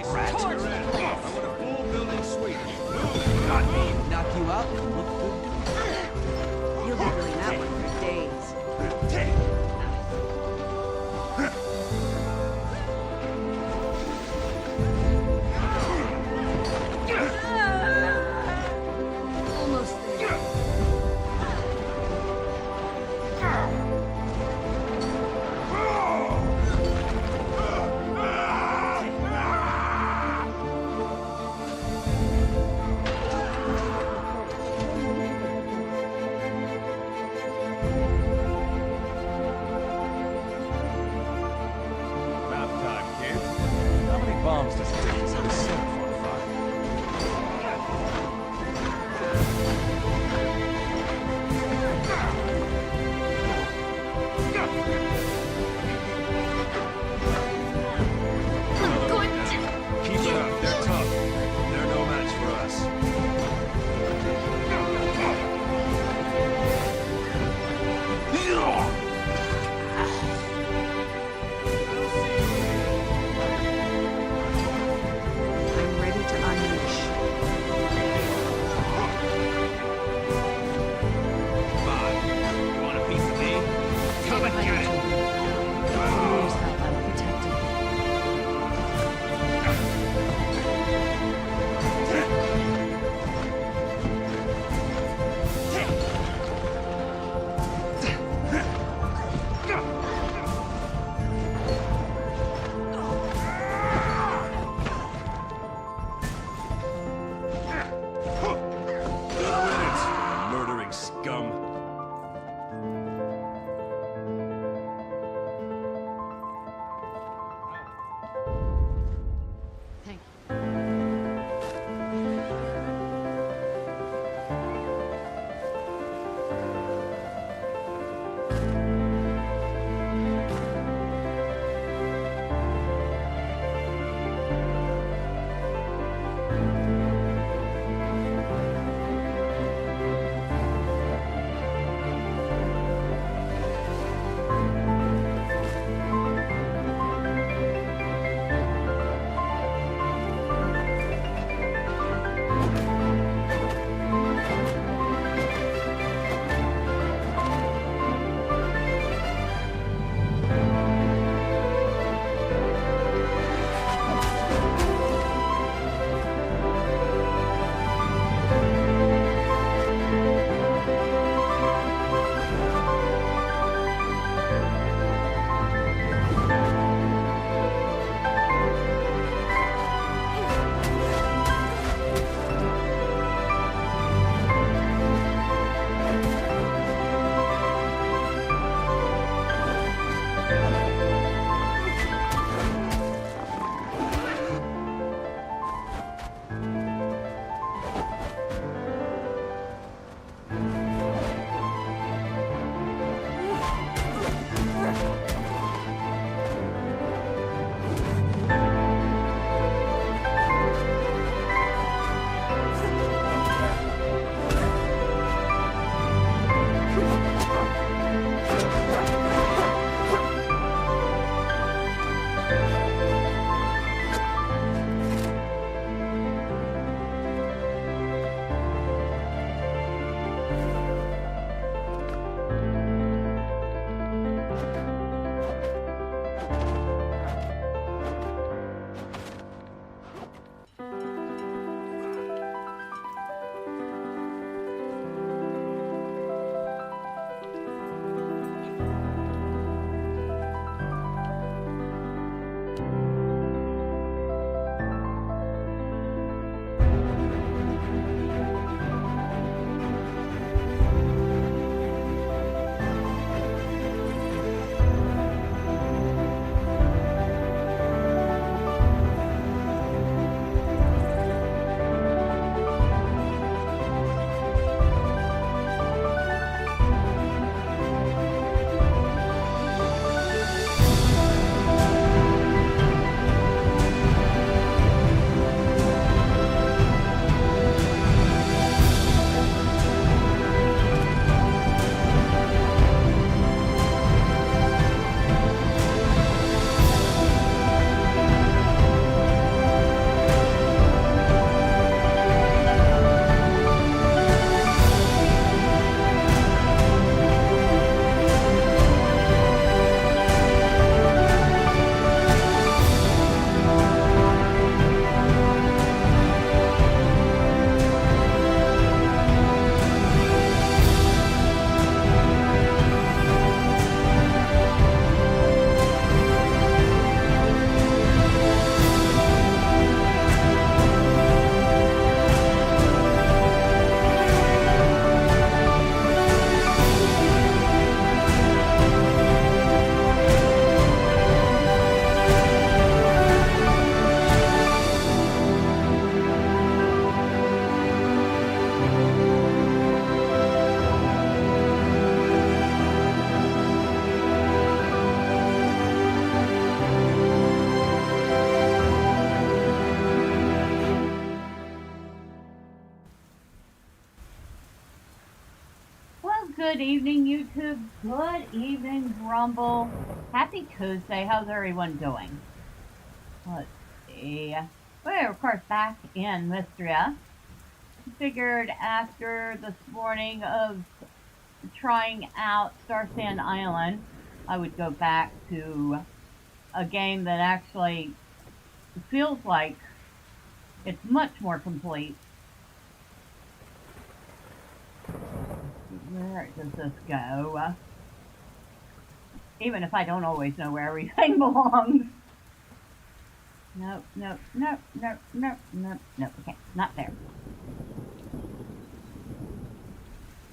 face. Rat. I want a full building suite. Move. Got me. Knock you out and look good. You'll be doing that one for days. Almost there. Good evening, YouTube. Good evening, Grumble. Happy Tuesday. How's everyone doing? Let's see. We're, of course, back in Mistria. Figured after this morning of trying out Star Sand Island, I would go back to a game that actually feels like it's much more complete. Where does this go? Even if I don't always know where everything belongs. Nope, nope, nope, nope, nope, nope, nope. Okay, not there.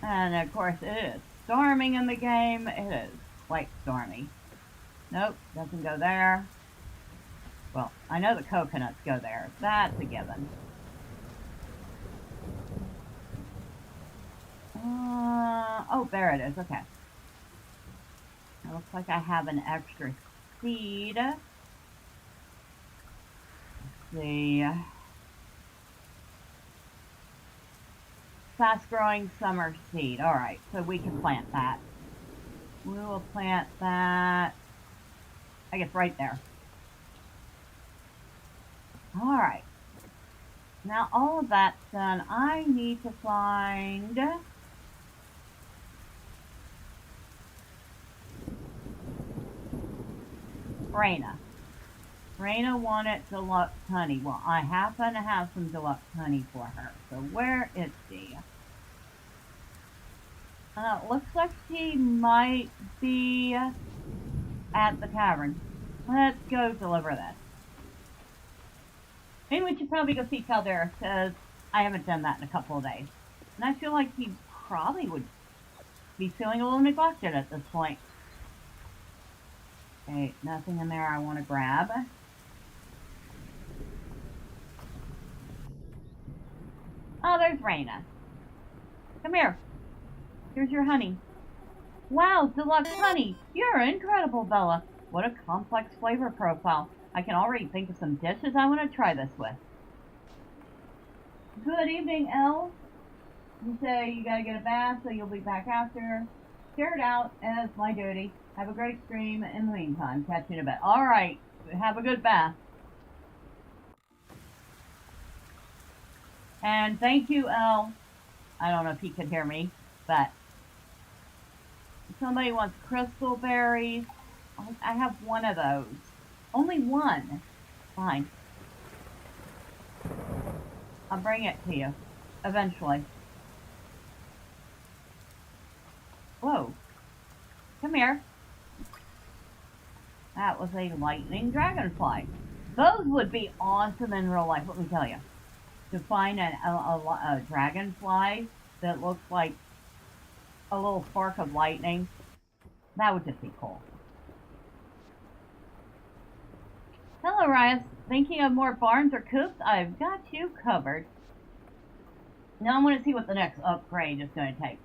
And of course it is storming in the game. It is quite stormy. Nope, doesn't go there. Well, I know the coconuts go there. That's a given. Oh, there it is. Okay. It looks like I have an extra seed. Let's see. Fast growing summer seed. Alright, so we can plant that. We will plant that, I guess, right there. Alright. Now all of that's done. I need to find Raina. Raina wanted deluxe honey. Well, I happen to have some deluxe honey for her. So where is she? It looks like she might be at the tavern. Let's go deliver this. Maybe we should probably go see Caldarus, because I haven't done that in a couple of days. And I feel like he probably would be feeling a little neglected at this point. Okay, nothing in there I want to grab. Oh, there's Raina. Come here. Here's your honey. Wow, deluxe honey! You're incredible, Bella. What a complex flavor profile. I can already think of some dishes I want to try this with. Good evening, Elle. You say you gotta get a bath, so you'll be back after. Share it out as my duty. Have a great stream in the meantime. Catch you in a bit. Alright, have a good bath. And thank you, Elle. I don't know if he could hear me, but somebody wants crystal berries. I have one of those. Only one. Fine. I'll bring it to you. Eventually. Whoa. Come here. That was a lightning dragonfly. Those would be awesome in real life, let me tell you. To find a dragonfly that looks like a little spark of lightning, that would just be cool. Hello, Rias. Thinking of more barns or coops? I've got you covered. Now I want to see what the next upgrade is going to take.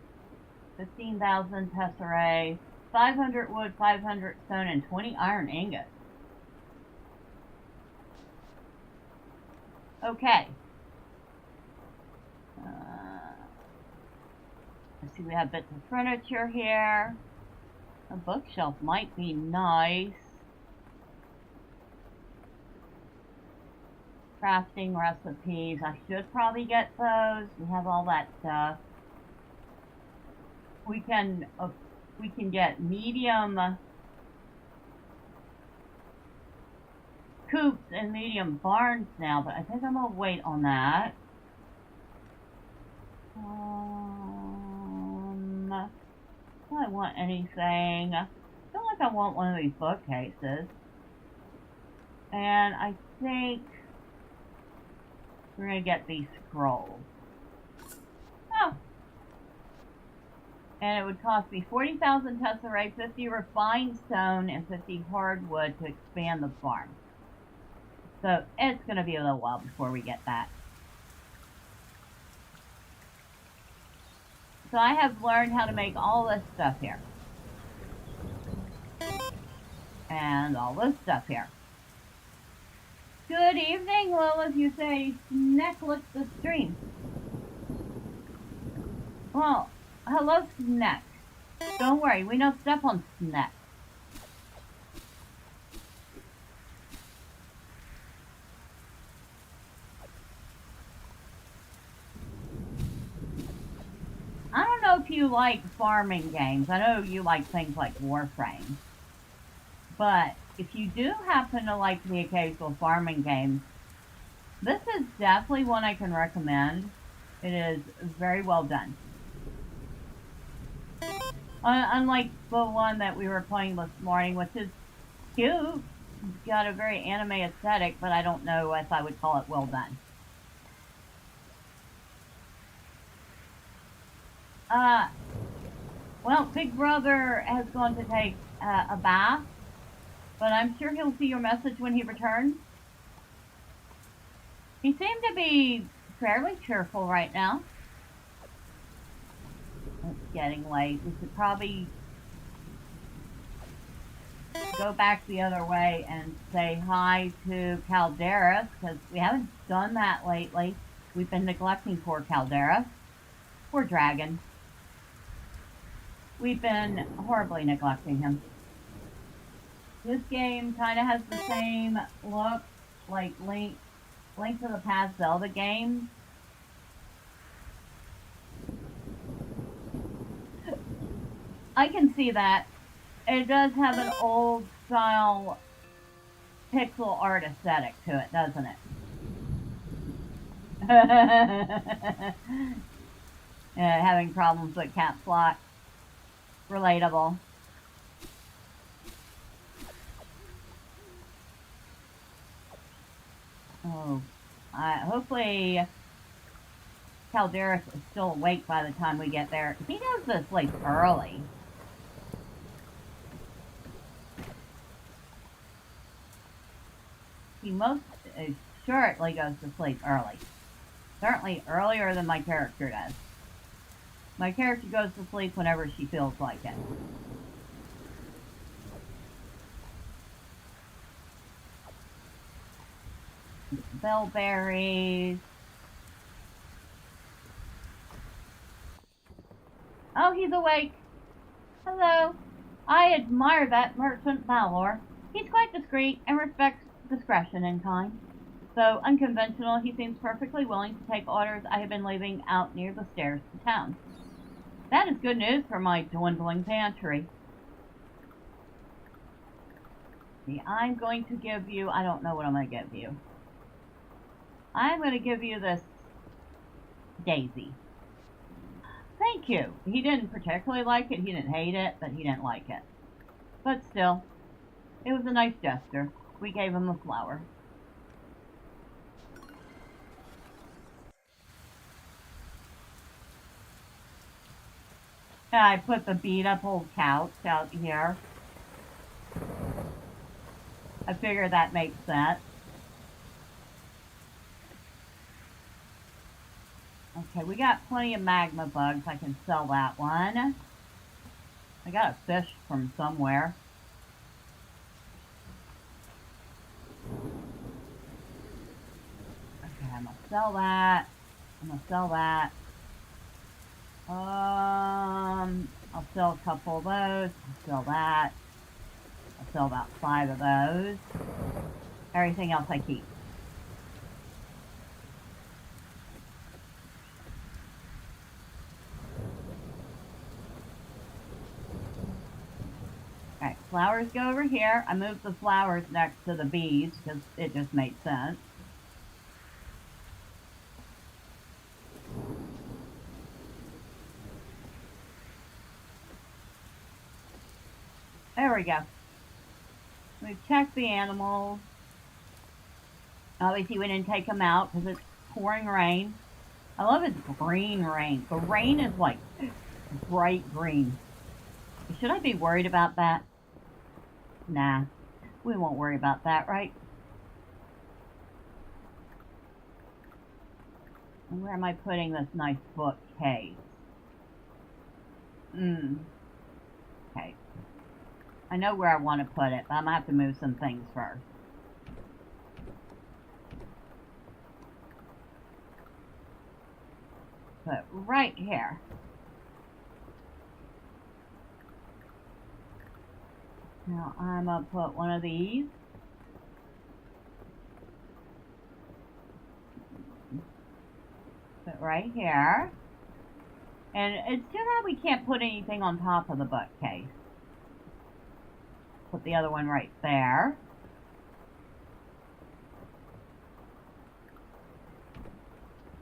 15,000 tesserae, 500 wood, 500 stone, and 20 iron ingots. Okay. Let's see, we have bits of furniture here. A bookshelf might be nice. Crafting recipes. I should probably get those. We have all that stuff. We can get medium coops and medium barns now, but I think I'm gonna wait on that. Do I want anything? I feel like I want one of these bookcases. And I think we're gonna get these scrolls. Oh. And it would cost me 40,000 tesserae, 50 refined stone, and 50 hardwood to expand the farm. So it's gonna be a little while before we get that. So I have learned how to make all this stuff here. And all this stuff here. Good evening, Lilith. You say neck licks the stream. Well, hello, Snack. Don't worry, we don't step on Snack. I don't know if you like farming games. I know you like things like Warframe. But if you do happen to like the occasional farming game, this is definitely one I can recommend. It is very well done. Unlike the one that we were playing this morning, which is cute, it's got a very anime aesthetic, but I don't know if I would call it well done. Well, Big Brother has gone to take a bath, but I'm sure he'll see your message when he returns. He seemed to be fairly cheerful right now. It's getting late. We should probably go back the other way and say hi to Caldarus, because we haven't done that lately. We've been neglecting poor Caldarus. Poor dragon. We've been horribly neglecting him. This game kind of has the same look like Link to the Past Zelda game. I can see that. It does have an old style pixel art aesthetic to it, doesn't it? Having problems with caps lock. Relatable. Oh, hopefully Caldarus is still awake by the time we get there. He goes to sleep early. He most assuredly goes to sleep early. Certainly earlier than my character does. My character goes to sleep whenever she feels like it. Bellberries. Oh, he's awake. Hello. I admire that merchant Valor. He's quite discreet and respects discretion in kind. Though unconventional, he seems perfectly willing to take orders I have been leaving out near the stairs to town. That is good news for my dwindling pantry. See, I'm going to give you, I don't know what I'm going to give you. I'm going to give you this daisy. Thank you. He didn't particularly like it, he didn't hate it, but he didn't like it. But still, it was a nice gesture. We gave him a flower. I put the beat up old couch out here. I figure that makes sense. Okay, we got plenty of magma bugs. I can sell that one. I got a fish from somewhere. Okay, I'm gonna sell that. I'm gonna sell that. I'll sell a couple of those. I'll sell that. I'll sell about 5 of those. Everything else I keep. Alright, flowers go over here. I moved the flowers next to the bees because it just made sense. There we go. We've checked the animals. Obviously we didn't take them out because it's pouring rain. I love it's green rain. The rain is like bright green. Should I be worried about that? Nah, we won't worry about that, right? And where am I putting this nice bookcase? Okay. I know where I want to put it, but I'm going to have to move some things first. Put it right here. Now I'm gonna put one of these. Put right here. And it's too bad we can't put anything on top of the bookcase. Put the other one right there.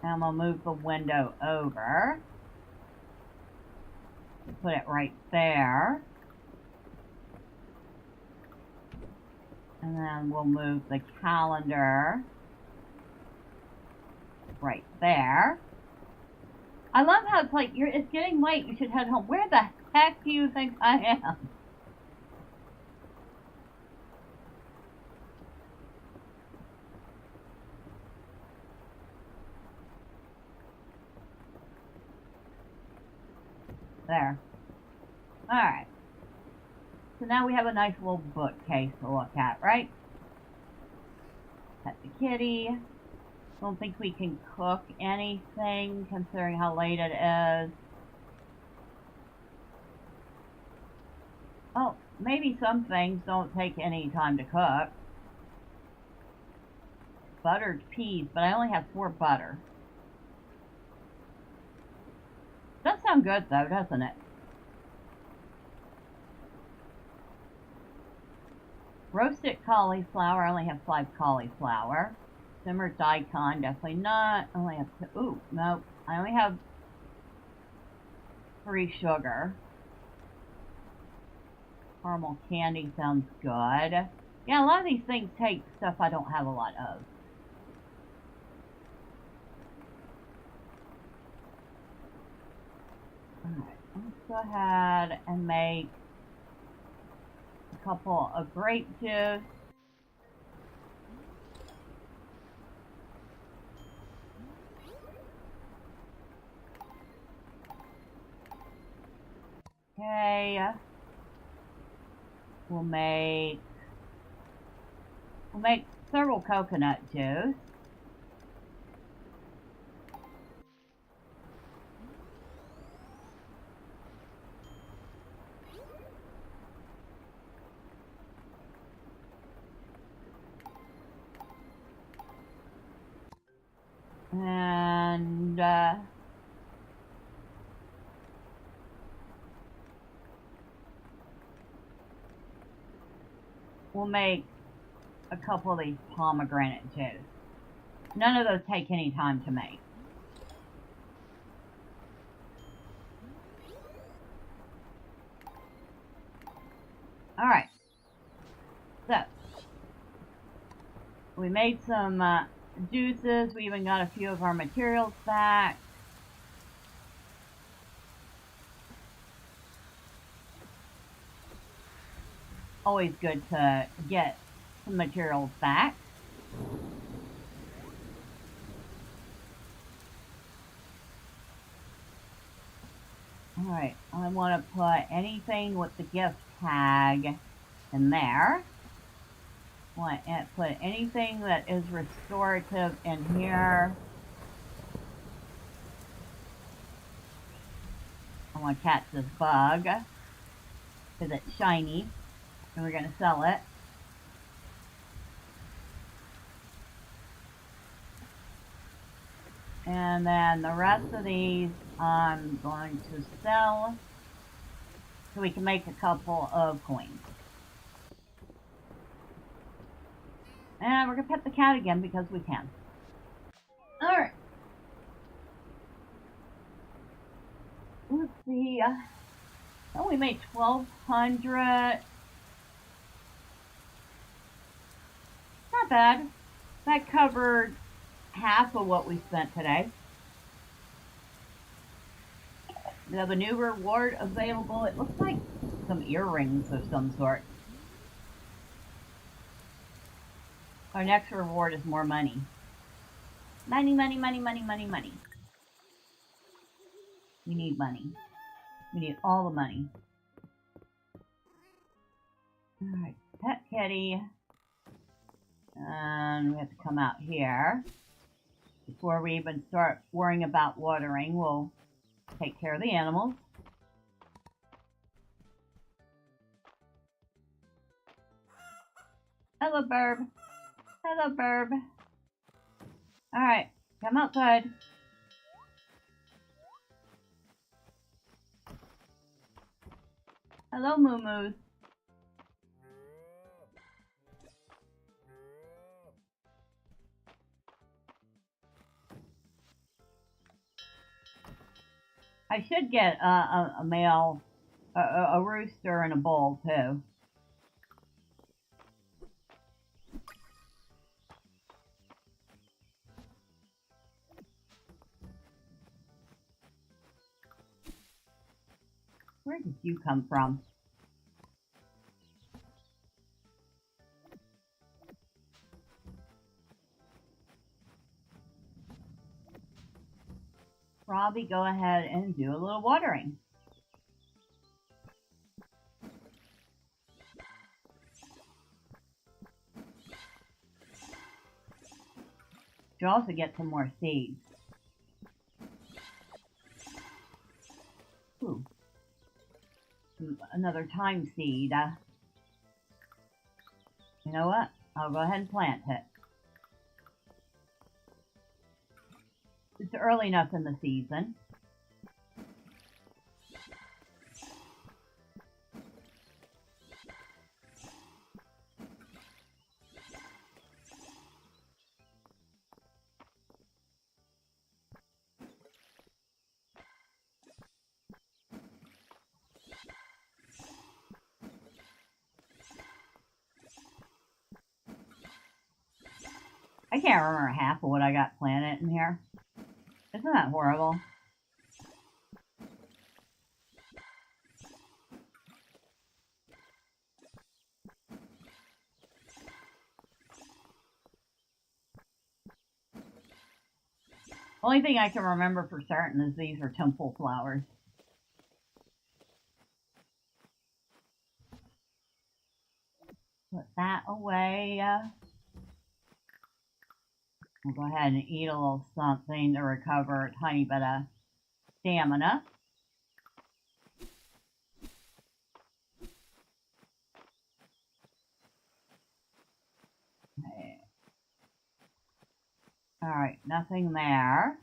And I'm gonna move the window over. Put it right there. And then we'll move the calendar right there. I love how it's like, it's getting late, you should head home. Where the heck do you think I am? There. Alright. So now we have a nice little bookcase to look at, right? Pet the kitty. Don't think we can cook anything considering how late it is. Oh, maybe some things don't take any time to cook. Buttered peas, but I only have 4 butter. Does sound good though, doesn't it? Roasted cauliflower, I only have 5 cauliflower. Simmered daikon, definitely not. I only have 2. Ooh, no. I only have 3 sugar. Caramel candy sounds good. Yeah, a lot of these things take stuff I don't have a lot of. Alright, let's go ahead and make a couple of grape juice. Okay. We'll make several coconut juice. And we'll make a couple of these pomegranate juice. None of those take any time to make. Alright. So, we made some juices. We even got a few of our materials back. Always good to get some materials back. Alright, I want to put anything with the gift tag in there. I want to put anything that is restorative in here. I want to catch this bug because it's shiny and we're going to sell it. And then the rest of these I'm going to sell so we can make a couple of coins. And we're going to pet the cat again because we can. Alright. Let's see. Oh, we made 1,200. Not bad. That covered half of what we spent today. We have a new reward available. It looks like some earrings of some sort. Our next reward is more money. Money, money, money, money, money, money. We need money. We need all the money. Alright, pet kitty. And we have to come out here. Before we even start worrying about watering, we'll take care of the animals. Hello, Burb. Hello, Burb. Alright, come outside. Hello, Moo-Moos. I should get a male, a rooster and a bull, too. Where did you come from? Robbie, go ahead and do a little watering. You also get some more seeds. Ooh. Another time seed. You know what? I'll go ahead and plant it. It's early enough in the season. I can't remember half of what I got planted in here. Isn't that horrible? Only thing I can remember for certain is these are temple flowers. Put that away. We'll go ahead and eat a little something to recover a tiny bit of stamina. Okay. Alright, nothing there.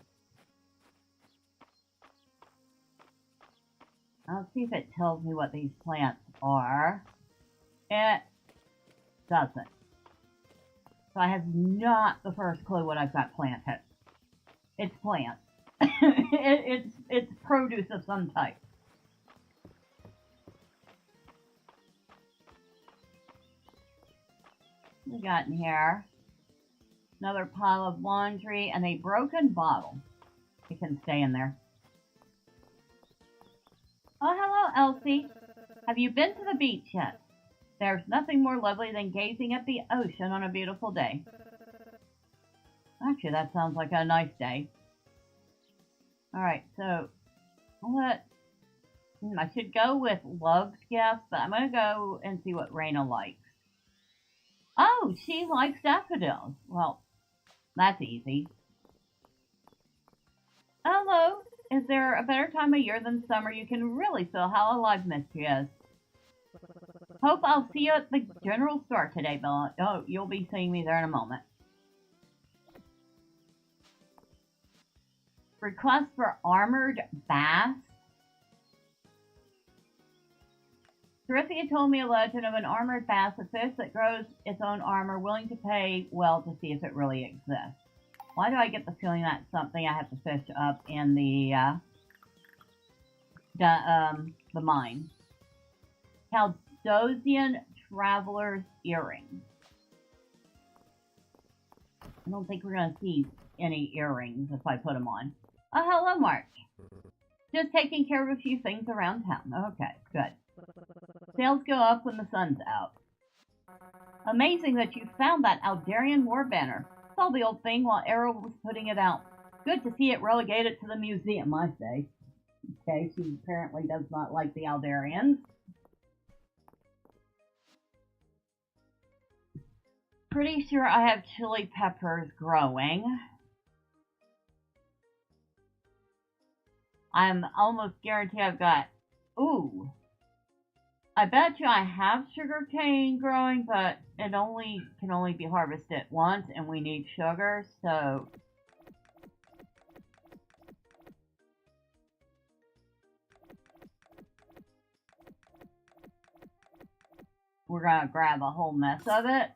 Let's see if it tells me what these plants are. It doesn't. So I have not the first clue what I've got planted. It's plants. it's produce of some type. What we got in here? Another pile of laundry and a broken bottle. It can stay in there. Oh, hello, Elsie. Have you been to the beach yet? There's nothing more lovely than gazing at the ocean on a beautiful day. Actually, that sounds like a nice day. Alright, so I should go with Love's gift, but I'm going to go and see what Raina likes. Oh, she likes daffodils. Well, that's easy. Hello. Is there a better time of year than summer? You can really feel how alive Mistria is. Hope I'll see you at the general store today, Bella. Oh, you'll be seeing me there in a moment. Request for armored bass. Terithia told me a legend of an armored bass, a fish that grows its own armor, willing to pay well to see if it really exists. Why do I get the feeling that's something I have to fish up in the mine? Caldosian Traveler's Earrings. I don't think we're going to see any earrings if I put them on. Oh, hello, March. Just taking care of a few things around town. Okay, good. Sales go up when the sun's out. Amazing that you found that Aldarian war banner. Saw the old thing while Arrow was putting it out. Good to see it relegated to the museum, I say. Okay, she apparently does not like the Aldarians. Pretty sure I have chili peppers growing. I'm almost guaranteed I've got... Ooh. I bet you I have sugar cane growing, but it can only be harvested once, and we need sugar, so we're gonna grab a whole mess of it.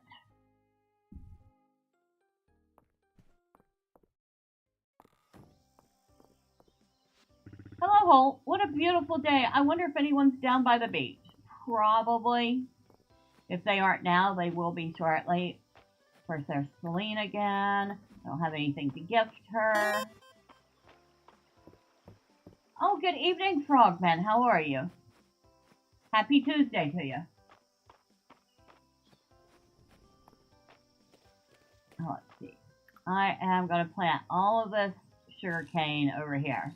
Hello, Holt. What a beautiful day. I wonder if anyone's down by the beach. Probably. If they aren't now, they will be shortly. Of course, there's Celine again. I don't have anything to gift her. Oh, good evening, Frogman. How are you? Happy Tuesday to you. Let's see. I am going to plant all of this sugar cane over here.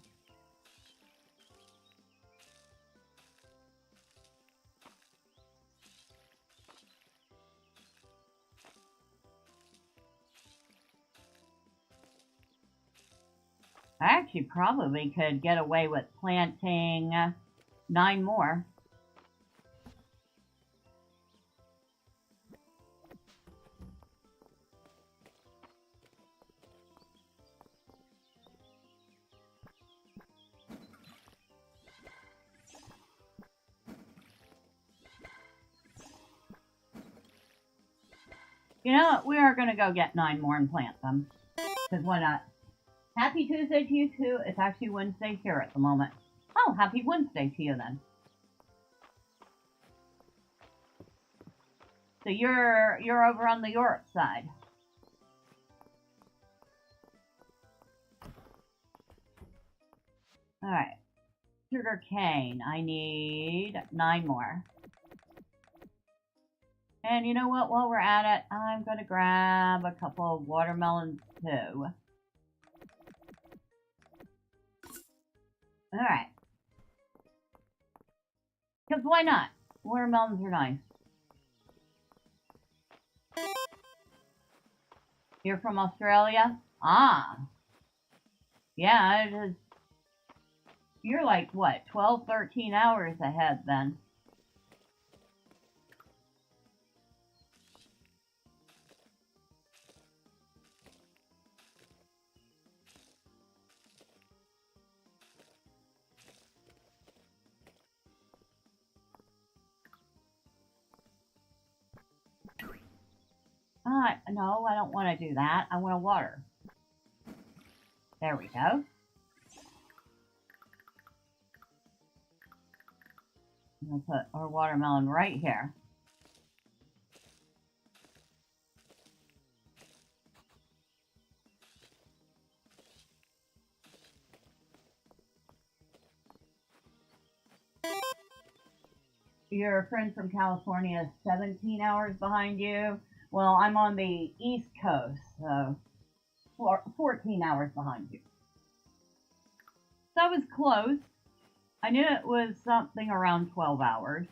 I actually probably could get away with planting 9 more. You know what? We are going to go get 9 more and plant them. Because why not? Happy Tuesday to you too. It's actually Wednesday here at the moment. Oh, happy Wednesday to you then. So you're over on the Europe side. Alright. Sugar cane. I need 9 more. And you know what? While we're at it, I'm going to grab a couple of watermelons too. Alright. Because why not? Watermelons are nice. You're from Australia? Ah. Yeah, it is. You're like, what, 12, 13 hours ahead then. No, I don't want to do that. I want to water. There we go. I'm going to put our watermelon right here. Your friend from California is 17 hours behind you. Well, I'm on the East Coast, so 14 hours behind you. That was close. I knew it was something around 12 hours.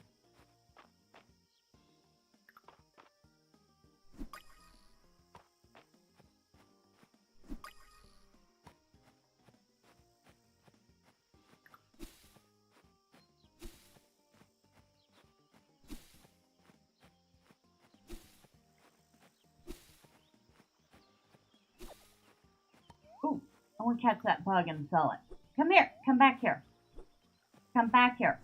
Ooh, I want to catch that bug and sell it. Come here. Come back here. Come back here.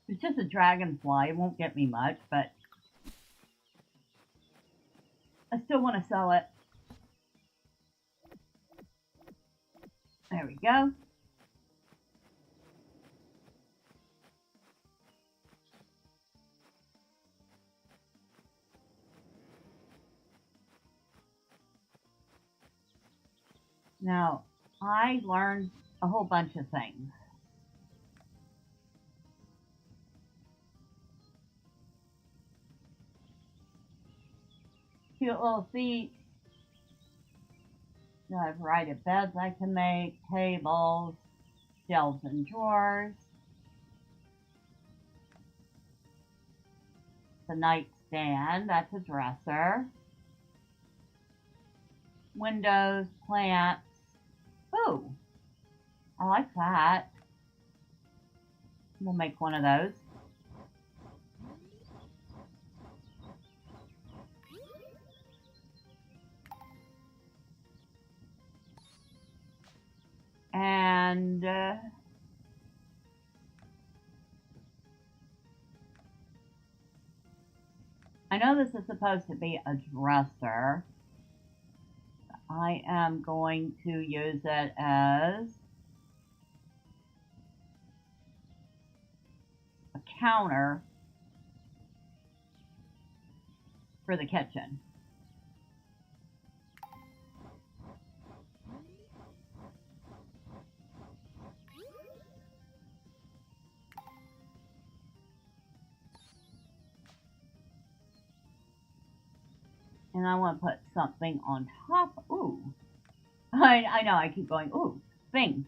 It's just a dragonfly. It won't get me much, but I still want to sell it. There we go. Now, I learned a whole bunch of things. Cute little seats. I have a variety of beds I can make, tables, shelves and drawers. The nightstand, that's a dresser. Windows, plants. Ooh, I like that. We'll make one of those. And I know this is supposed to be a dresser. I am going to use it as a counter for the kitchen. And I want to put something on top. Ooh. I know, I keep going, ooh, things.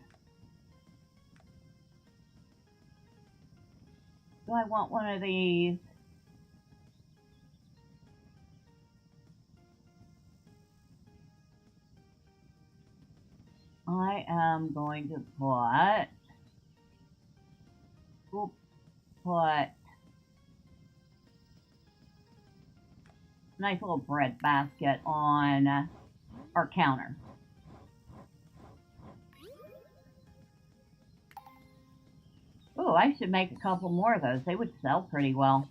Do I want one of these? I am going to put nice little bread basket on our counter. Oh, I should make a couple more of those. They would sell pretty well.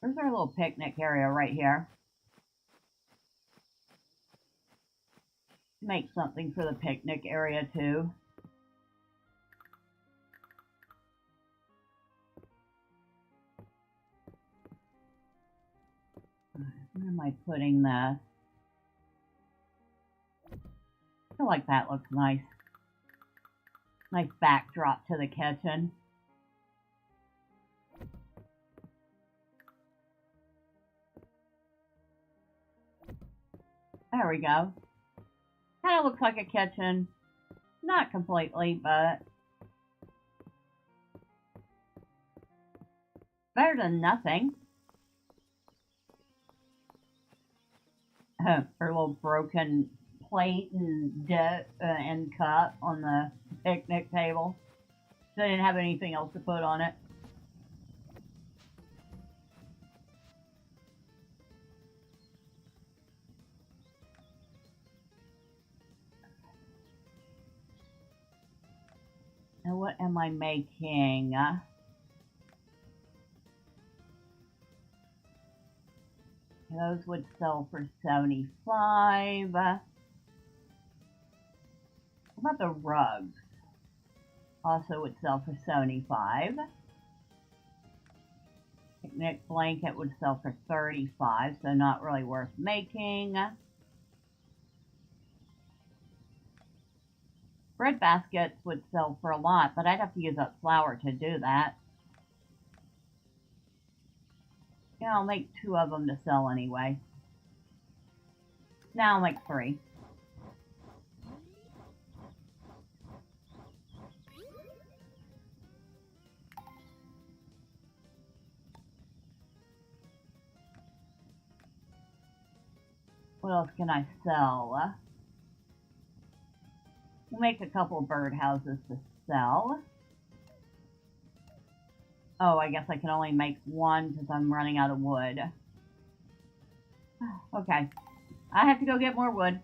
There's our little picnic area right here. Make something for the picnic area too. Where am I putting this? I feel like that looks nice. Nice backdrop to the kitchen. There we go. Kind of looks like a kitchen. Not completely, but better than nothing. Her little broken plate and cup on the picnic table. They didn't have anything else to put on it. Now what am I making? Those would sell for 75. What about the rugs? Also would sell for 75. Picnic blanket would sell for 35, so not really worth making. Bread baskets would sell for a lot, but I'd have to use up flour to do that. Yeah, I'll make 2 of them to sell anyway. Now I'll make 3. What else can I sell? We'll make a couple of birdhouses to sell. Oh, I guess I can only make 1 because I'm running out of wood. Okay. I have to go get more wood.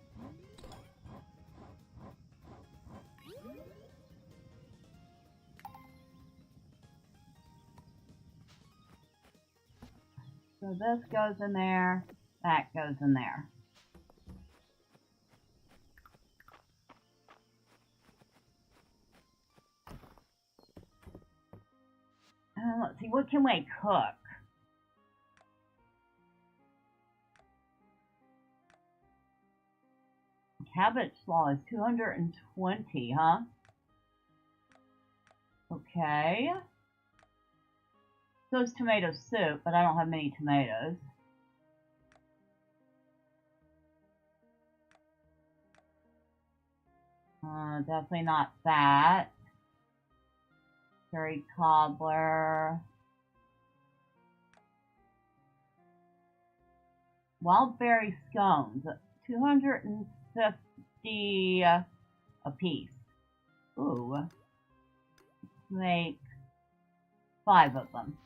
So this goes in there. That goes in there. Let's see, what can we cook? Cabbage slaw is 220, huh? Okay. So it's tomato soup, but I don't have many tomatoes. Definitely not that. Curry cobbler. Wild berry scones, 250 apiece. Ooh. Let's make 5 of them.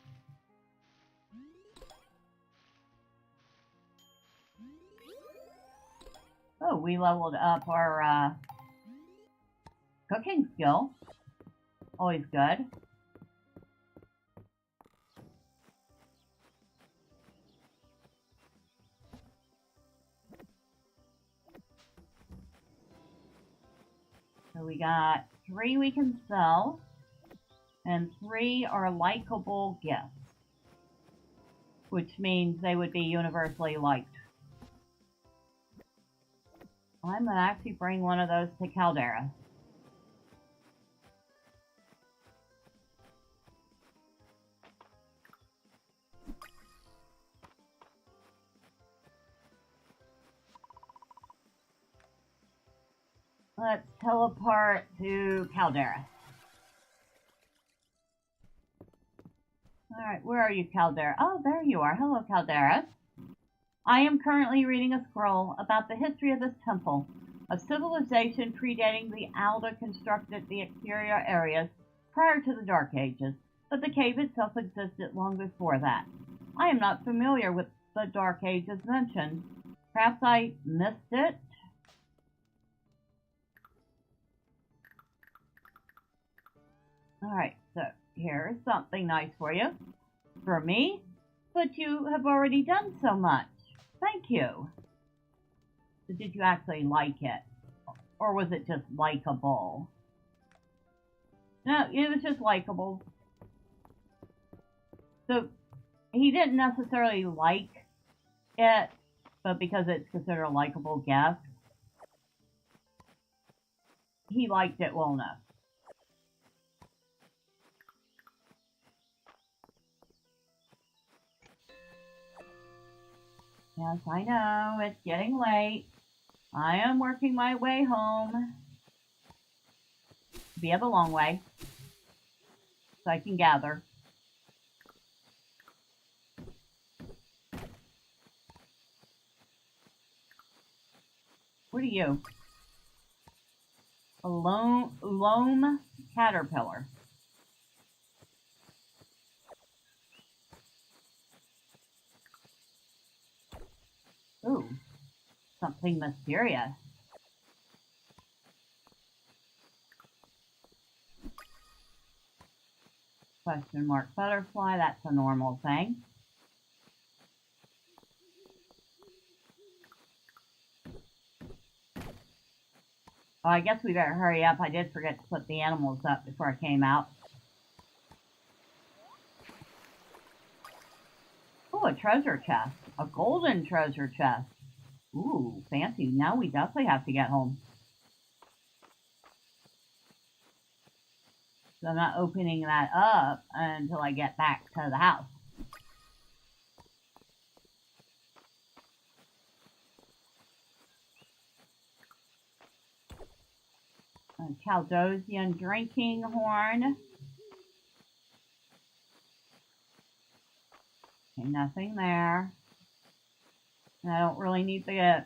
Oh, we leveled up our cooking skill. Always good. So we got 3 we can sell, and 3 are likable gifts, which means they would be universally liked. I'm gonna actually bring one of those to Caldarus. Let's teleport to Caldarus. Alright, where are you, Caldarus? Oh, there you are. Hello, Caldarus. I am currently reading a scroll about the history of this temple. A civilization predating the Alda constructed the exterior areas prior to the Dark Ages, but the cave itself existed long before that. I am not familiar with the Dark Ages mentioned. Perhaps I missed it? Alright, so here's something nice for you. For me? But you have already done so much. Thank you. So did you actually like it? Or was it just likable? No, it was just likable. So he didn't necessarily like it, but because it's considered a likable gift, he liked it well enough. Yes, I know, it's getting late. I am working my way home via the long way, so I can gather. What are you? A loam caterpillar. Ooh, something mysterious. Question mark butterfly, that's a normal thing. Oh, I guess we better hurry up. I did forget to put the animals up before I came out. Oh, a treasure chest. A golden treasure chest. Ooh, fancy. Now we definitely have to get home. So I'm not opening that up until I get back to the house. A Caldosian drinking horn. Okay, nothing there. And I don't really need the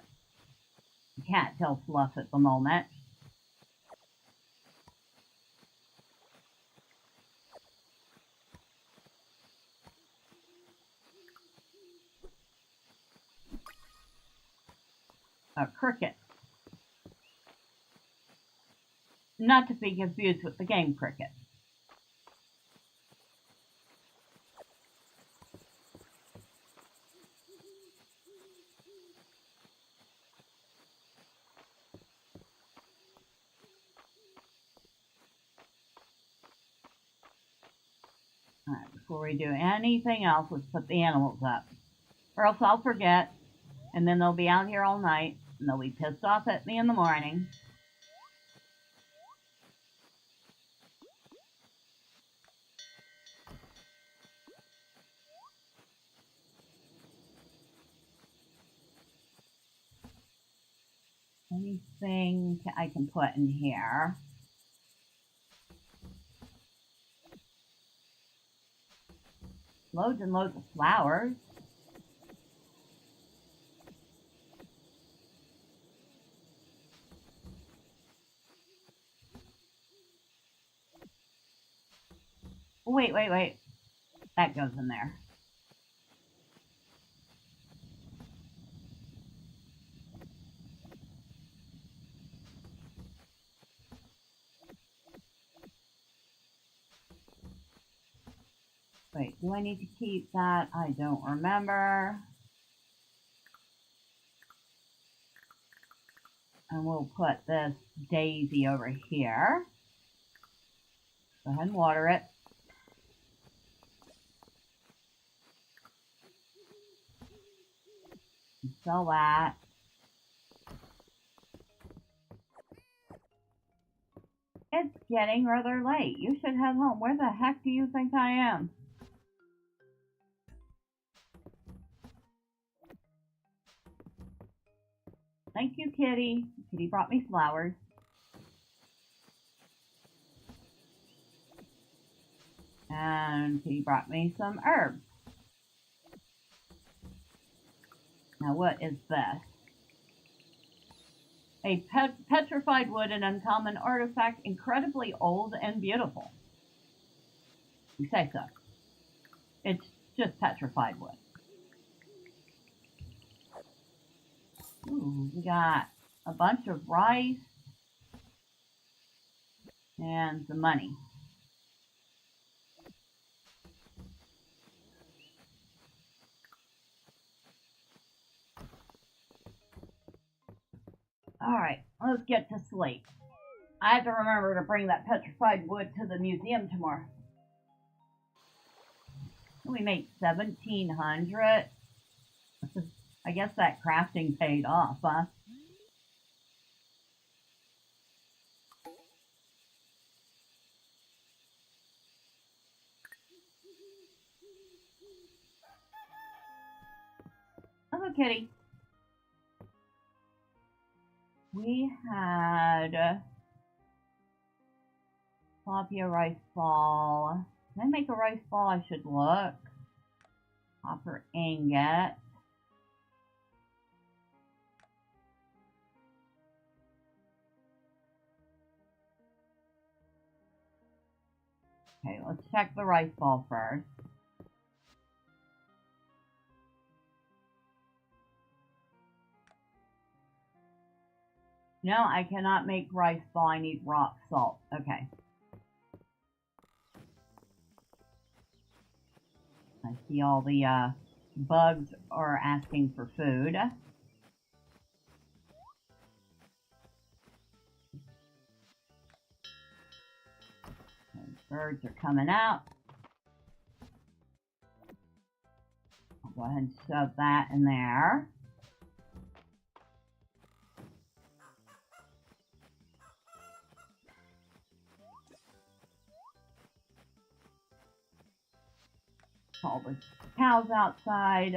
cattail fluff at the moment. A cricket. Not to be confused with the game cricket. Alright, before we do anything else, let's put the animals up. Or else I'll forget, and then they'll be out here all night, and they'll be pissed off at me in the morning. Anything I can put in here? Loads and loads of flowers. Wait, wait, wait. That goes in there. Wait, do I need to keep that? I don't remember. And we'll put this daisy over here. Go ahead and water it. And sell that. It's getting rather late. You should head home. Where the heck do you think I am? Thank you, Kitty. Kitty brought me flowers. And Kitty brought me some herbs. Now what is this? A petrified wood, an uncommon artifact, incredibly old and beautiful. You say so. It's just petrified wood. Ooh, we got a bunch of rice and some money. Alright, let's get to sleep. I have to remember to bring that petrified wood to the museum tomorrow. We made 1,700. I guess that crafting paid off, huh? Hello, Kitty. We had floppy a rice ball. Can I make a rice ball? I should look. Copper ingot. Okay, let's check the rice ball first. No, I cannot make rice ball. I need rock salt. Okay. I see all the bugs are asking for food. Those birds are coming out. I'll go ahead and shove that in there. Call the cows outside.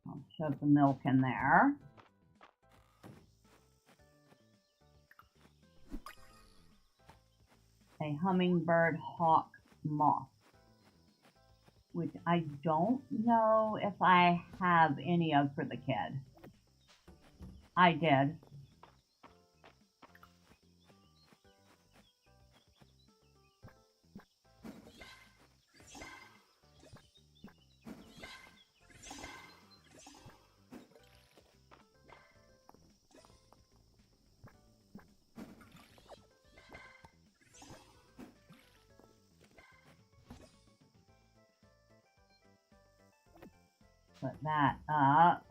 I'll shove the milk in there. A hummingbird hawk moth, which I don't know if I have any of for the kid. I did. Put that up.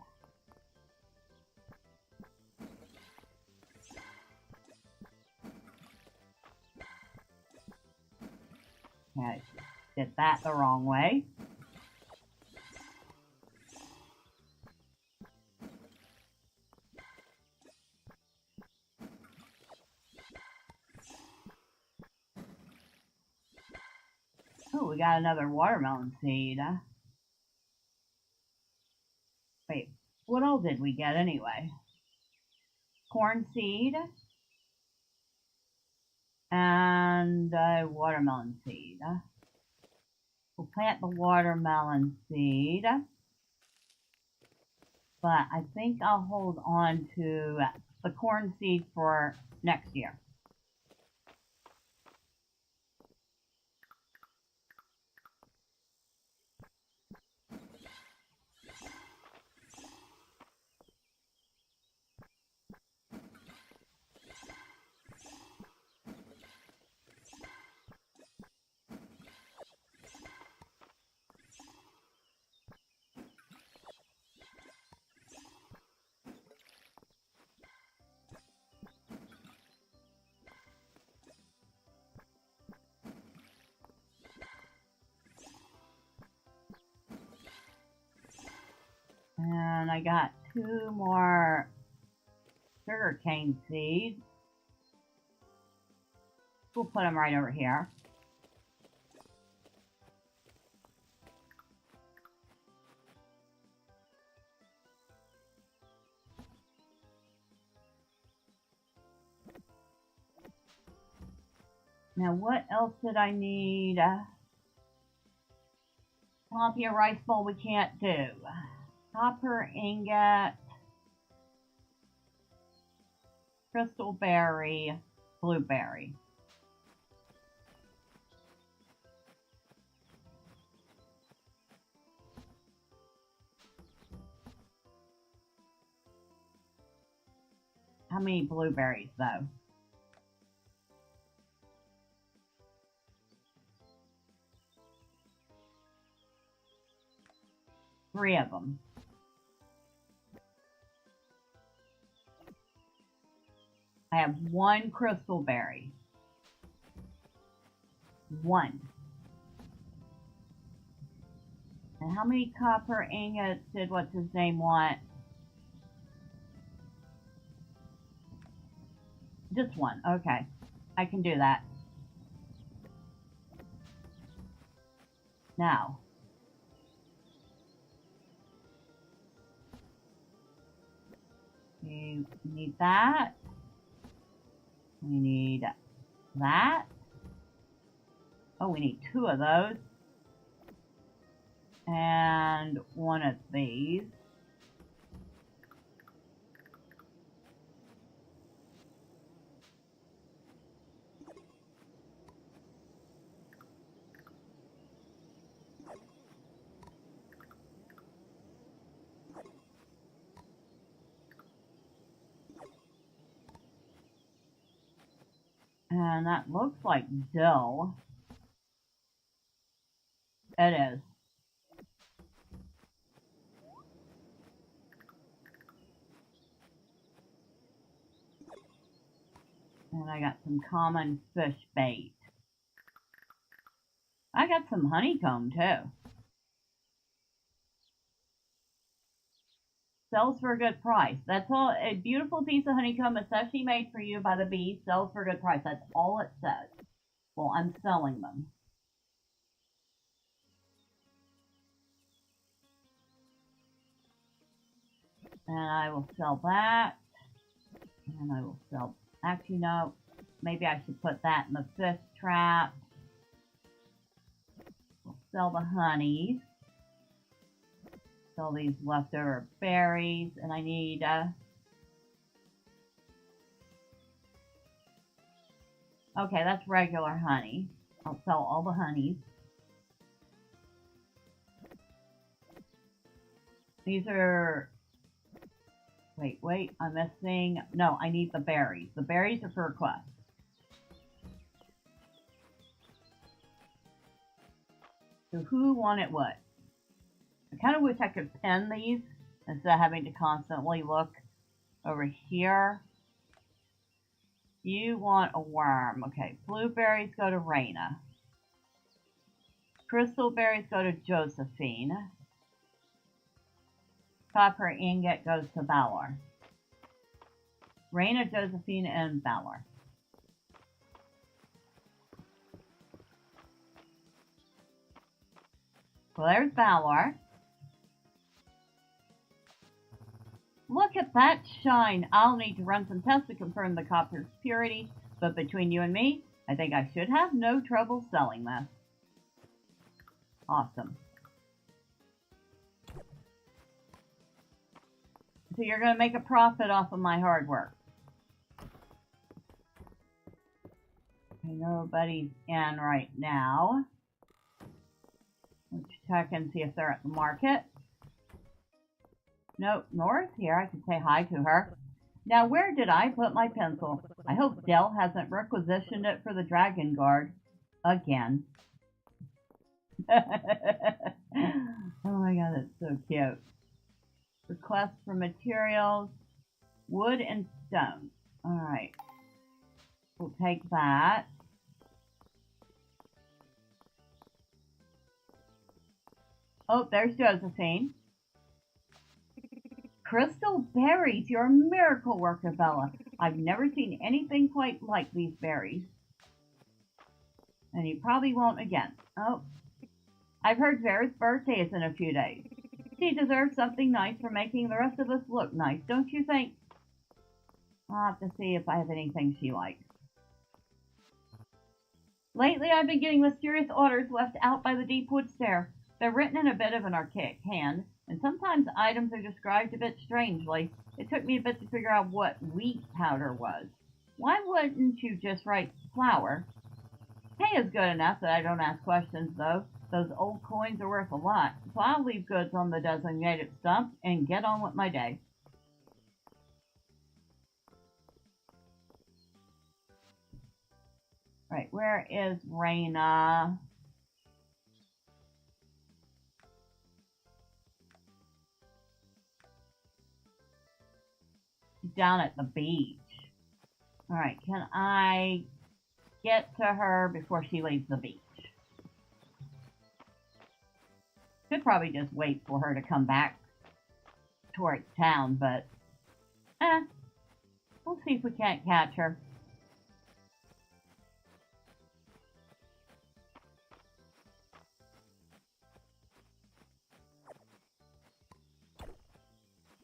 Okay, did that the wrong way. Oh, we got another watermelon seed. Wait, what all did we get anyway? Corn seed and a watermelon seed. We'll plant the watermelon seed. But I think I'll hold on to the corn seed for next year. And I got 2 more sugarcane seeds. We'll put them right over here. Now, what else did I need? Tempia rice bowl we can't do. Copper ingot. Crystal berry. Blueberry. How many blueberries, though? Three of them. I have 1 crystal berry. 1. And how many copper ingots did what's his name want? Just 1. Okay. I can do that. Now. We need that. We need that. Oh, we need 2 of those. And 1 of these. And that looks like dill. It is. And I got some common fish bait. I got some honeycomb too. Sells for a good price. That's all. A beautiful piece of honeycomb, especially made for you by the bees, sells for a good price. That's all it says. Well, I'm selling them. And I will sell that. And I will sell... Actually, no. Maybe I should put that in the fish trap. We'll sell the honeys. Sell these leftover berries. And I need... Okay, that's regular honey. I'll sell all the honeys. These are... Wait, I'm missing... No, I need the berries. The berries are for a quest. So who wanted what? I kind of wish I could pin these instead of having to constantly look over here. You want a worm. Okay, blueberries go to Raina. Crystal berries go to Josephine. Copper ingot goes to Valor. Raina, Josephine, and Valor. Well, there's Valor. Look at that shine. I'll need to run some tests to confirm the copper's purity, but between you and me, I think I should have no trouble selling this. Awesome. So you're going to make a profit off of my hard work. Okay, nobody's in right now. Let's check and see if they're at the market. Nope, Nora's here. I could say hi to her. Now, where did I put my pencil? I hope Dell hasn't requisitioned it for the Dragon Guard. Again. Oh my god, that's so cute. Request for materials. Wood and stone. Alright. We'll take that. Oh, there's Josephine. Crystal berries, you're a miracle worker, Bella. I've never seen anything quite like these berries. And you probably won't again. Oh, I've heard Vera's birthday is in a few days. She deserves something nice for making the rest of us look nice, don't you think? I'll have to see if I have anything she likes. Lately, I've been getting mysterious orders left out by the deep wood stair. They're written in a bit of an archaic hand, and sometimes items are described a bit strangely. It took me a bit to figure out what wheat powder was. Why wouldn't you just write flour? Pay is good enough that I don't ask questions, though. Those old coins are worth a lot, so I'll leave goods on the designated stump and get on with my day. Right, where is Raina? Down at the beach. Alright, can I get to her before she leaves the beach? Could probably just wait for her to come back towards town, but we'll see if we can't catch her.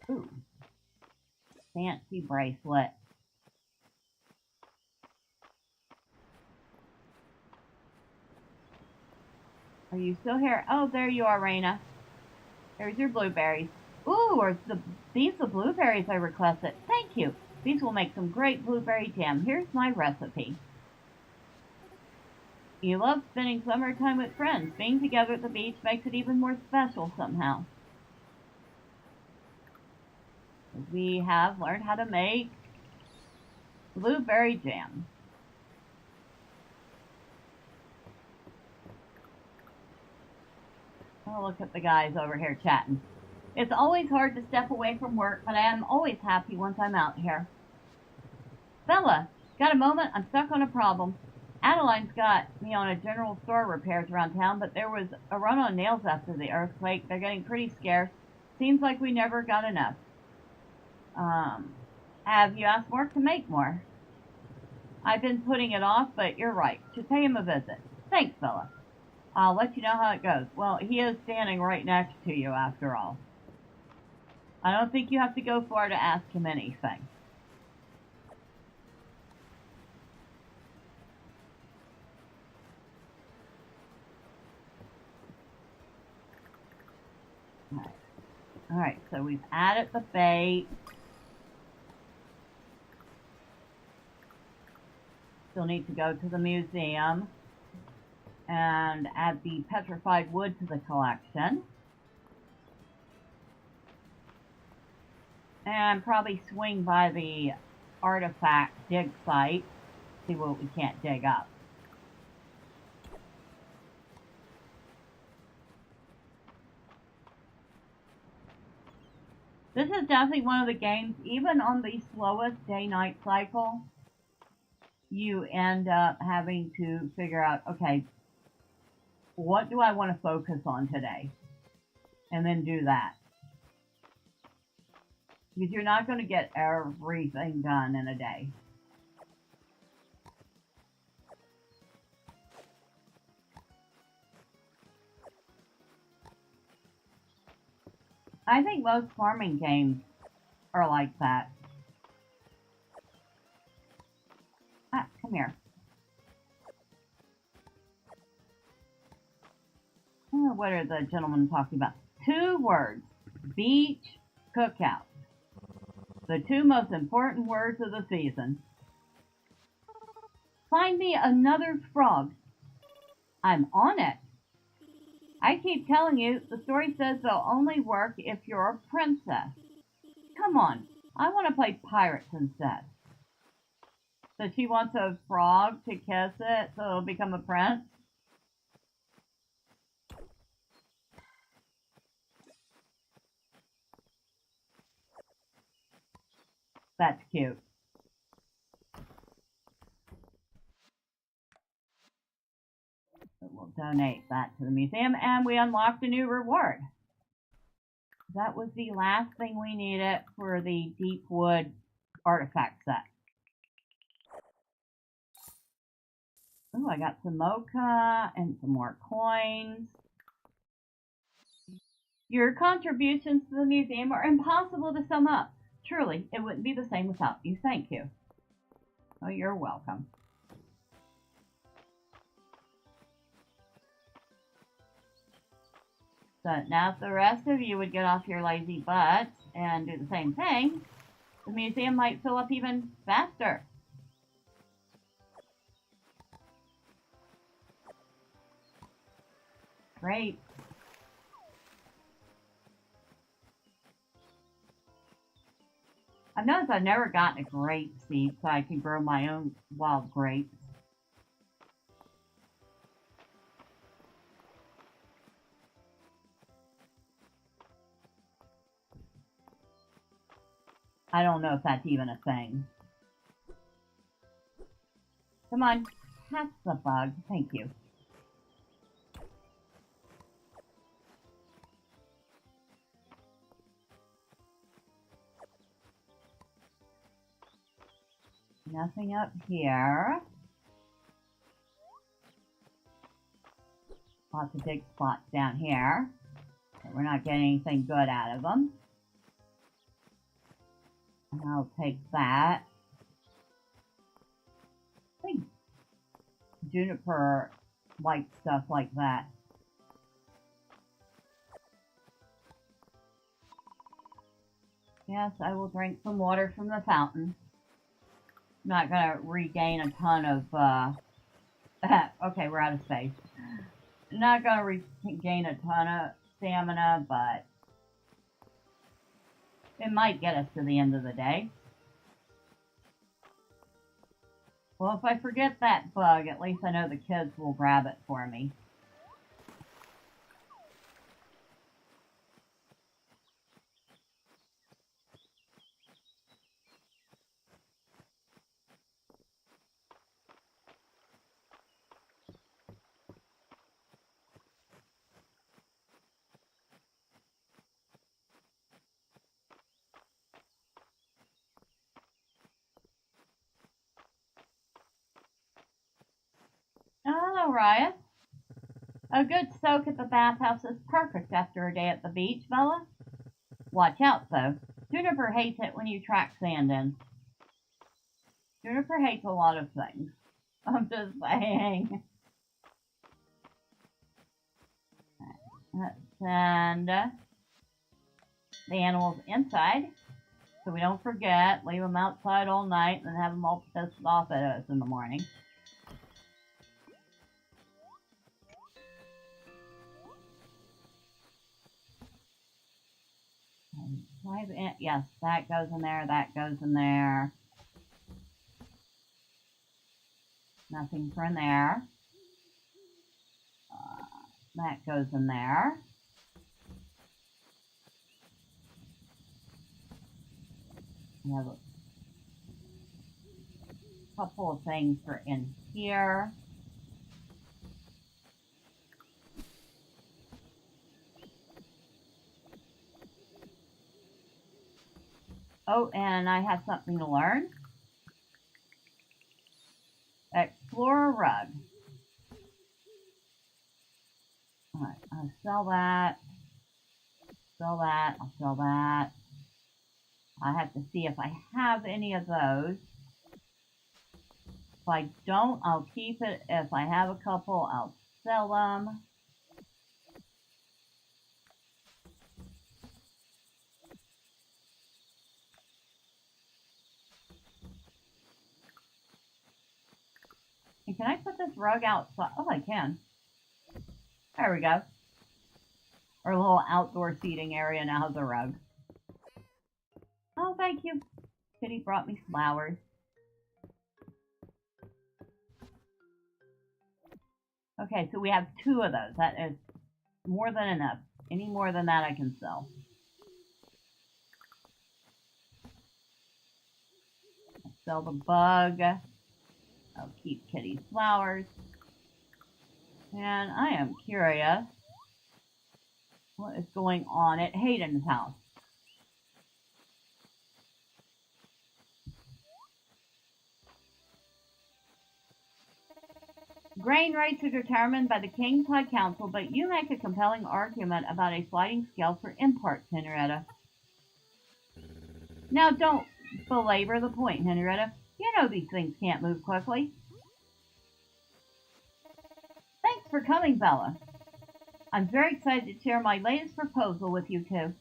Ooh. Fancy bracelet. Are you still here? Oh, there you are, Raina. There's your blueberries. Ooh, these the blueberries I requested? Thank you. These will make some great blueberry jam. Here's my recipe. You love spending summertime with friends. Being together at the beach makes it even more special somehow. We have learned how to make blueberry jam. Oh, look at the guys over here chatting. It's always hard to step away from work, but I am always happy once I'm out here. Bella, got a moment? I'm stuck on a problem. Adeline's got me on a general store repairs around town, but there was a run on nails after the earthquake. They're getting pretty scarce. Seems like we never got enough. Have you asked Mark to make more? I've been putting it off, but you're right. Should pay him a visit. Thanks, Bella. I'll let you know how it goes. Well, he is standing right next to you, after all. I don't think you have to go far to ask him anything. Alright, so we've added the bait. Still need to go to the museum and add the petrified wood to the collection. And probably swing by the artifact dig site, see what we can't dig up. This is definitely one of the games, even on the slowest day-night cycle, you end up having to figure out, okay, what do I want to focus on today? And then do that. Because you're not going to get everything done in a day. I think most farming games are like that. Ah, come here. Oh, what are the gentlemen talking about? 2 words. Beach cookout. The two most important words of the season. Find me another frog. I'm on it. I keep telling you, the story says they'll only work if you're a princess. Come on, I want to play pirates instead. So she wants a frog to kiss it so it'll become a prince? That's cute. So we'll donate that to the museum, and we unlocked a new reward. That was the last thing we needed for the deep wood artifact set. Oh, I got some mocha and some more coins. Your contributions to the museum are impossible to sum up. Truly, it wouldn't be the same without you. Thank you. Oh, you're welcome. So now if the rest of you would get off your lazy butts and do the same thing, the museum might fill up even faster. Great. I've noticed I've never gotten a grape seed so I can grow my own wild grapes. I don't know if that's even a thing. Come on, catch the bug. Thank you. Nothing up here. Lots of big spots down here. But we're not getting anything good out of them. And I'll take that. I think Juniper likes stuff like that. Yes, I will drink some water from the fountain. I'm not gonna regain a ton of, okay, we're out of space. I'm not gonna regain a ton of stamina, but it might get us to the end of the day. Well, if I forget that bug, at least I know the kids will grab it for me. Hello, Ryan. A good soak at the bathhouse is perfect after a day at the beach, Bella. Watch out, though. Juniper hates it when you track sand in. Juniper hates a lot of things. I'm just saying. Let's send the animals inside so we don't forget. Leave them outside all night and then have them all pissed off at us in the morning. Yes, that goes in there, that goes in there. Nothing for in there. That goes in there. We have a couple of things for in here. Oh, and I have something to learn. Explore a rug. Alright, I'll sell that. Sell that. I'll sell that. I have to see if I have any of those. If I don't, I'll keep it. If I have a couple, I'll sell them. And can I put this rug outside? Oh, I can. There we go. Our little outdoor seating area now has a rug. Oh, thank you. Kitty brought me flowers. Okay, so we have 2 of those. That is more than enough. Any more than that I can sell. I'll sell the bug. I'll keep Kitty's flowers. And I am curious what is going on at Hayden's house. Grain rates are determined by the King's High Council, but you make a compelling argument about a sliding scale for imports, Henrietta. Now, don't belabor the point, Henrietta. You know these things can't move quickly. Thanks for coming, Bella. I'm very excited to share my latest proposal with you two.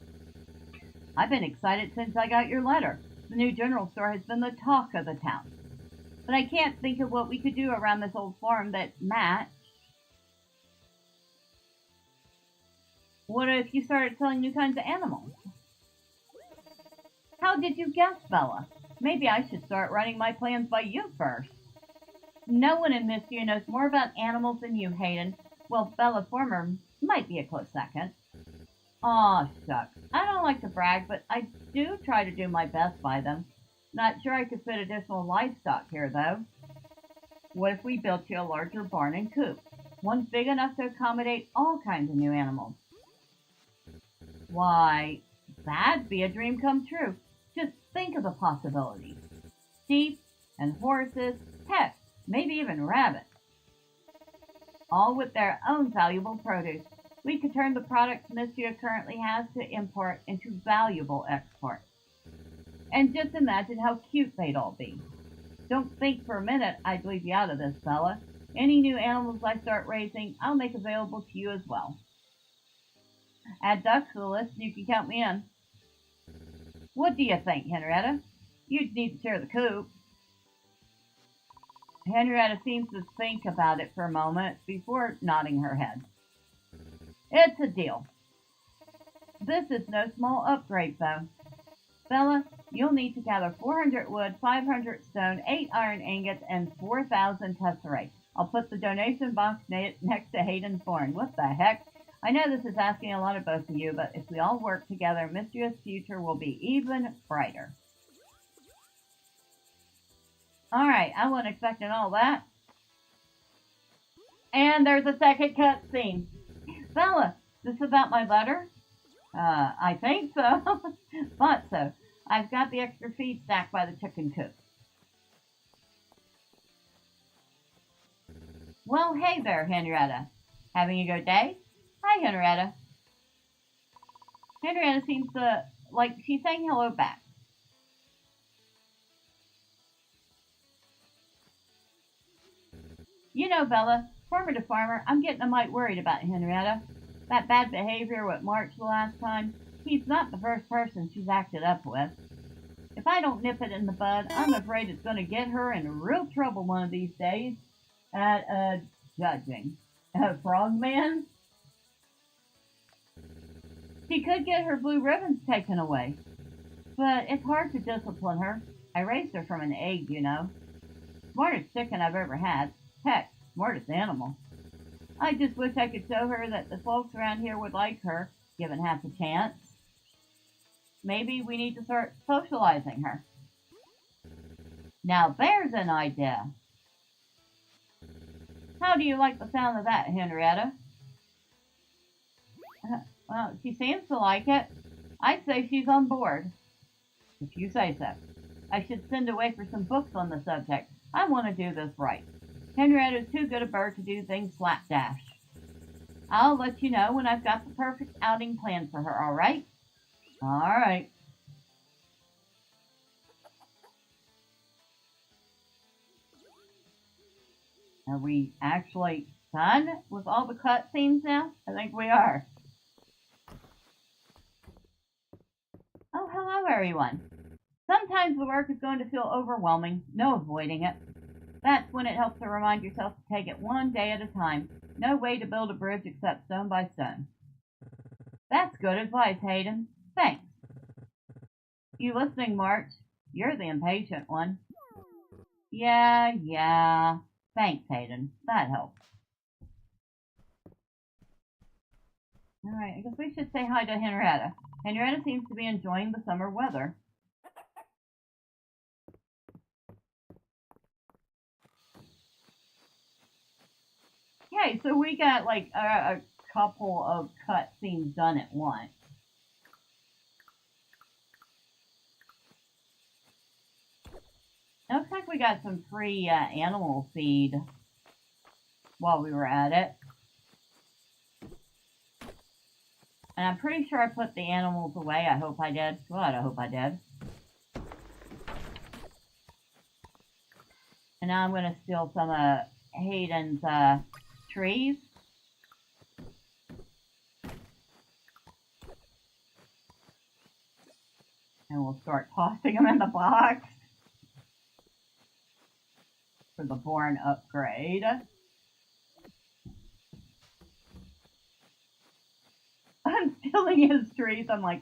I've been excited since I got your letter. The new general store has been the talk of the town. But I can't think of what we could do around this old farm that matched. What if you started selling new kinds of animals? How did you guess, Bella? Maybe I should start running my plans by you first. No one in Mistria knows more about animals than you, Hayden. Well, Bella Farmer might be a close second. Aw, shucks. I don't like to brag, but I do try to do my best by them. Not sure I could fit additional livestock here, though. What if we built you a larger barn and coop? One big enough to accommodate all kinds of new animals. Why, that'd be a dream come true. Just think of the possibilities. Sheep and horses, heck, maybe even rabbits. All with their own valuable produce. We could turn the products Mistria currently has to import into valuable exports. And just imagine how cute they'd all be. Don't think for a minute I'd leave you out of this, Bella. Any new animals I start raising, I'll make available to you as well. Add ducks to the list and you can count me in. What do you think, Henrietta? You'd need to share the coop. Henrietta seems to think about it for a moment before nodding her head. It's a deal. This is no small upgrade, though. Bella, you'll need to gather 400 wood, 500 stone, 8 iron ingots, and 4,000 tesserae. I'll put the donation box next to Hayden's barn. What the heck? I know this is asking a lot of both of you, but if we all work together, Mistria's future will be even brighter. Alright, I wasn't expecting all that. And there's a second cut scene. Bella, this about my letter? I think so. Thought so. I've got the extra feed stacked by the chicken coop. Well, hey there, Henrietta. Having a good day? Hi, Henrietta. Henrietta seems like she's saying hello back. You know, Bella, farmer to farmer, I'm getting a mite worried about Henrietta. That bad behavior with March the last time, he's not the first person she's acted up with. If I don't nip it in the bud, I'm afraid it's going to get her in real trouble one of these days at, judging. Frogman? She could get her blue ribbons taken away. But it's hard to discipline her. I raised her from an egg, you know. Smartest chicken I've ever had. Heck, smartest animal. I just wish I could show her that the folks around here would like her, given half a chance. Maybe we need to start socializing her. Now there's an idea. How do you like the sound of that, Henrietta? Well, she seems to like it. I'd say she's on board. If you say so. I should send away for some books on the subject. I want to do this right. Henrietta's too good a bird to do things slapdash. I'll let you know when I've got the perfect outing planned for her, alright? Alright. Are we actually done with all the cutscenes now? I think we are. Oh, hello everyone. Sometimes the work is going to feel overwhelming, no avoiding it. That's when it helps to remind yourself to take it one day at a time. No way to build a bridge except stone by stone. That's good advice, Hayden. Thanks. You listening, March? You're the impatient one. Yeah. Thanks, Hayden. That helps. Alright, I guess we should say hi to Henrietta. Henrietta seems to be enjoying the summer weather. Okay, so we got like a couple of cut scenes done at once. Looks like we got some free animal feed while we were at it. And I'm pretty sure I put the animals away. I hope I did. God, I hope I did. And now I'm going to steal some of Hayden's trees. And we'll start tossing them in the box for the barn upgrade. I'm stealing his trees. I'm like,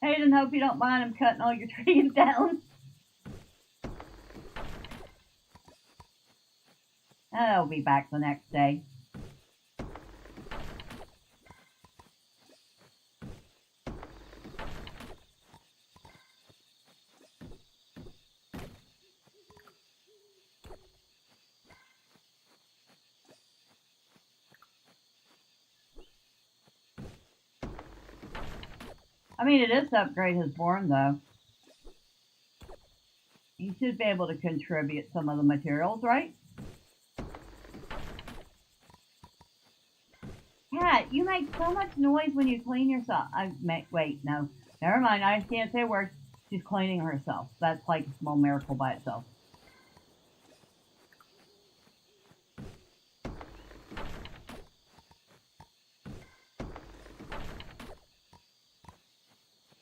Hayden, hope you don't mind I'm cutting all your trees down. I'll be back the next day. I mean, it is to upgrade his barn, though. He should be able to contribute some of the materials, right? Cat, you make so much noise when you clean yourself. Wait, no. Never mind, I can't say a word. She's cleaning herself. That's like a small miracle by itself.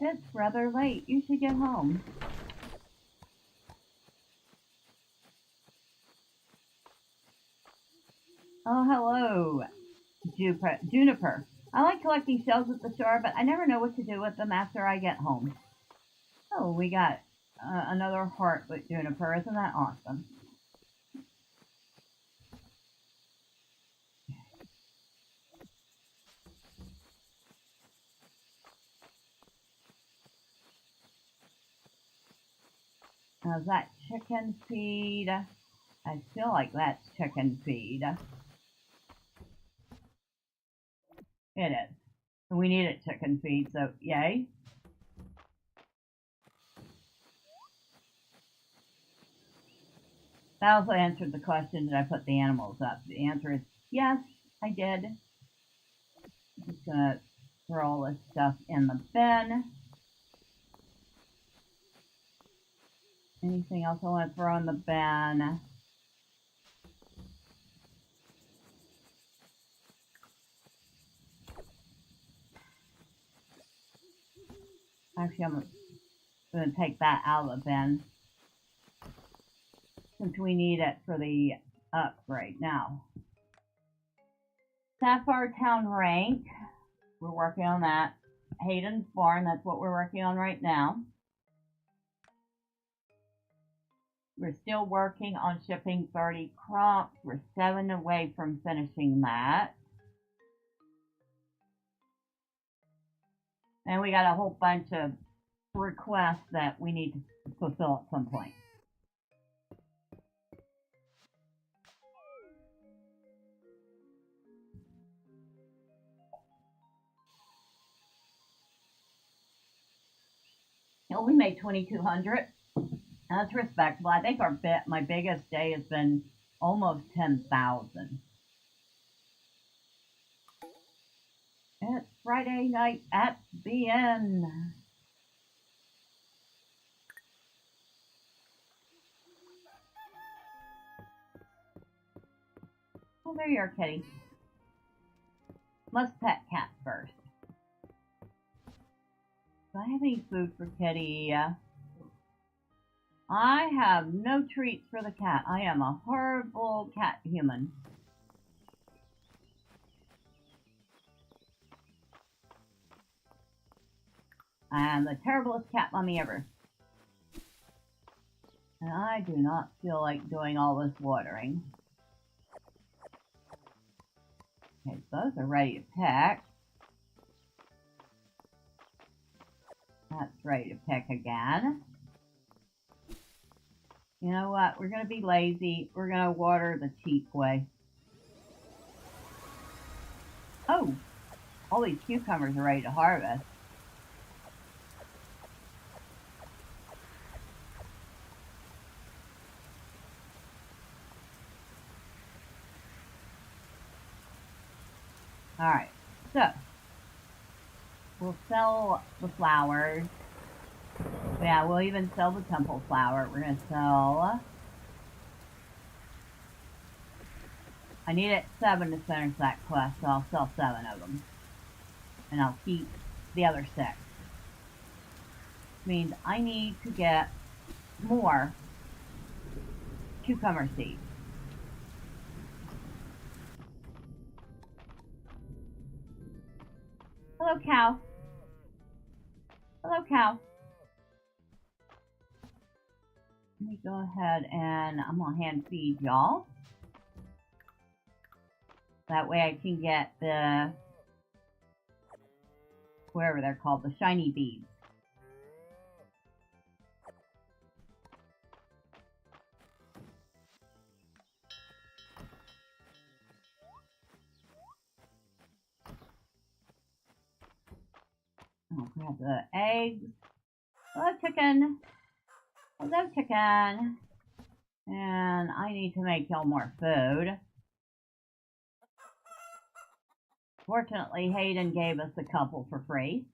It's rather late. You should get home. Oh, hello, Juniper. I like collecting shells at the store, but I never know what to do with them after I get home. Oh, we got another heart with Juniper. Isn't that awesome? Now, is that chicken feed? I feel like that's chicken feed. It is. We needed chicken feed, so yay. That also answered the question, did I put the animals up? The answer is yes, I did. I'm just gonna throw all this stuff in the bin. Anything else I want to throw in the bin? Actually, I'm going to take that out of the bin since we need it for the upgrade. Now, Sapphire Town rank, we're working on that. Hayden's barn, that's what we're working on right now. We're still working on shipping 30 crops. We're 7 away from finishing that. And we got a whole bunch of requests that we need to fulfill at some point. Oh, we made 2,200. That's respectable. I think my biggest day has been almost 10,000. It's Friday night at the inn. Oh, there you are, kitty. Must pet cat first. Do I have any food for kitty? I have no treats for the cat. I am a horrible cat human. I am the terriblest cat mommy ever. And I do not feel like doing all this watering. Okay, those are ready to pick. That's ready to pick again. You know what? We're going to be lazy. We're going to water the cheap way. Oh! All these cucumbers are ready to harvest. Alright, so we'll sell the flowers. Yeah, we'll even sell the temple flower. We're going to sell... I need it 7 to finish that quest, so I'll sell 7 of them. And I'll keep the other 6. Which means I need to get more cucumber seeds. Hello, cow. Hello, cow. Let me go ahead and I'm going to hand feed y'all. That way I can get the, whatever they're called, the shiny beads. I'll grab the eggs. Hello, chicken. Hello, chicken. And I need to make y'all more food. Fortunately, Hayden gave us a couple for free.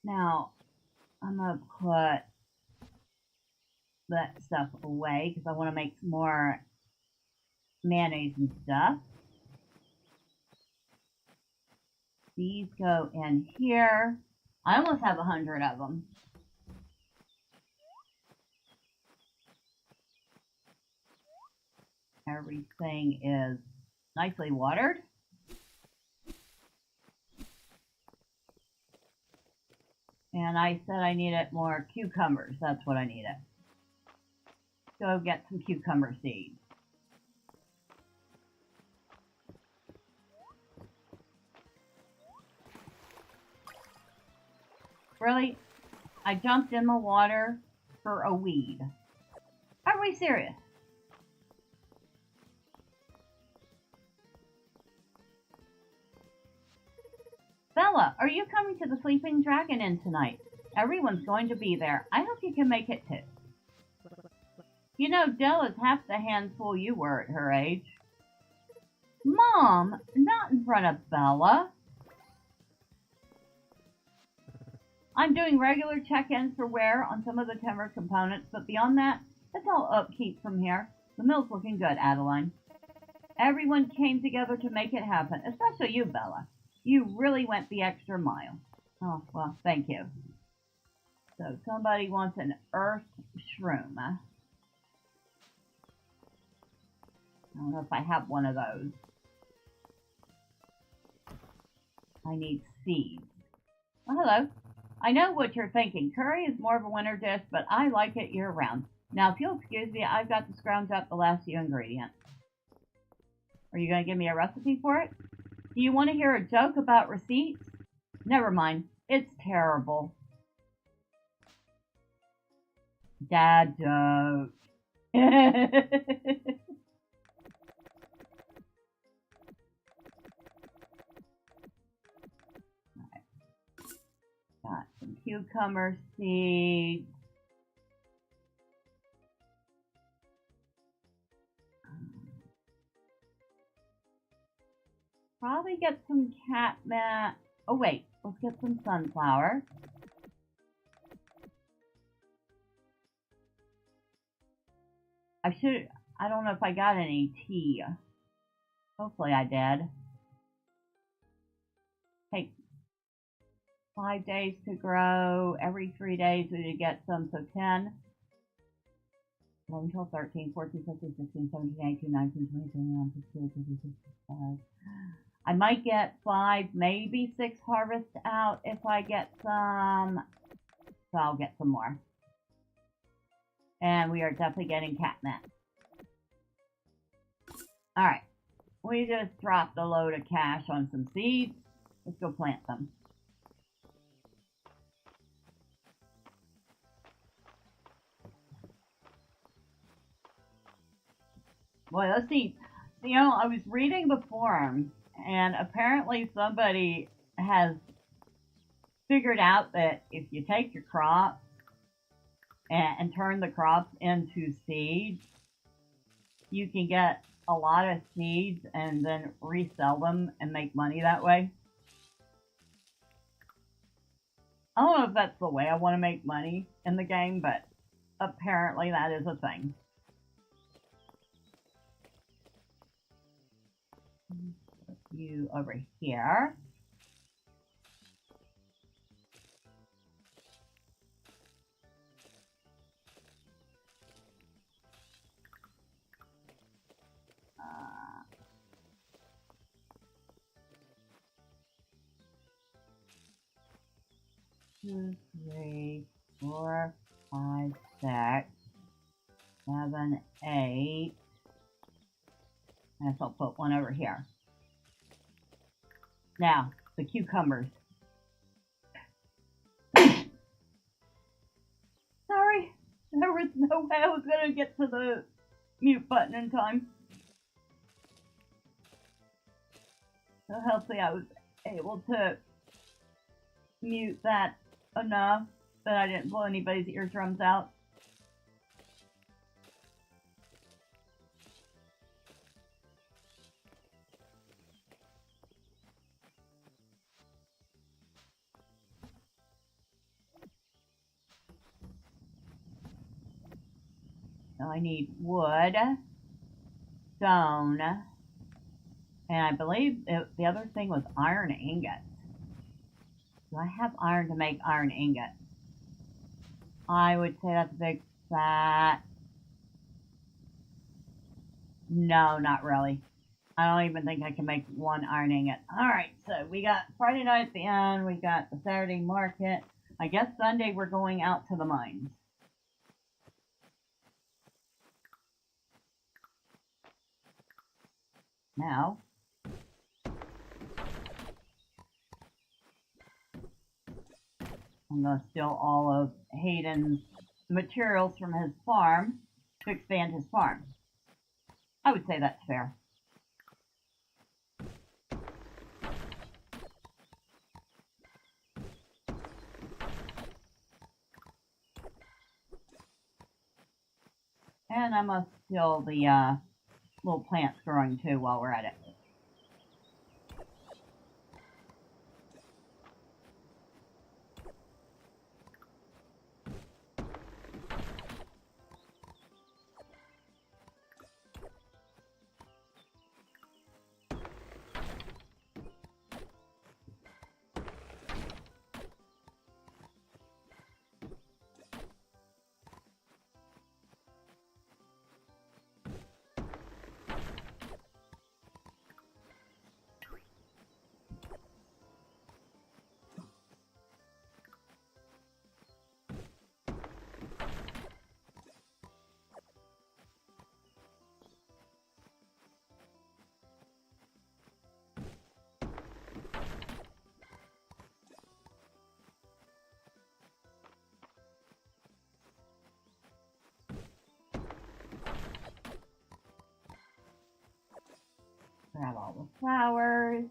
Now, I'm going to put that stuff away because I want to make some more mayonnaise and stuff. These go in here. I almost have 100 of them. Everything is nicely watered. And I said I needed more cucumbers. That's what I needed. Go get some cucumber seeds. Really? I jumped in the water for a weed. Are we serious? Bella, are you coming to the Sleeping Dragon Inn tonight? Everyone's going to be there. I hope you can make it too. You know, Dell is half the handful you were at her age. Mom, not in front of Bella. I'm doing regular check-ins for wear on some of the timber components, but beyond that, it's all upkeep from here. The mill's looking good, Adeline. Everyone came together to make it happen, especially you, Bella. You really went the extra mile. Oh, well, thank you. So, somebody wants an earth shroom. I don't know if I have one of those. I need seeds. Oh, hello. I know what you're thinking. Curry is more of a winter dish, but I like it year-round. Now, if you'll excuse me, I've got to scrounge up the last few ingredients. Are you going to give me a recipe for it? Do you want to hear a joke about receipts? Never mind. It's terrible. Dad joke. Got some cucumber seeds. Probably get some catnip. Oh wait, let's get some sunflower. I don't know if I got any tea. Hopefully I did. Take 5 days to grow. Every 3 days we would get some, so 10. 11, 12, 13, 14, 15, 16, 17, 18, 19, 20, 21, 22, 23, 25. I might get 5, maybe 6 harvests out if I get some. So I'll get some more. And we are definitely getting catnip. Alright. We just dropped a load of cash on some seeds. Let's go plant them. Boy, let's see. You know, I was reading the forums, and apparently somebody has figured out that if you take your crops and turn the crops into seeds, you can get a lot of seeds and then resell them and make money that way. I don't know if that's the way I want to make money in the game, but apparently that is a thing. Put you over here. Two, 3, 4, 5, 6, 7, 8. I guess I'll put one over here. Now, the cucumbers. Sorry, there was no way I was going to get to the mute button in time. So hopefully I was able to mute that enough that I didn't blow anybody's eardrums out. So I need wood, stone, and I believe the other thing was iron ingots. Do I have iron to make iron ingots? I would say that's a big fat... No, not really. I don't even think I can make one iron ingot. Alright, so we got Friday night at the end, we got the Saturday market. I guess Sunday we're going out to the mines. Now, I'm going to steal all of Hayden's materials from his farm to expand his farm. I would say that's fair. And I must steal the little plants growing too while we're at it. Grab all the flowers.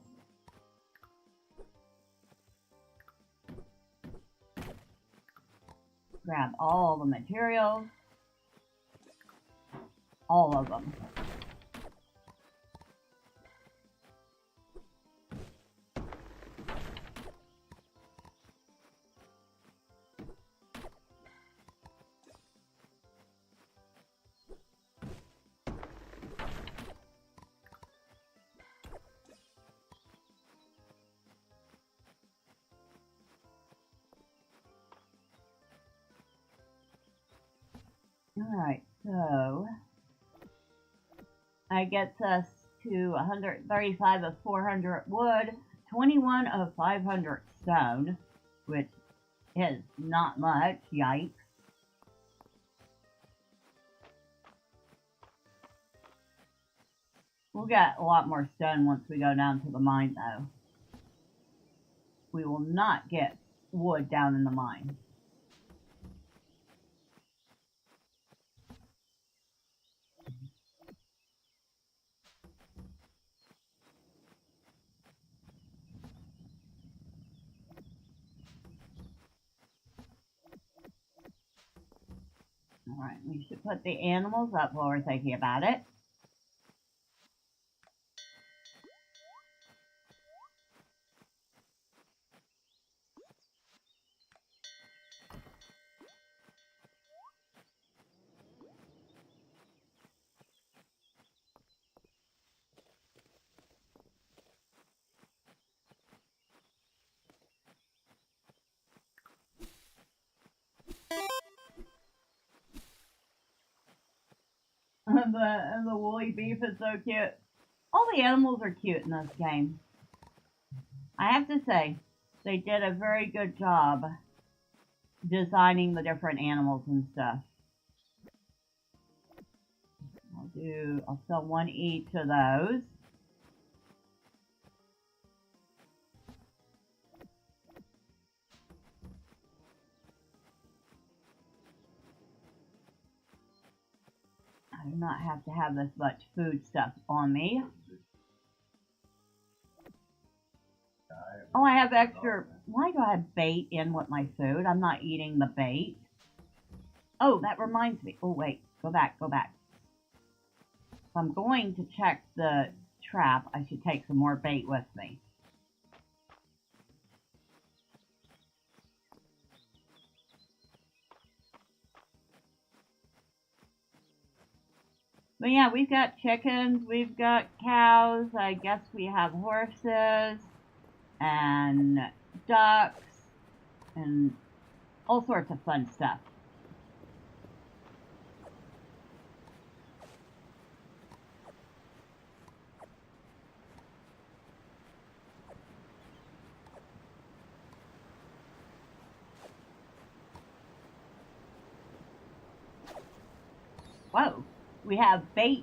Grab all the materials. All of them. Alright, so that gets us to 135 of 400 wood, 21 of 500 stone, which is not much, yikes. We'll get a lot more stone once we go down to the mine, though. We will not get wood down in the mine. Alright, we should put the animals up while we're thinking about it. The woolly beef is so cute. All the animals are cute in this game. I have to say, they did a very good job designing the different animals and stuff. I'll sell one each of those. I do not have to have this much food stuff on me. Oh, I have extra. Why do I have bait in with my food? I'm not eating the bait. Oh, that reminds me. Oh, wait. Go back. If I'm going to check the trap, I should take some more bait with me. But yeah, we've got chickens, we've got cows, I guess we have horses, and ducks, and all sorts of fun stuff. Whoa, we have a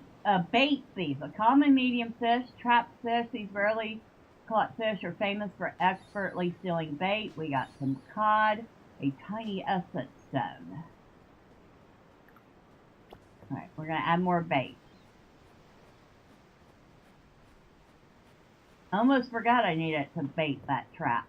bait thief, a common medium fish, trap fish. These rarely caught fish are famous for expertly stealing bait. We got some cod, a tiny essence stone. Alright, we're going to add more bait. I almost forgot I needed to bait that trap.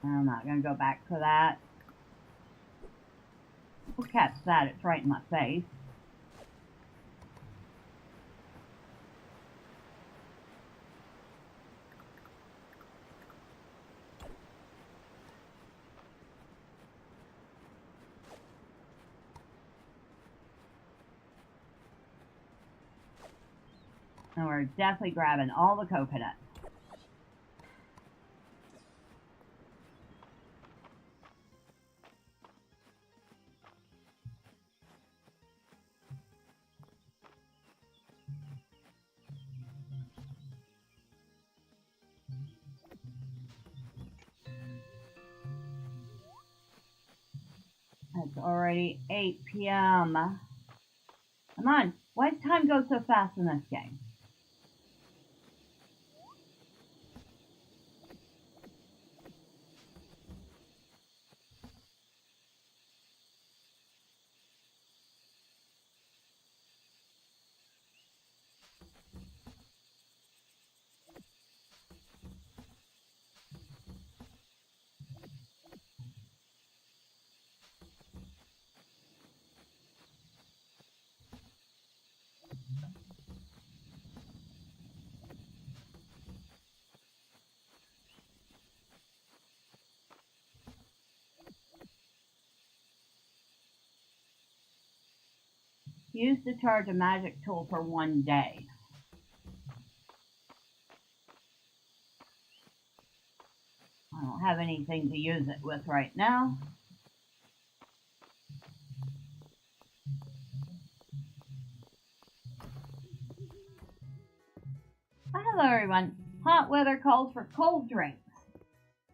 I'm not going to go back to that. We'll catch that. It's right in my face. And we're definitely grabbing all the coconuts. It's already 8 p.m. Come on, why does time go so fast in this game? Use to charge a magic tool for 1 day. I don't have anything to use it with right now. Hello everyone. Hot weather calls for cold drinks.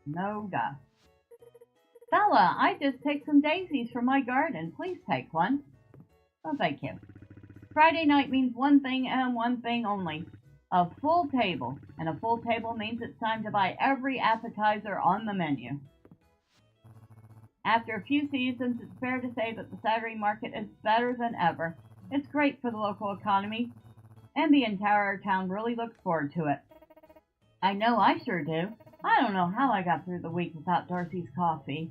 No duh. Bella, I just picked some daisies from my garden. Please take one. Oh, thank you. Friday night means one thing and one thing only. A full table. And a full table means it's time to buy every appetizer on the menu. After a few seasons, it's fair to say that the Saturday market is better than ever. It's great for the local economy, and the entire town really looks forward to it. I know I sure do. I don't know how I got through the week without Darcy's coffee.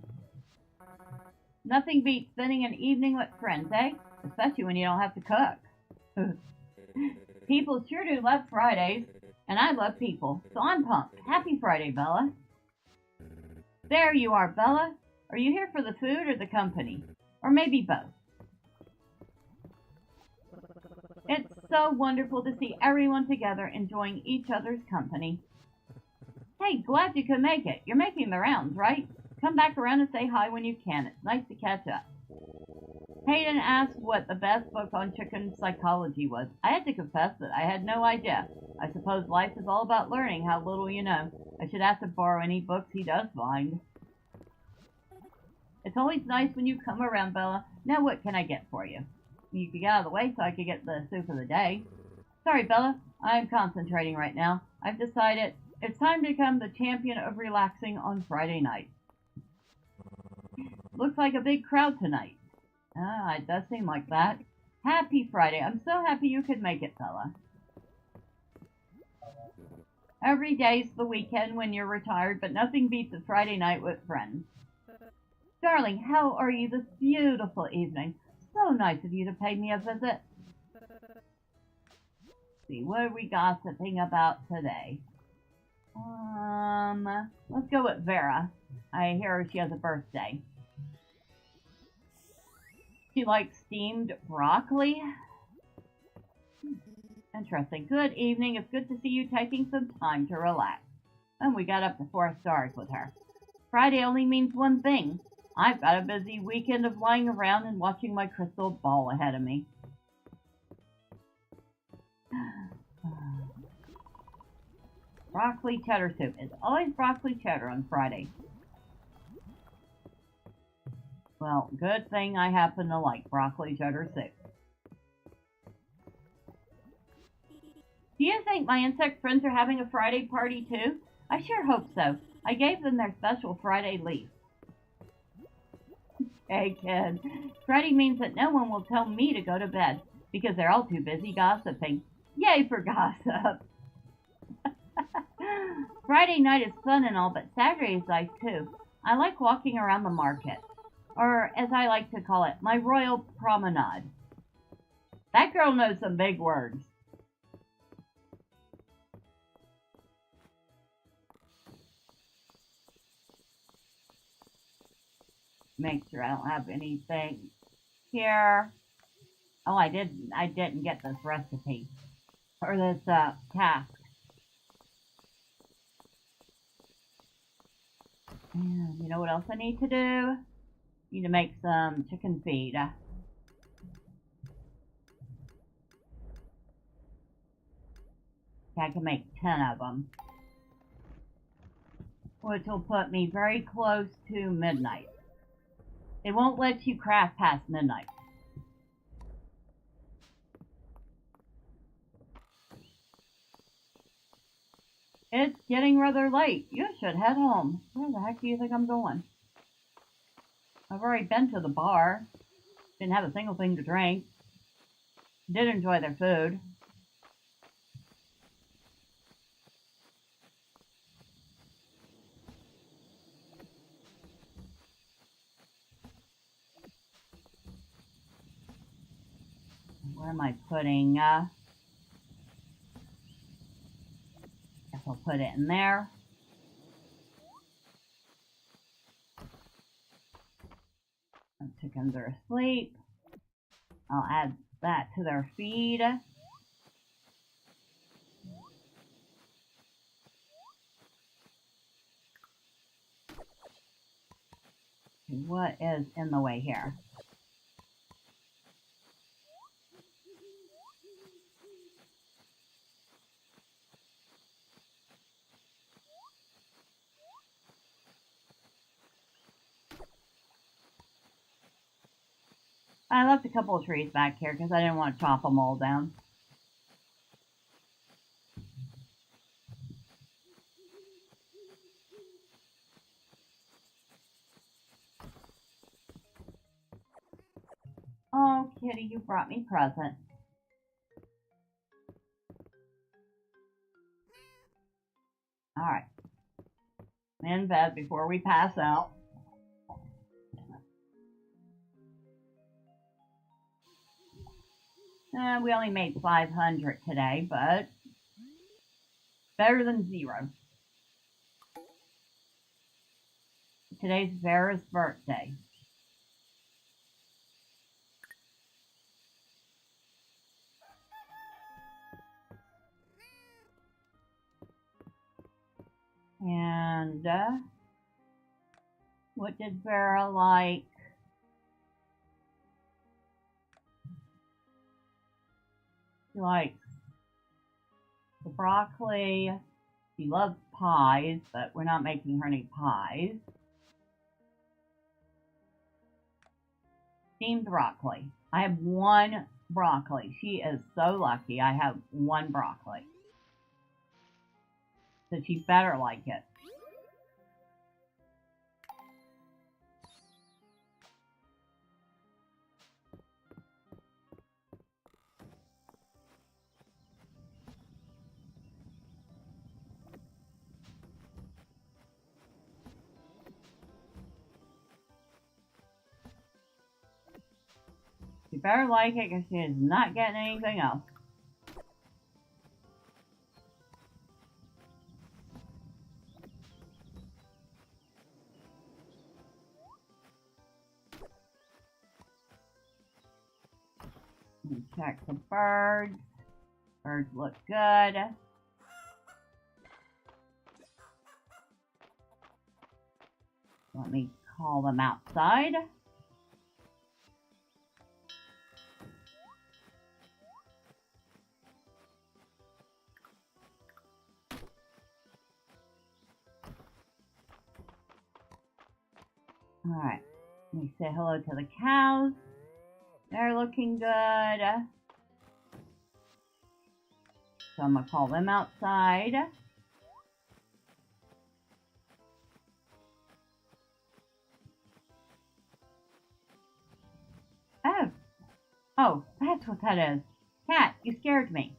Nothing beats spending an evening with friends, eh? Especially when you don't have to cook. People sure do love Fridays, and I love people, so I'm pumped. Happy Friday, Bella. There you are, Bella. Are you here for the food or the company? Or maybe both? It's so wonderful to see everyone together enjoying each other's company. Hey, glad you could make it. You're making the rounds, right? Come back around and say hi when you can. It's nice to catch up. Hayden asked what the best book on chicken psychology was. I had to confess that I had no idea. I suppose life is all about learning how little you know. I should ask to borrow any books he does find. It's always nice when you come around, Bella. Now what can I get for you? You could get out of the way so I could get the soup of the day. Sorry, Bella. I'm concentrating right now. I've decided it's time to become the champion of relaxing on Friday night. Looks like a big crowd tonight. Ah, it does seem like that. Happy Friday. I'm so happy you could make it, Bella. Every day's the weekend when you're retired, but nothing beats a Friday night with friends. Darling, how are you this beautiful evening? So nice of you to pay me a visit. Let's see, what are we gossiping about today? Let's go with Vera. I hear she has a birthday. She likes steamed broccoli. Interesting. Good evening. It's good to see you taking some time to relax. And we got up to 4 stars with her. Friday only means one thing. I've got a busy weekend of lying around and watching my crystal ball ahead of me. Broccoli cheddar soup. It's always broccoli cheddar on Friday. Well, good thing I happen to like broccoli cheddar soup. Do you think my insect friends are having a Friday party too? I sure hope so. I gave them their special Friday leaf. Hey, kid. Friday means that no one will tell me to go to bed because they're all too busy gossiping. Yay for gossip! Friday night is fun and all, but Saturday is nice too. I like walking around the market. Or, as I like to call it, my royal promenade. That girl knows some big words. Make sure I don't have anything here. Oh, I didn't get this recipe. Or this, task. And you know what else I need to do? Need to make some chicken feed. I can make 10 of them. Which will put me very close to midnight. It won't let you craft past midnight. It's getting rather late. You should head home. Where the heck do you think I'm going? I've already been to the bar. Didn't have a single thing to drink. Did enjoy their food. Where am I putting, guess I'll put it in there. The chickens are asleep. I'll add that to their feed. What is in the way here? I left a couple of trees back here because I didn't want to chop them all down. Oh, kitty, you brought me presents. Alright. In bed before we pass out. We only made 500 today, but better than 0. Today's Vera's birthday. And, what did Vera like? She likes the broccoli. She loves pies, but we're not making her any pies. Steamed broccoli. I have 1 broccoli. She is so lucky I have 1 broccoli. So she better like it. She better like it because she is not getting anything else. Check the birds. Birds look good. Let me call them outside. Alright, let me say hello to the cows. They're looking good. So I'm going to call them outside. Oh. Oh, that's what that is. Cat, you scared me.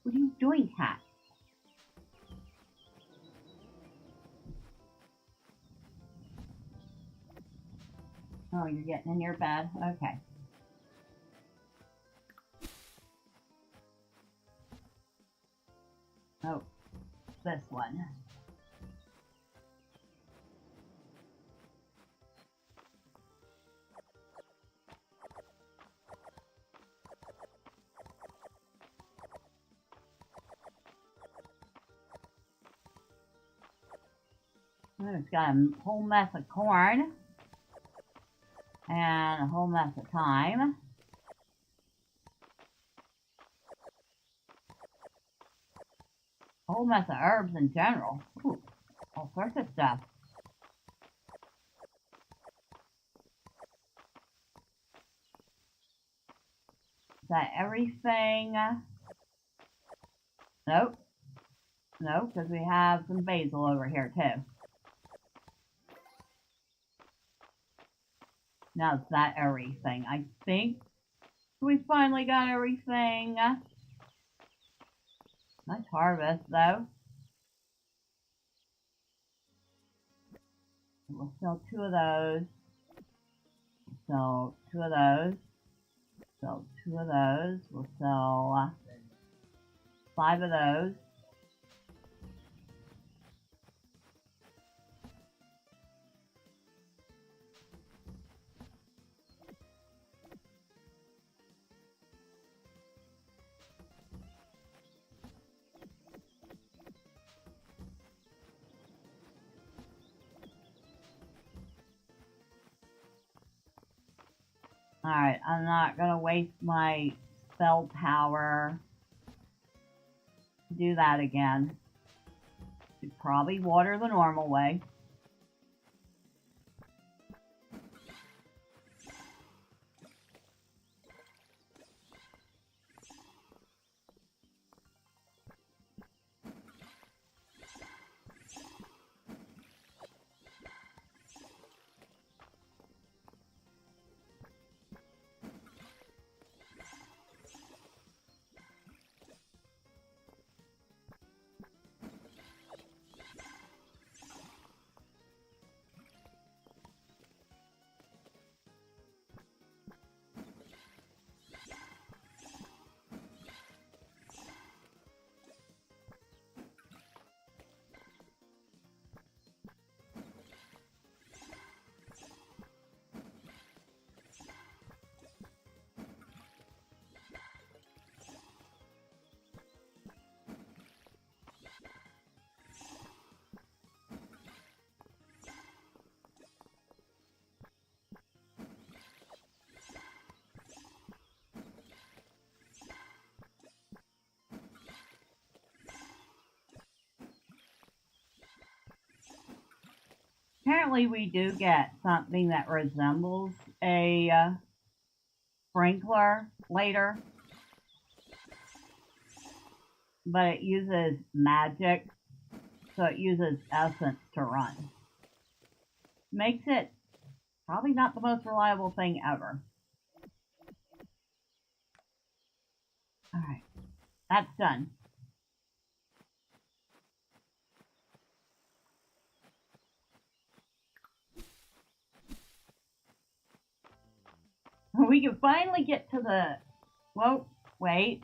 What are you doing, Cat? Oh, you're getting in your bed? Okay. Oh, this one. Oh, it's got a whole mess of corn. And a whole mess of thyme. A whole mess of herbs in general. Ooh, all sorts of stuff. Is that everything? Nope. Nope, because we have some basil over here too. Now is that everything? I think we finally got everything. Nice harvest though. We'll sell 2 of those. Sell 2 of those. Sell 2 of those. We'll sell 5 of those. Alright, I'm not gonna waste my spell power to do that again. Should probably water the normal way. Apparently we do get something that resembles a sprinkler later, but it uses magic, so it uses essence to run. Makes it probably not the most reliable thing ever. Alright, that's done. We can finally get to the... Whoa, wait.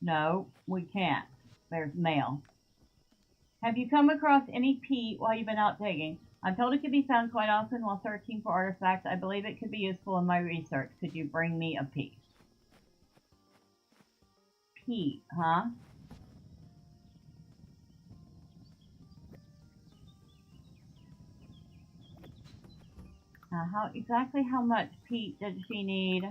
No, we can't. There's mail. Have you come across any peat while you've been out digging? I'm told it can be found quite often while searching for artifacts. I believe it could be useful in my research. Could you bring me a piece? Peat, huh? Now, exactly how much peat did she need?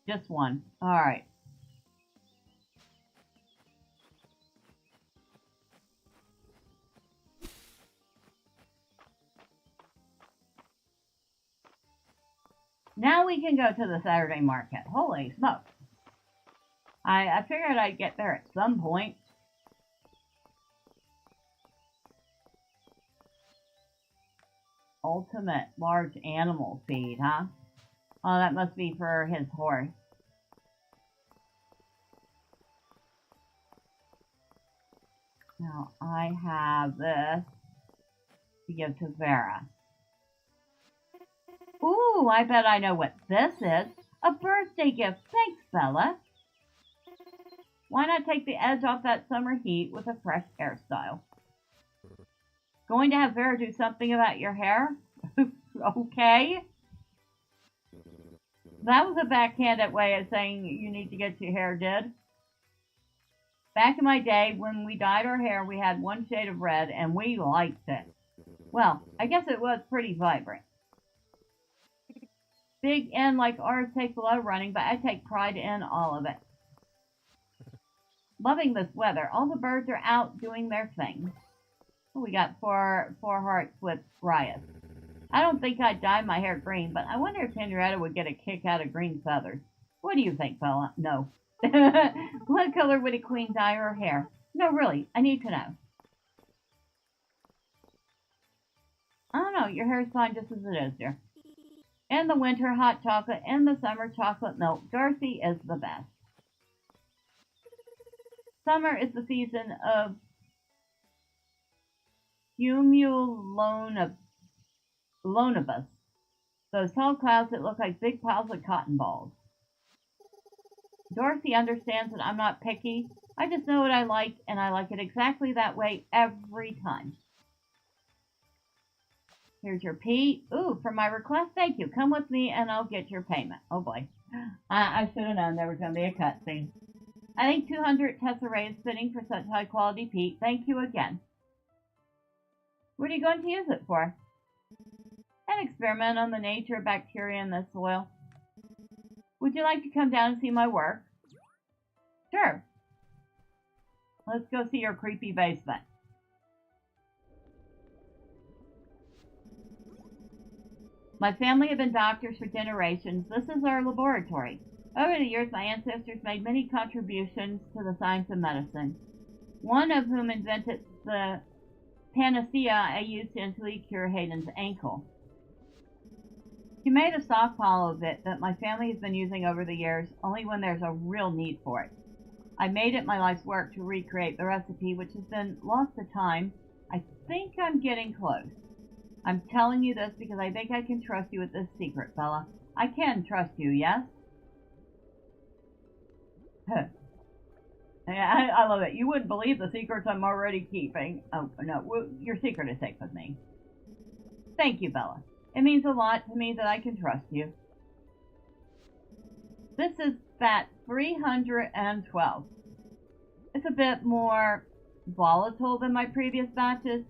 Just one. Alright. Now we can go to the Saturday market. Holy smokes. I figured I'd get there at some point. Ultimate large animal feed, huh? Oh, that must be for his horse. Now, I have this to give to Vera. Ooh, I bet I know what this is. A birthday gift. Thanks, Bella. Why not take the edge off that summer heat with a fresh hairstyle? Going to have Vera do something about your hair? Okay. That was a backhanded way of saying you need to get your hair did. Back in my day, when we dyed our hair, we had one shade of red, and we liked it. Well, I guess it was pretty vibrant. Big inn like ours takes a lot of running, but I take pride in all of it. Loving this weather. All the birds are out doing their thing. We got four hearts with riot. I don't think I'd dye my hair green, but I wonder if Henrietta would get a kick out of green feathers. What do you think, Bella? No. What color would a queen dye her hair? No, really, I need to know. I don't know, your hair's fine just as it is, dear. In the winter, hot chocolate. In the summer, chocolate milk. Darcy is the best. Summer is the season of cumulonibus. Those tall clouds that look like big piles of cotton balls. Dorothy understands that I'm not picky. I just know what I like, and I like it exactly that way every time. Here's your Pete. Ooh, for my request, thank you. Come with me, and I'll get your payment. Oh, boy. I should have known there was going to be a cutscene. I think 200 tesserae is fitting for such high-quality peat. Thank you again. What are you going to use it for? An experiment on the nature of bacteria in the soil. Would you like to come down and see my work? Sure. Let's go see your creepy basement. My family have been doctors for generations. This is our laboratory. Over the years, my ancestors made many contributions to the science of medicine, one of whom invented the panacea I used to instantly cure Hayden's ankle. She made a stockpile of it that my family has been using over the years, only when there's a real need for it. I made it my life's work to recreate the recipe, which has been lost to time. I think I'm getting close. I'm telling you this because I think I can trust you with this secret, Bella. I can trust you, yes? Yeah, I love it. You wouldn't believe the secrets I'm already keeping. Oh, no, your secret is safe with me. Thank you, Bella. It means a lot to me that I can trust you. This is bat 312. It's a bit more volatile than my previous batches.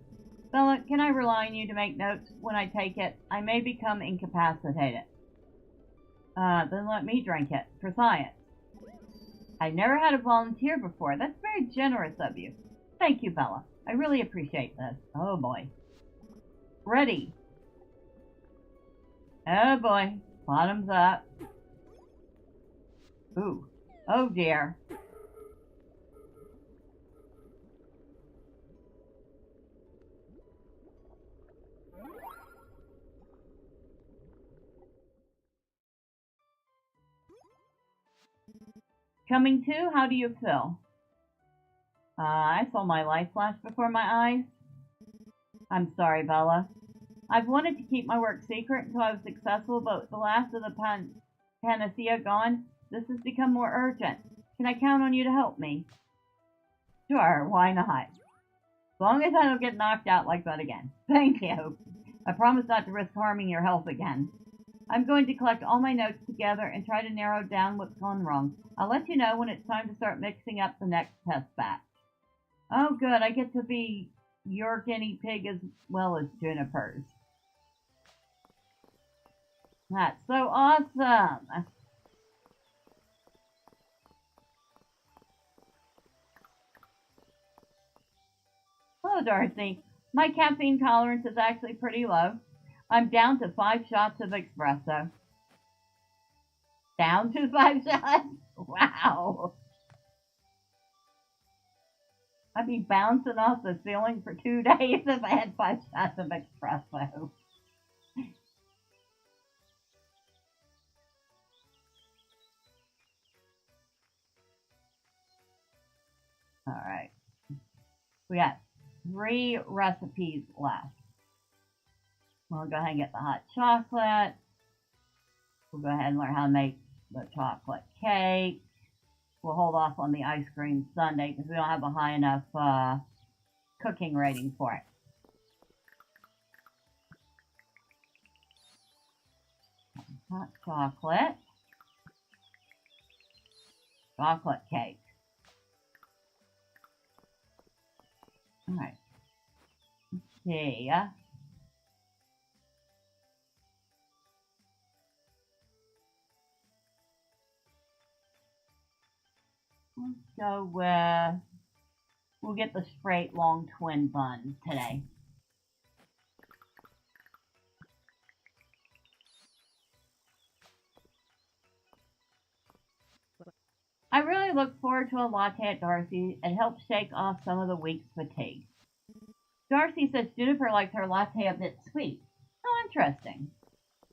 Bella, can I rely on you to make notes when I take it? I may become incapacitated. Then let me drink it, for science. I never had a volunteer before. That's very generous of you. Thank you, Bella. I really appreciate this. Oh, boy. Ready. Oh, boy. Bottoms up. Ooh. Oh, dear. Coming to, how do you feel? I saw my life flash before my eyes. I'm sorry, Bella. I've wanted to keep my work secret until I was successful, but with the last of the panacea gone, this has become more urgent. Can I count on you to help me? Sure, why not? As long as I don't get knocked out like that again. Thank you. I promise not to risk harming your health again. I'm going to collect all my notes together and try to narrow down what's gone wrong. I'll let you know when it's time to start mixing up the next test batch. Oh, good. I get to be your guinea pig as well as Juniper's. That's so awesome. Hello, Darcy. My caffeine tolerance is actually pretty low. I'm down to 5 shots of espresso. Down to 5 shots? Wow. I'd be bouncing off the ceiling for 2 days if I had 5 shots of espresso. Alright. We got 3 recipes left. We'll go ahead and get the hot chocolate. We'll go ahead and learn how to make the chocolate cake. We'll hold off on the ice cream sundae because we don't have a high enough cooking rating for it. Hot chocolate. Chocolate cake. Alright. Let's see. Let's go with, we'll get the straight long twin buns today. I really look forward to a latte at Darcy. It helps shake off some of the week's fatigue. Darcy says Juniper likes her latte a bit sweet. Oh, interesting.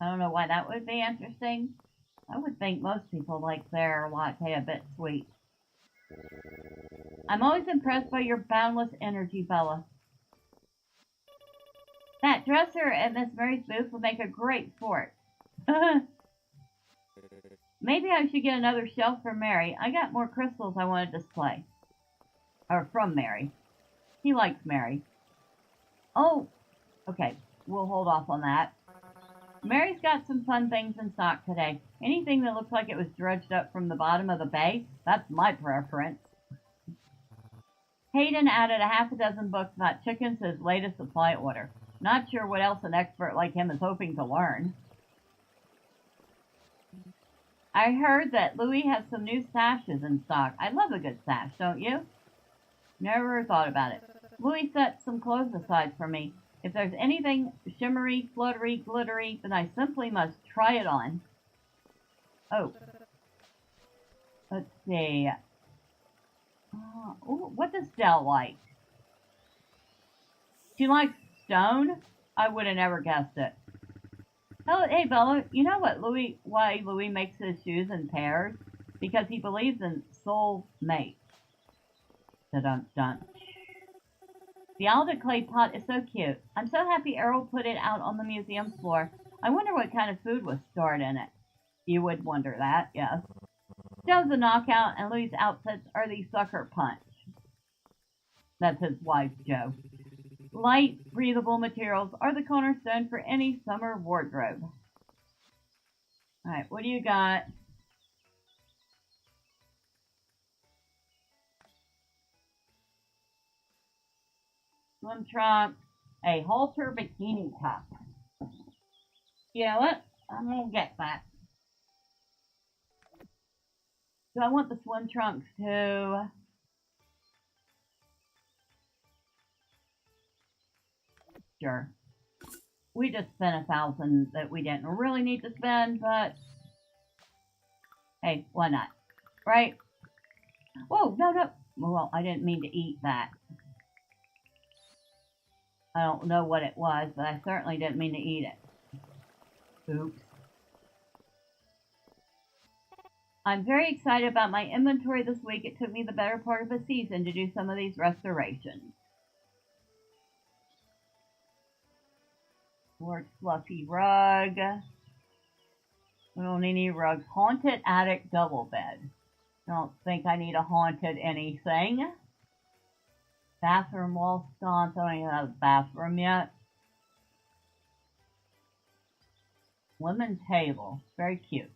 I don't know why that would be interesting. I would think most people like their latte a bit sweet. I'm always impressed by your boundless energy, Bella. That dresser at Miss Mary's booth would make a great fort. Maybe I should get another shelf for Mary. I got more crystals I want to display. Or from Mary. He likes Mary. Oh, okay. We'll hold off on that. Mary's got some fun things in stock today. Anything that looks like it was dredged up from the bottom of the bay, that's my preference. Hayden added a half a dozen books about chickens to his latest supply order. Not sure what else an expert like him is hoping to learn. I heard that Louis has some new sashes in stock. I love a good sash, don't you? Never thought about it. Louis set some clothes aside for me. If there's anything shimmery, fluttery, glittery, then I simply must try it on. Oh. Let's see. Ooh, what does Dell like? She likes stone? I would have never guessed it. Oh, hey, Bella, you know why Louis makes his shoes in pairs? Because he believes in soul mates. Dun-dun-dun. The alder clay pot is so cute. I'm so happy Errol put it out on the museum floor. I wonder what kind of food was stored in it. You would wonder that, yes. Joe's a knockout, and Louis' outfits are the sucker punch. That's his wife, Joe. Light, breathable materials are the cornerstone for any summer wardrobe. Alright, what do you got? Swim trunks, a halter bikini top. You know what? I'm gonna get that. Do I want the swim trunks too? Sure. We just spent $1,000 that we didn't really need to spend, but hey, why not? Right? Whoa, no. Well, I didn't mean to eat that. I don't know what it was, but I certainly didn't mean to eat it. Oops. I'm very excited about my inventory this week. It took me the better part of a season to do some of these restorations. More fluffy rug. We don't need any rugs. Haunted attic double bed. Don't think I need a haunted anything. Bathroom wall sconce. I don't even have a bathroom yet. Women's table. Very cute.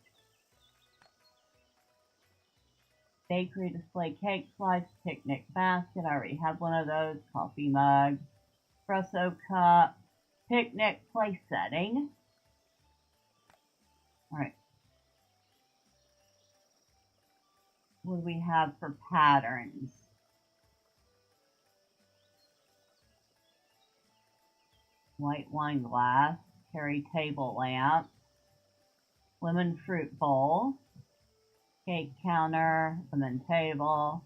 Bakery display cake slice. Picnic basket. I already have one of those. Coffee mug. Espresso cup. Picnic place setting. Alright. What do we have for patterns? White wine glass. Cherry table lamp. Lemon fruit bowl. Cake counter. Lemon table.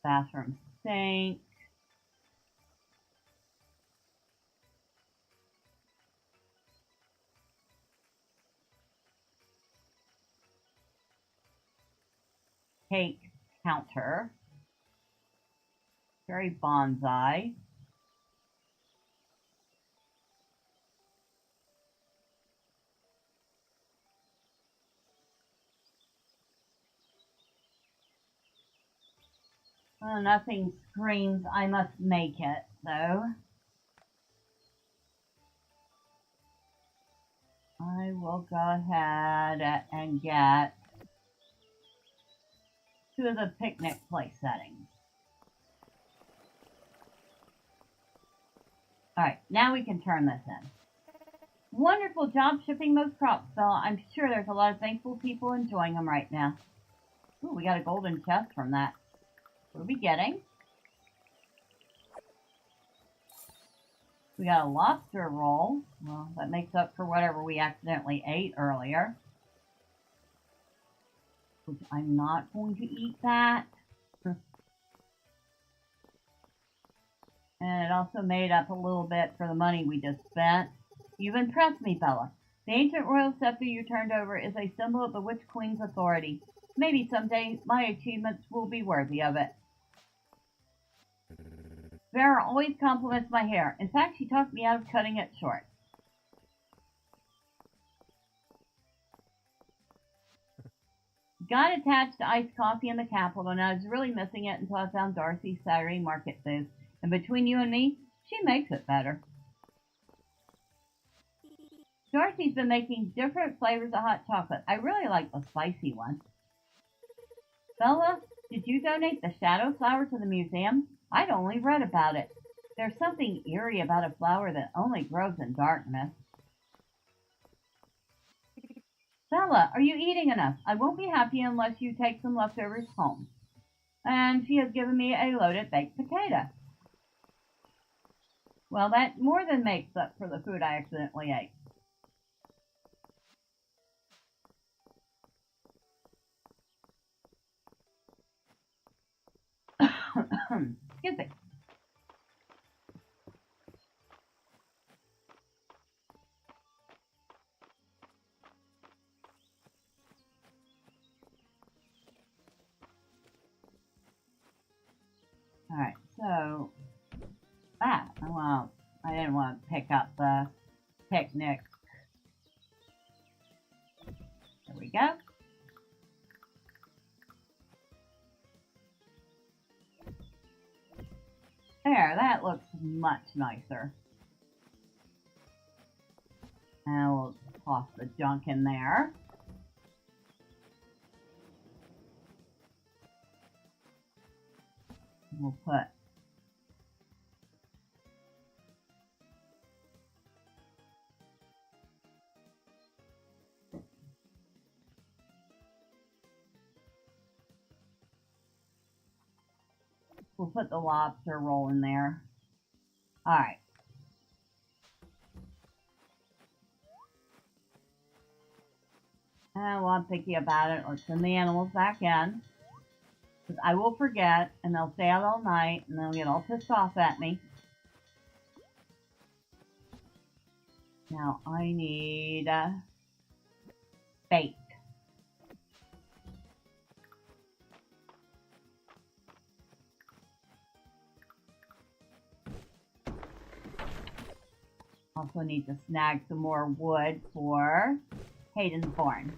Bathroom sink. Cake counter. Very bonsai. Well, nothing screams I must make it, though. I will go ahead and get two of the picnic place settings. Alright, now we can turn this in. Wonderful job shipping those crops, Bella. I'm sure there's a lot of thankful people enjoying them right now. Ooh, we got a golden chest from that. What are we getting? We got a lobster roll. Well, that makes up for whatever we accidentally ate earlier. Which I'm not going to eat that. And it also made up a little bit for the money we just spent. You've impressed me, Bella. The ancient royal scepter you turned over is a symbol of the Witch Queen's authority. Maybe someday my achievements will be worthy of it. Vera always compliments my hair. In fact, she talked me out of cutting it short. Got attached to iced coffee in the capital, and I was really missing it until I found Darcy's Saturday market booth. And between you and me, she makes it better. Darcy's been making different flavors of hot chocolate. I really like the spicy one. Bella, Did you donate the shadow flower to the museum? I'd only read about it. There's something eerie about a flower that only grows in darkness. Bella, are you eating enough? I won't be happy unless you take some leftovers home. And she has given me a loaded baked potato. Well, that more than makes up for the food I accidentally ate. Excuse me. Alright, so I didn't want to pick up the picnic. There we go. There, that looks much nicer. And we'll toss the junk in there. We'll put the lobster roll in there. Alright. And while I'm thinking about it, let's send the animals back in. Because I will forget, and they'll stay out all night, and they'll get all pissed off at me. Now, I need bait. Also need to snag some more wood for Hayden's barn.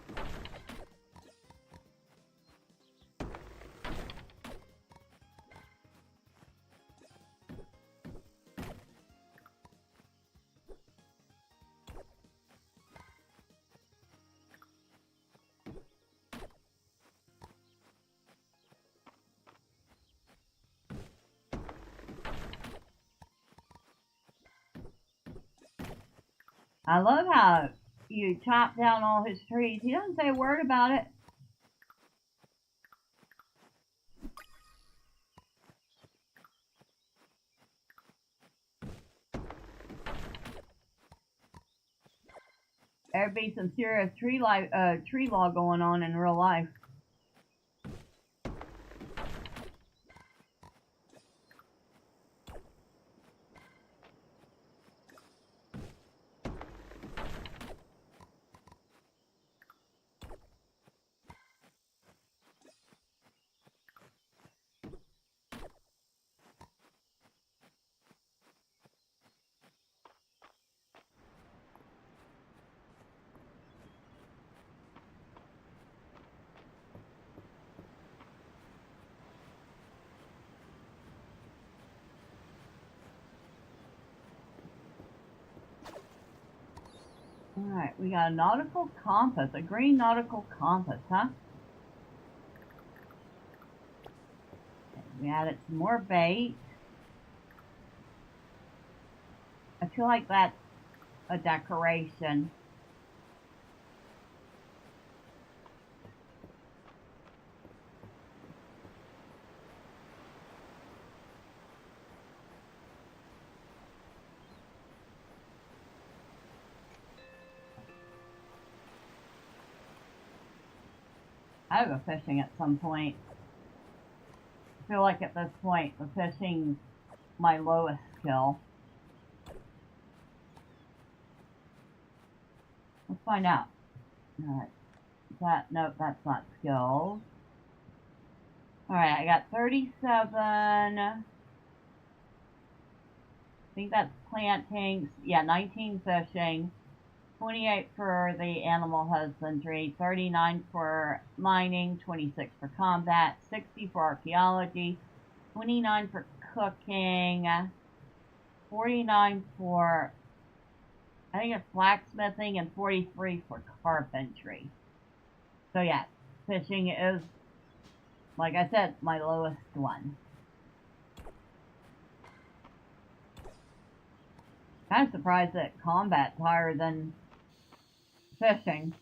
I love how you chop down all his trees. He doesn't say a word about it. There'd be some serious tree law going on in real life. Alright, we got a nautical compass, a green nautical compass, huh? We added some more bait. I feel like that's a decoration. I'll go fishing at some point. I feel like at this point, the fishing's my lowest skill. Let's find out. Alright. Nope, that's not skills. Alright, I got 37. I think that's planting. Yeah, 19 fishing. 28 for the animal husbandry, 39 for mining, 26 for combat, 60 for archaeology, 29 for cooking, 49 for, I think it's blacksmithing, and 43 for carpentry. So yeah, fishing is Like I said, my lowest one. Kind of surprised that combat's higher than fishing.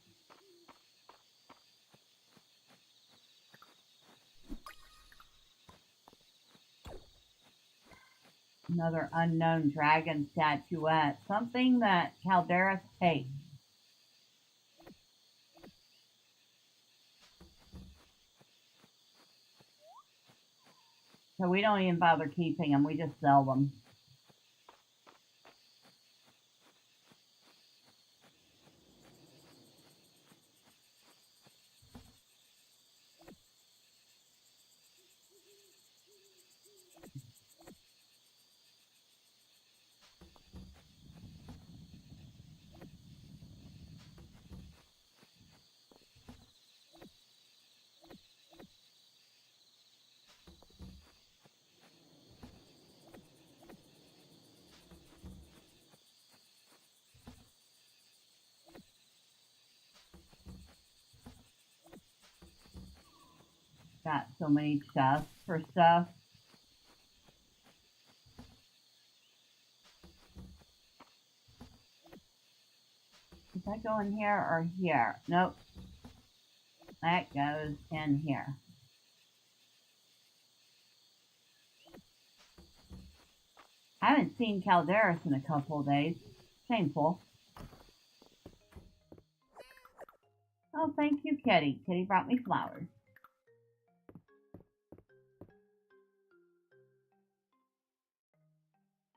Another unknown dragon statuette. Something that Caldarus hates. So we don't even bother keeping them. We just sell them. Got so many chests for stuff. Does that go in here or here? Nope. That goes in here. I haven't seen Caldarus in a couple of days. Shameful. Oh, thank you, Kitty. Kitty brought me flowers.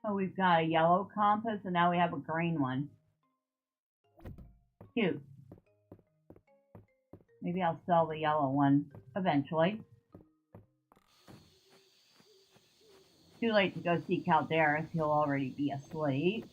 Oh, we've got a yellow compass and now we have a green one. Cute. Maybe I'll sell the yellow one eventually. Too late to go see Caldarus. He'll already be asleep.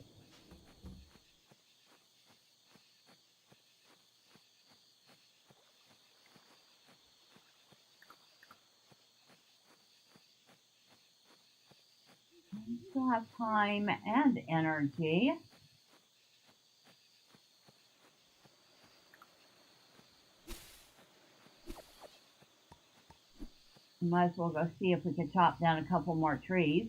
We still have time and energy. We might as well go see if we can chop down a couple more trees.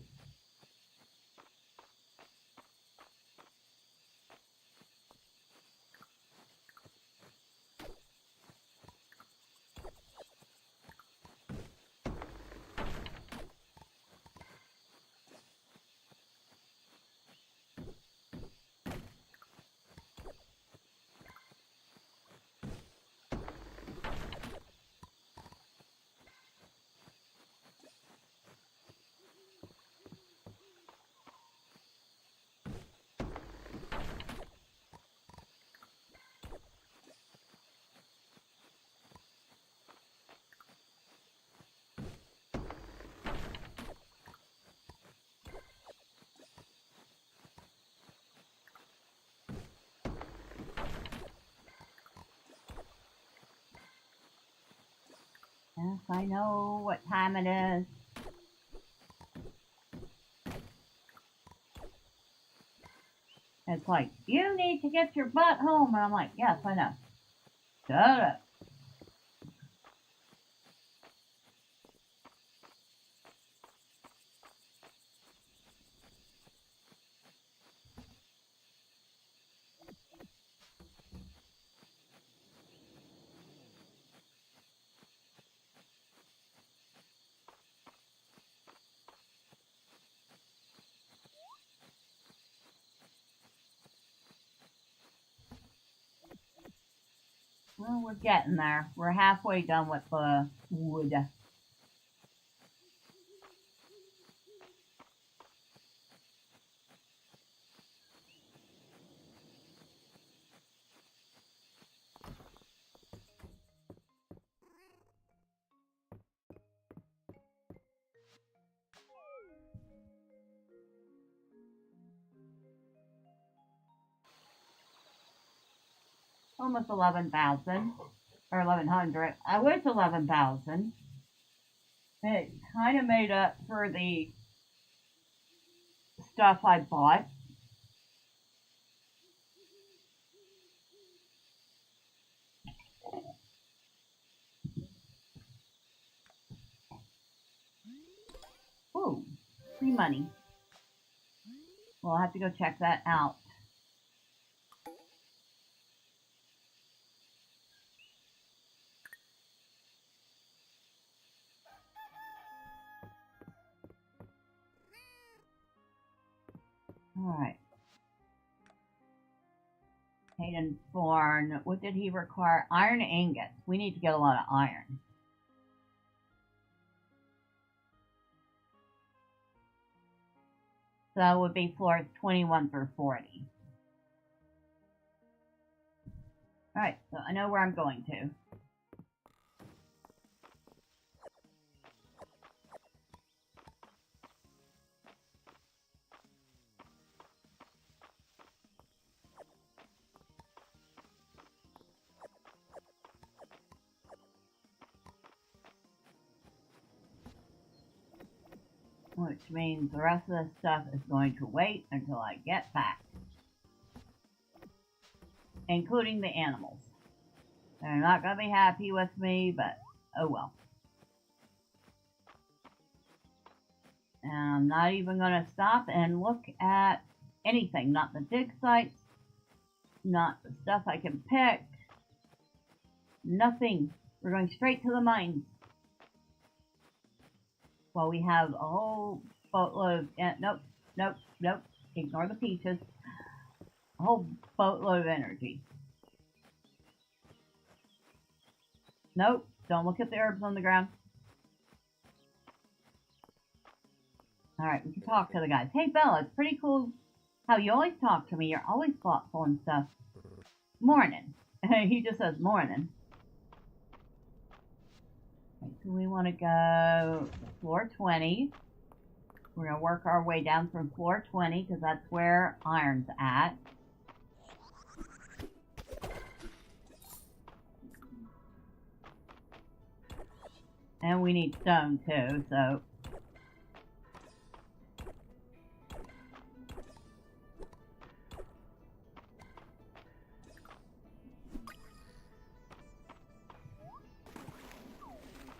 Yes, I know what time it is. It's like, you need to get your butt home. And I'm like, yes, I know. Shut up. Well, we're getting there. We're halfway done with the wood. Almost 11,000 or 1,100. I wish 11,000. It kind of made up for the stuff I bought. money. We'll have to go check that out. Alright. Hayden Thorne, what did he require? Iron ingots. We need to get a lot of iron. So it would be floors 21 through 40. Alright, so I know where I'm going to. Which means the rest of this stuff is going to wait until I get back. Including the animals. They're not going to be happy with me, but oh well. And I'm not even going to stop and look at anything. Not the dig sites. Not the stuff I can pick. Nothing. We're going straight to the mines. Well, we have a whole boatload of... Nope. Ignore the peaches. A whole boatload of energy. Nope. Don't look at the herbs on the ground. Alright, we can talk to the guys. Hey, Bella, it's pretty cool how you always talk to me. You're always thoughtful and stuff. Morning. He just says morning. Okay, so we want to go to floor 20. We're going to work our way down from floor 20 because that's where iron's at. And we need stone too, so...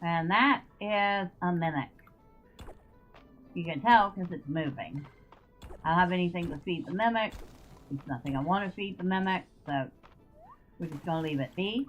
And that is a mimic. You can tell because it's moving. I don't have anything to feed the mimic. There's nothing I want to feed the mimic, so we're just going to leave it be.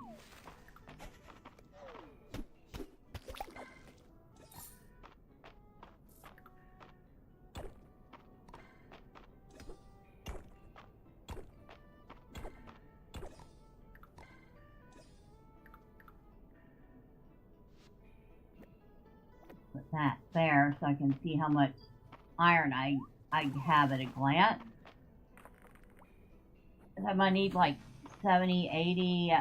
Put that there so I can see how much iron I have at a glance. I might need like 70, 80.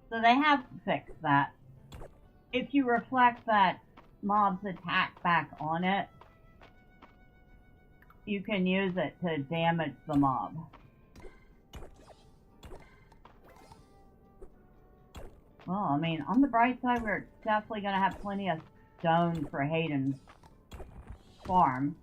So they have fixed that. If you reflect that mobs attack back on it, you can use it to damage the mob. Well, I mean, on the bright side, we're definitely going to have plenty of stone for Hayden's farm.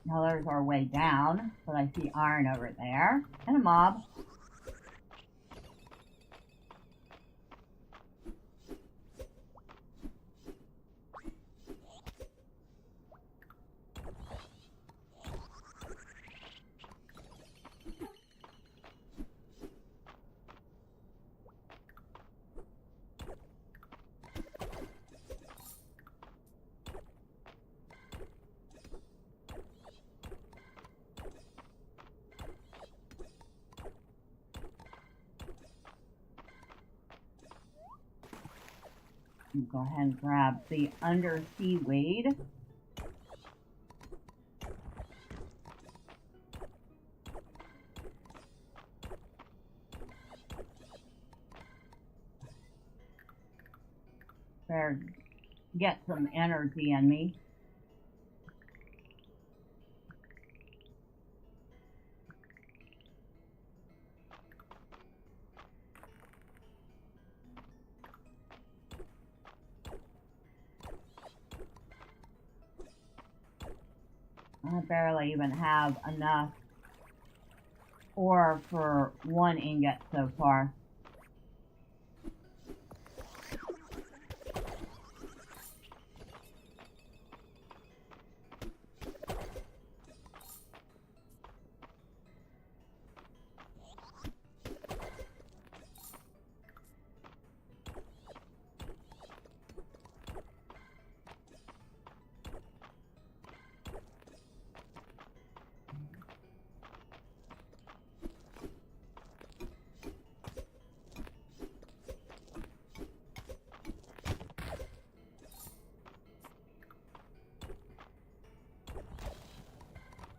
Now there's our way down, but I see iron over there, and a mob. Go ahead and grab the undersea weed. Better get some energy in me. I barely even have enough ore for one ingot so far.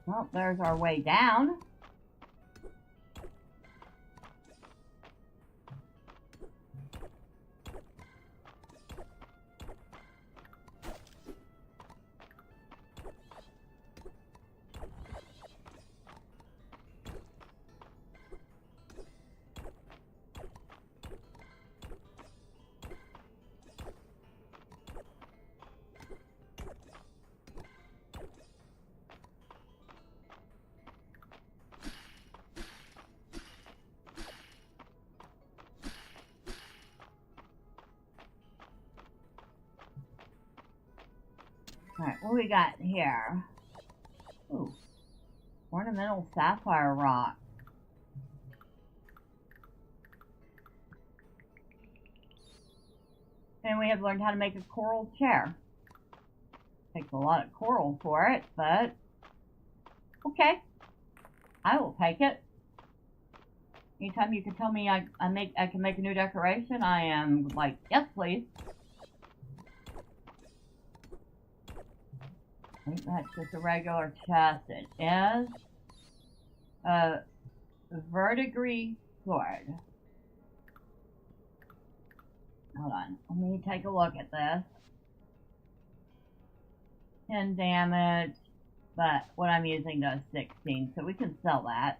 Well, there's our way down. Alright, what we got here? Ooh, ornamental sapphire rock. And we have learned how to make a coral chair. Takes a lot of coral for it, but okay. I will take it. Anytime you can tell me I can make a new decoration, I am like, yes please. I think that's just a regular chest. It is a verdigris sword. Hold on, let me take a look at this. 10 damage, but what I'm using does 16, so we can sell that.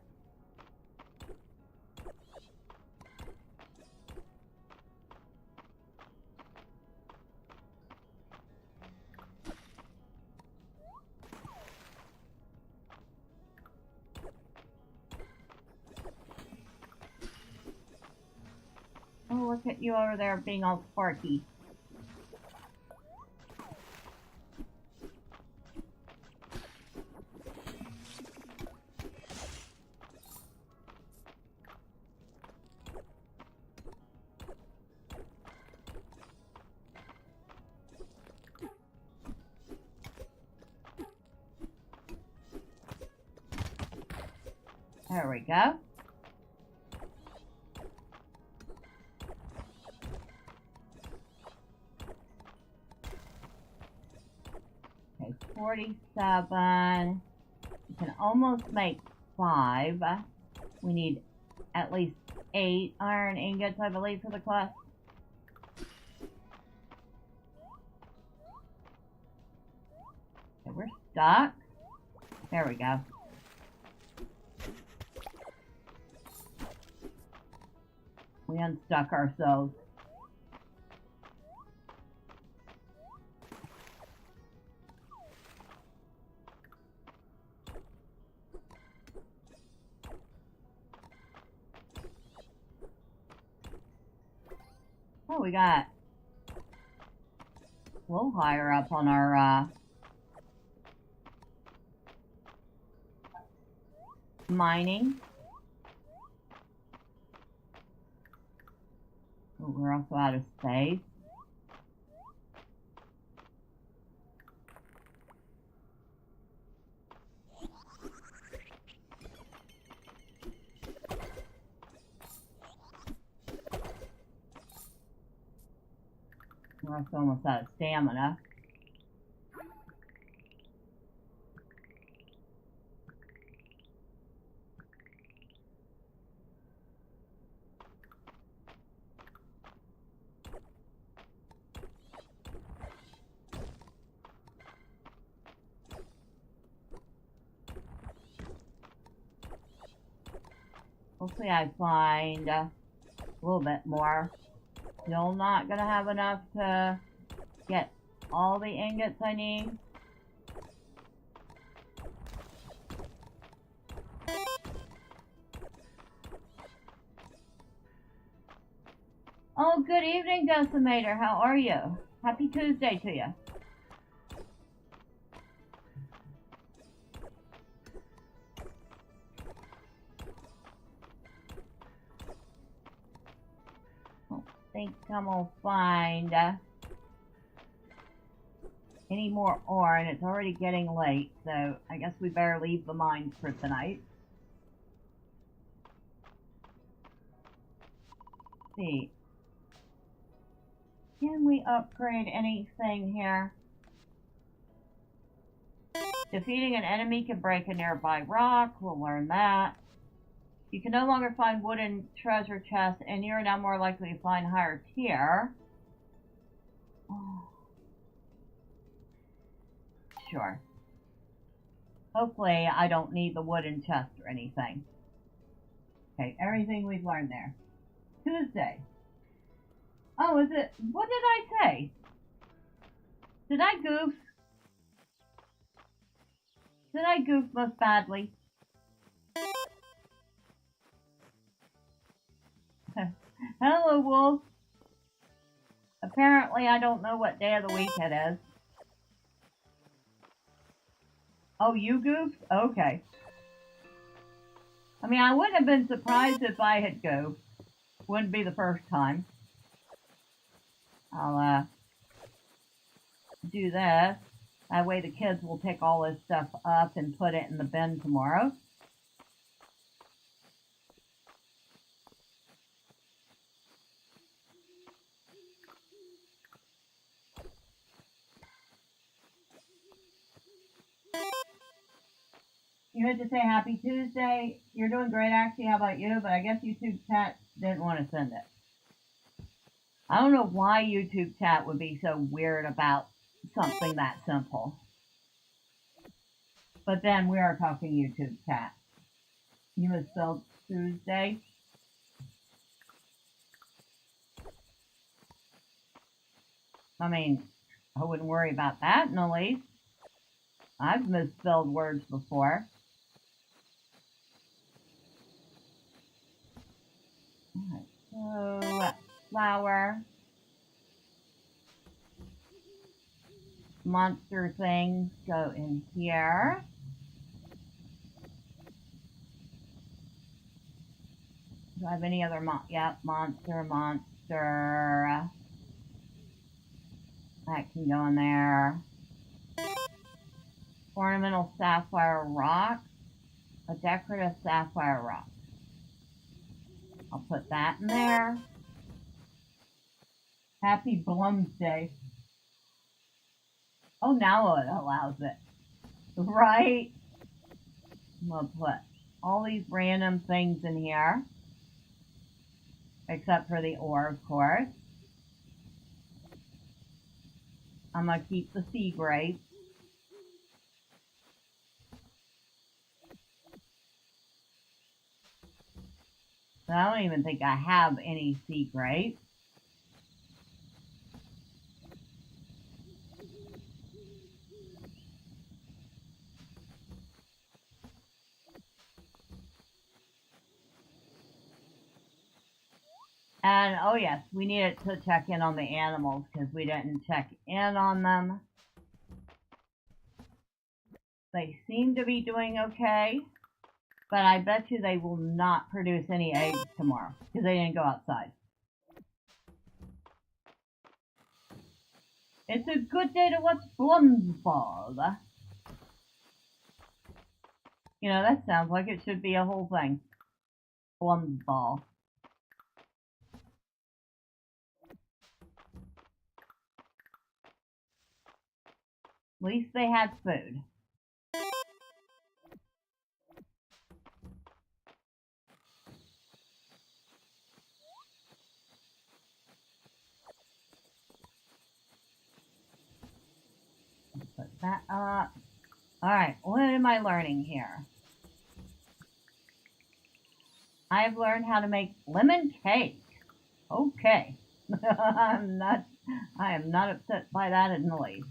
Oh, look at you over there being all sparky. There we go. Okay, 47. We can almost make 5. We need at least 8 iron ingots, I believe, for the quest. Okay, we're stuck. There we go. We unstuck ourselves. Oh, we got a little higher up on our mining. Oh, we're also out of space. We're almost out of stamina. Hopefully I find a little bit more. Still not gonna have enough to get all the ingots I need. Oh, good evening, Decimator. How are you? Happy Tuesday to you. I think I'm gonna find any more ore, and it's already getting late, so I guess we better leave the mines for tonight. Let's see. Can we upgrade anything here? Defeating an enemy can break a nearby rock. We'll learn that. You can no longer find wooden treasure chests, and you're now more likely to find higher tier. Oh. Sure. Hopefully I don't need the wooden chest or anything. Okay, everything we've learned there. Tuesday. Oh, is it? What did I say? Did I goof? Did I goof most badly? Hello, Wolf. Apparently I don't know what day of the week it is. Oh, you goofed? Okay. I mean, I wouldn't have been surprised if I had goofed. Wouldn't be the first time. I'll, do this. That way the kids will pick all this stuff up and put it in the bin tomorrow. You had to say happy Tuesday. You're doing great, actually. How about you? But I guess YouTube chat didn't want to send it. I don't know why YouTube chat would be so weird about something that simple. But then we are talking YouTube chat. You misspelled Tuesday. I mean, I wouldn't worry about that in the least. I've misspelled words before. Alright, so flower. Monster things go in here. Do I have any other yep, monster. That can go in there. Ornamental sapphire rock. A decorative sapphire rock. I'll put that in there. Happy Blums Day. Oh, now it allows it. Right? I'm going to put all these random things in here. Except for the ore, of course. I'm going to keep the sea grapes. But I don't even think I have any sea grapes. And, oh yes, we needed to check in on the animals because we didn't check in on them. They seem to be doing okay, but I bet you they will not produce any eggs tomorrow because they didn't go outside. It's a good day to watch Blumsball. You know, that sounds like it should be a whole thing. Blumsball. least they had food. Put that up. Alright, what am I learning here? I've learned how to make lemon cake. Okay. I am not upset by that in the least.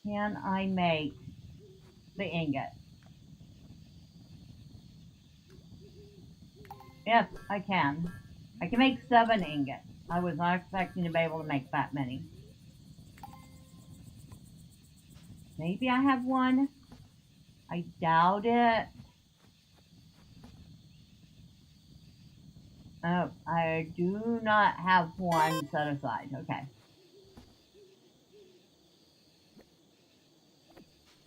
Can I make the ingot? Yes, I can. I can make 7 ingots. I was not expecting to be able to make that many. Maybe I have one. I doubt it. Oh, I do not have one set aside. Okay.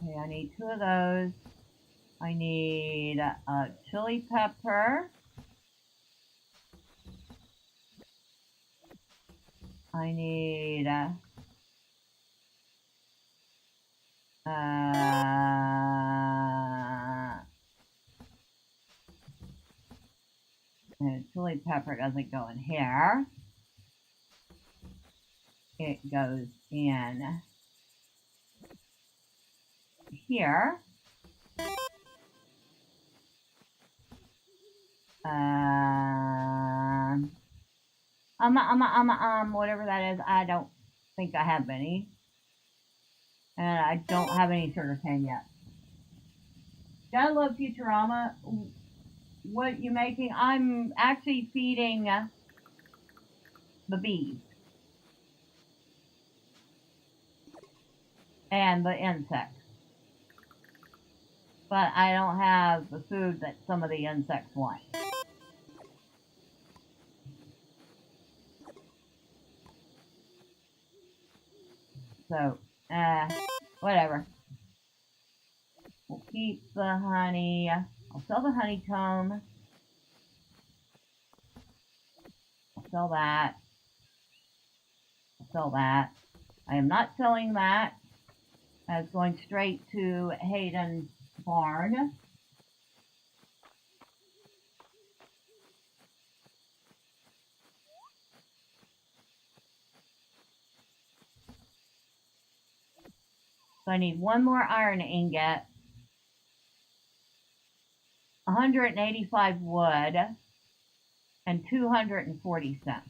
Okay, I need 2 of those. I need a chili pepper. I need a chili pepper doesn't go in here. It goes in here. Whatever that is, I don't think I have any. And I don't have any sugar cane yet. Gotta love Futurama. What you making? I'm actually feeding the bees. And the insects. But I don't have the food that some of the insects want. So, whatever. We'll keep the honey. I'll sell the honeycomb. I'll sell that. I'll sell that. I am not selling that. That's going straight to Hayden's barn. So I need 1 more iron ingot, 185 wood, and 240 cents.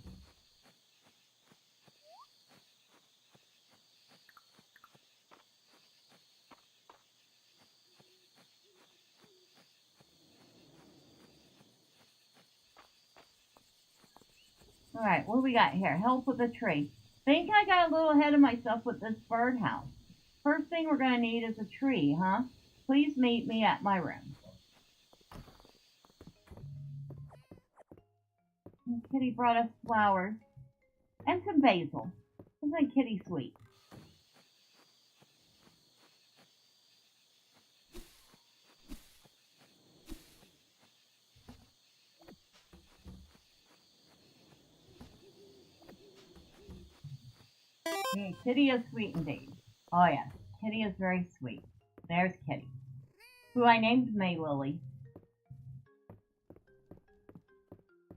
Alright, what do we got here? Help with the tree. Think I got a little ahead of myself with this birdhouse. First thing we're going to need is a tree, huh? Please meet me at my room. And Kitty brought us flowers. And some basil. Isn't Kitty sweet? Yeah, Kitty is sweet indeed. Oh yes, Kitty is very sweet. There's Kitty, who I named May Lily.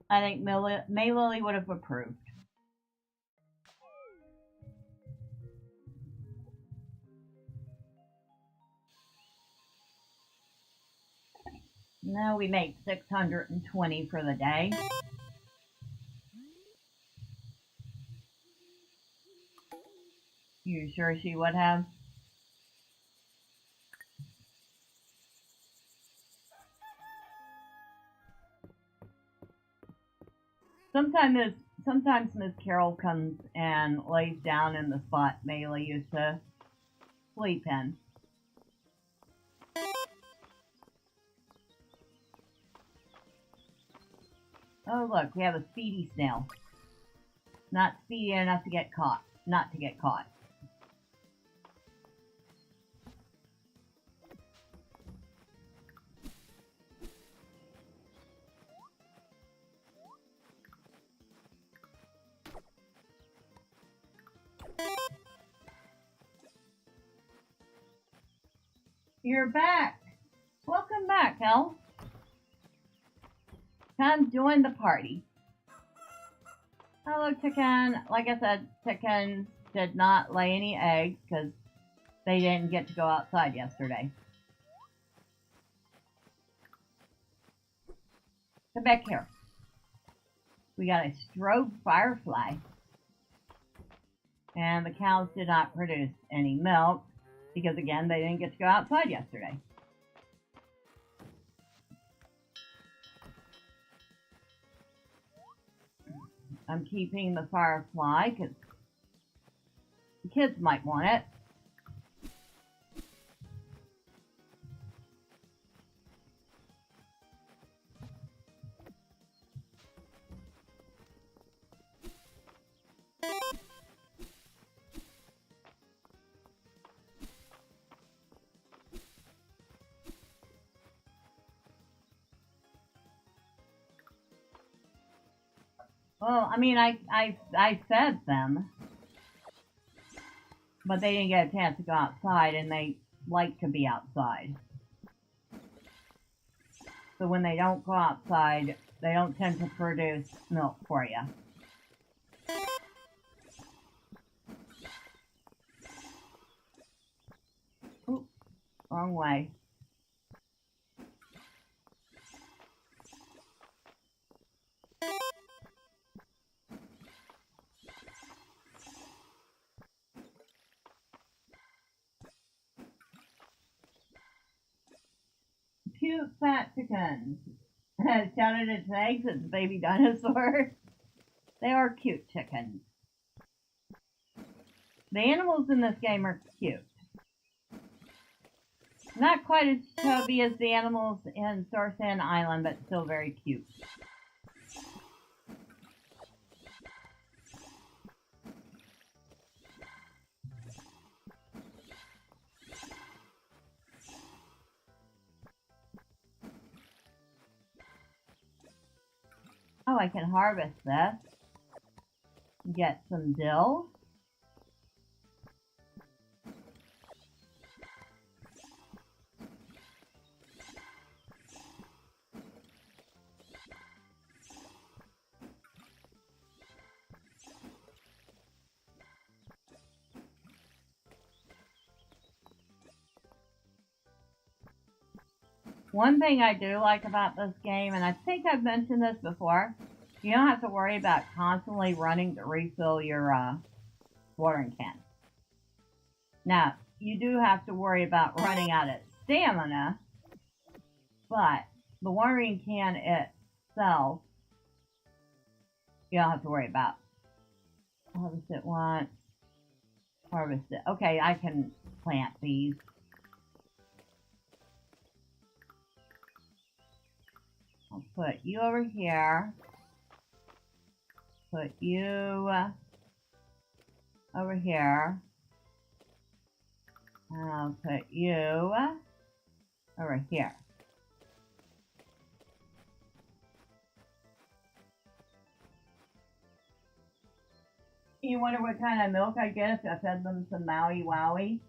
I think May Lily would have approved. Now we make 620 for the day. You sure she would have? Sometimes Miss Carol comes and lays down in the spot Maylee used to sleep in. Oh look, we have a speedy snail. Not speedy enough to get caught. Not to get caught. You're back. Welcome back, Elle. Come join the party. Hello, chicken. Like I said, chickens did not lay any eggs because they didn't get to go outside yesterday. Come back here. We got a strobe firefly. And the cows did not produce any milk because, again, they didn't get to go outside yesterday. I'm keeping the firefly because the kids might want it. Well, I mean, I fed them, but they didn't get a chance to go outside, and they like to be outside. So when they don't go outside, they don't tend to produce milk for you. Oops, wrong way. Cute fat chickens. Shouted its eggs at the baby dinosaur. They are cute chickens. The animals in this game are cute. Not quite as chubby as the animals in Star Sand Island, but still very cute. Oh, I can harvest this. Get some dill. One thing I do like about this game, and I think I've mentioned this before, you don't have to worry about constantly running to refill your watering can. Now, you do have to worry about running out of stamina, but the watering can itself, you don't have to worry about. Harvest it once. Harvest it. Okay, I can plant these. I'll put you over here. Put you over here. And I'll put you over here. You wonder what kind of milk I get if I fed them some Maui Wowie?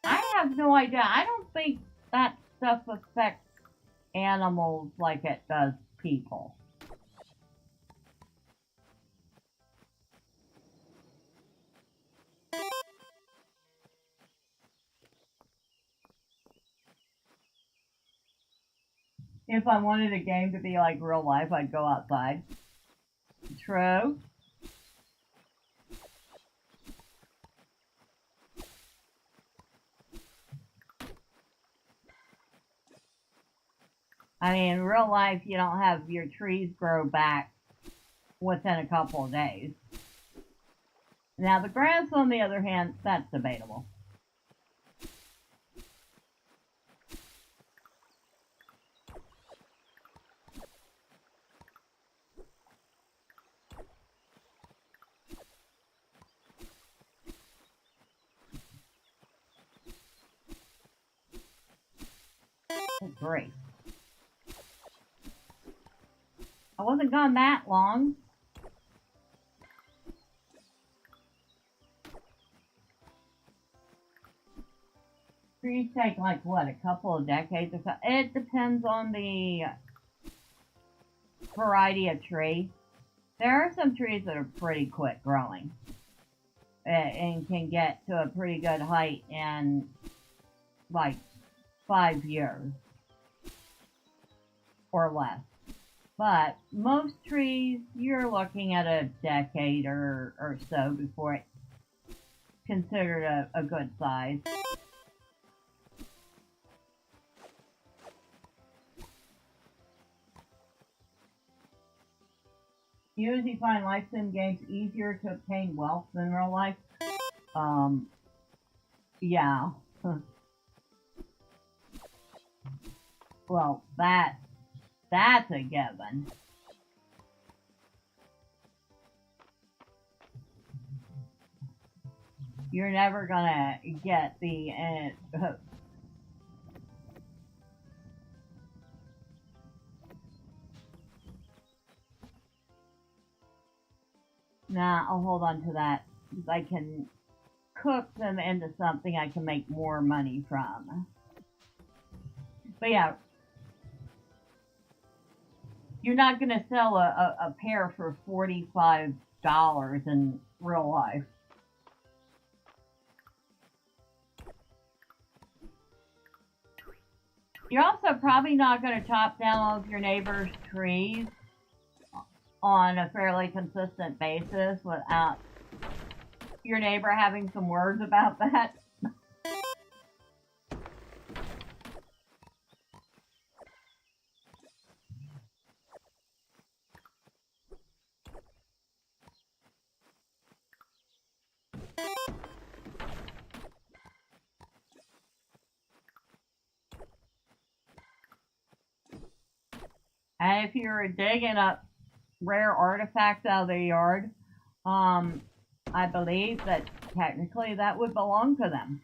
I have no idea. I don't think that stuff affects animals like it does people. If I wanted a game to be like real life, I'd go outside. True. I mean, in real life, you don't have your trees grow back within a couple of days. Now, the grass, on the other hand, that's debatable. Good grief. I wasn't gone that long. Trees take like what, a couple of decades or so. It depends on the variety of tree. There are some trees that are pretty quick growing and can get to a pretty good height in like 5 years or less. But most trees, you're looking at a decade or so before it's considered a good size. You usually find life sim games easier to obtain wealth than real life. Yeah. Well, that's a given. You're never gonna get the nah, I'll hold on to that. I can cook them into something I can make more money from. But yeah, you're not going to sell a pair for $45 in real life. You're also probably not going to chop down all of your neighbor's trees on a fairly consistent basis without your neighbor having some words about that. And if you're digging up rare artifacts out of the yard, I believe that technically that would belong to them.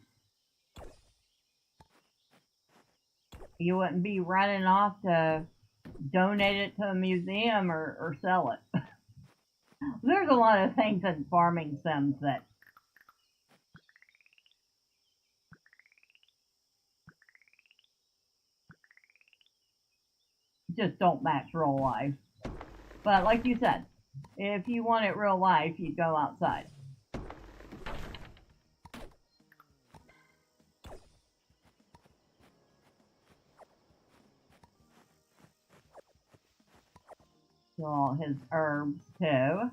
You wouldn't be running off to donate it to a museum or sell it. There's a lot of things in farming sims that just don't match real life. But like you said, if you want it real life, you go outside. So all his herbs too.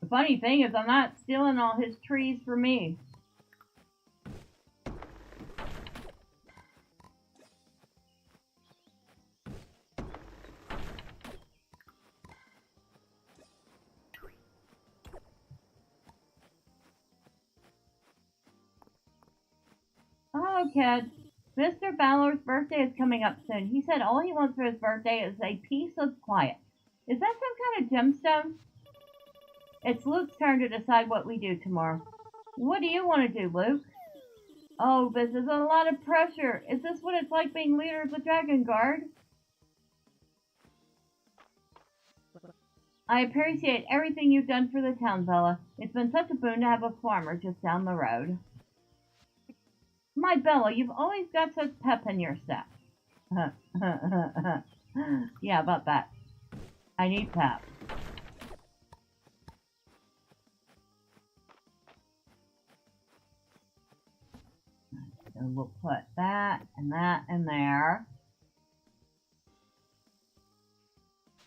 The funny thing is I'm not stealing all his trees for me. Oh, kid. Mr. Balor's birthday is coming up soon. He said all he wants for his birthday is a piece of quiet. Is that some kind of gemstone? It's Luke's turn to decide what we do tomorrow. What do you want to do, Luke? Oh, this is a lot of pressure. Is this what it's like being leader of the Dragon Guard? I appreciate everything you've done for the town, Bella. It's been such a boon to have a farmer just down the road. My Bella, you've always got such pep in your step. Yeah, about that. I need pep. So we'll put that in there.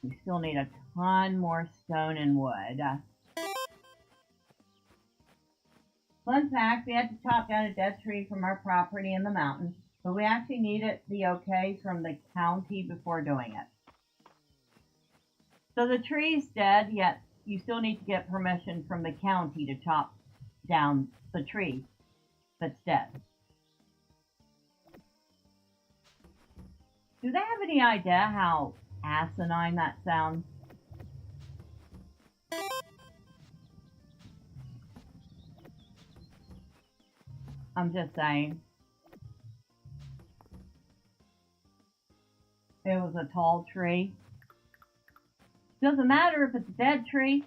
We still need a ton more stone and wood. Fun fact, we had to chop down a dead tree from our property in the mountains, but we actually needed the okay from the county before doing it. So the tree's dead, yet you still need to get permission from the county to chop down the tree that's dead. Do they have any idea how asinine that sounds? I'm just saying. It was a tall tree. Doesn't matter if it's a dead tree.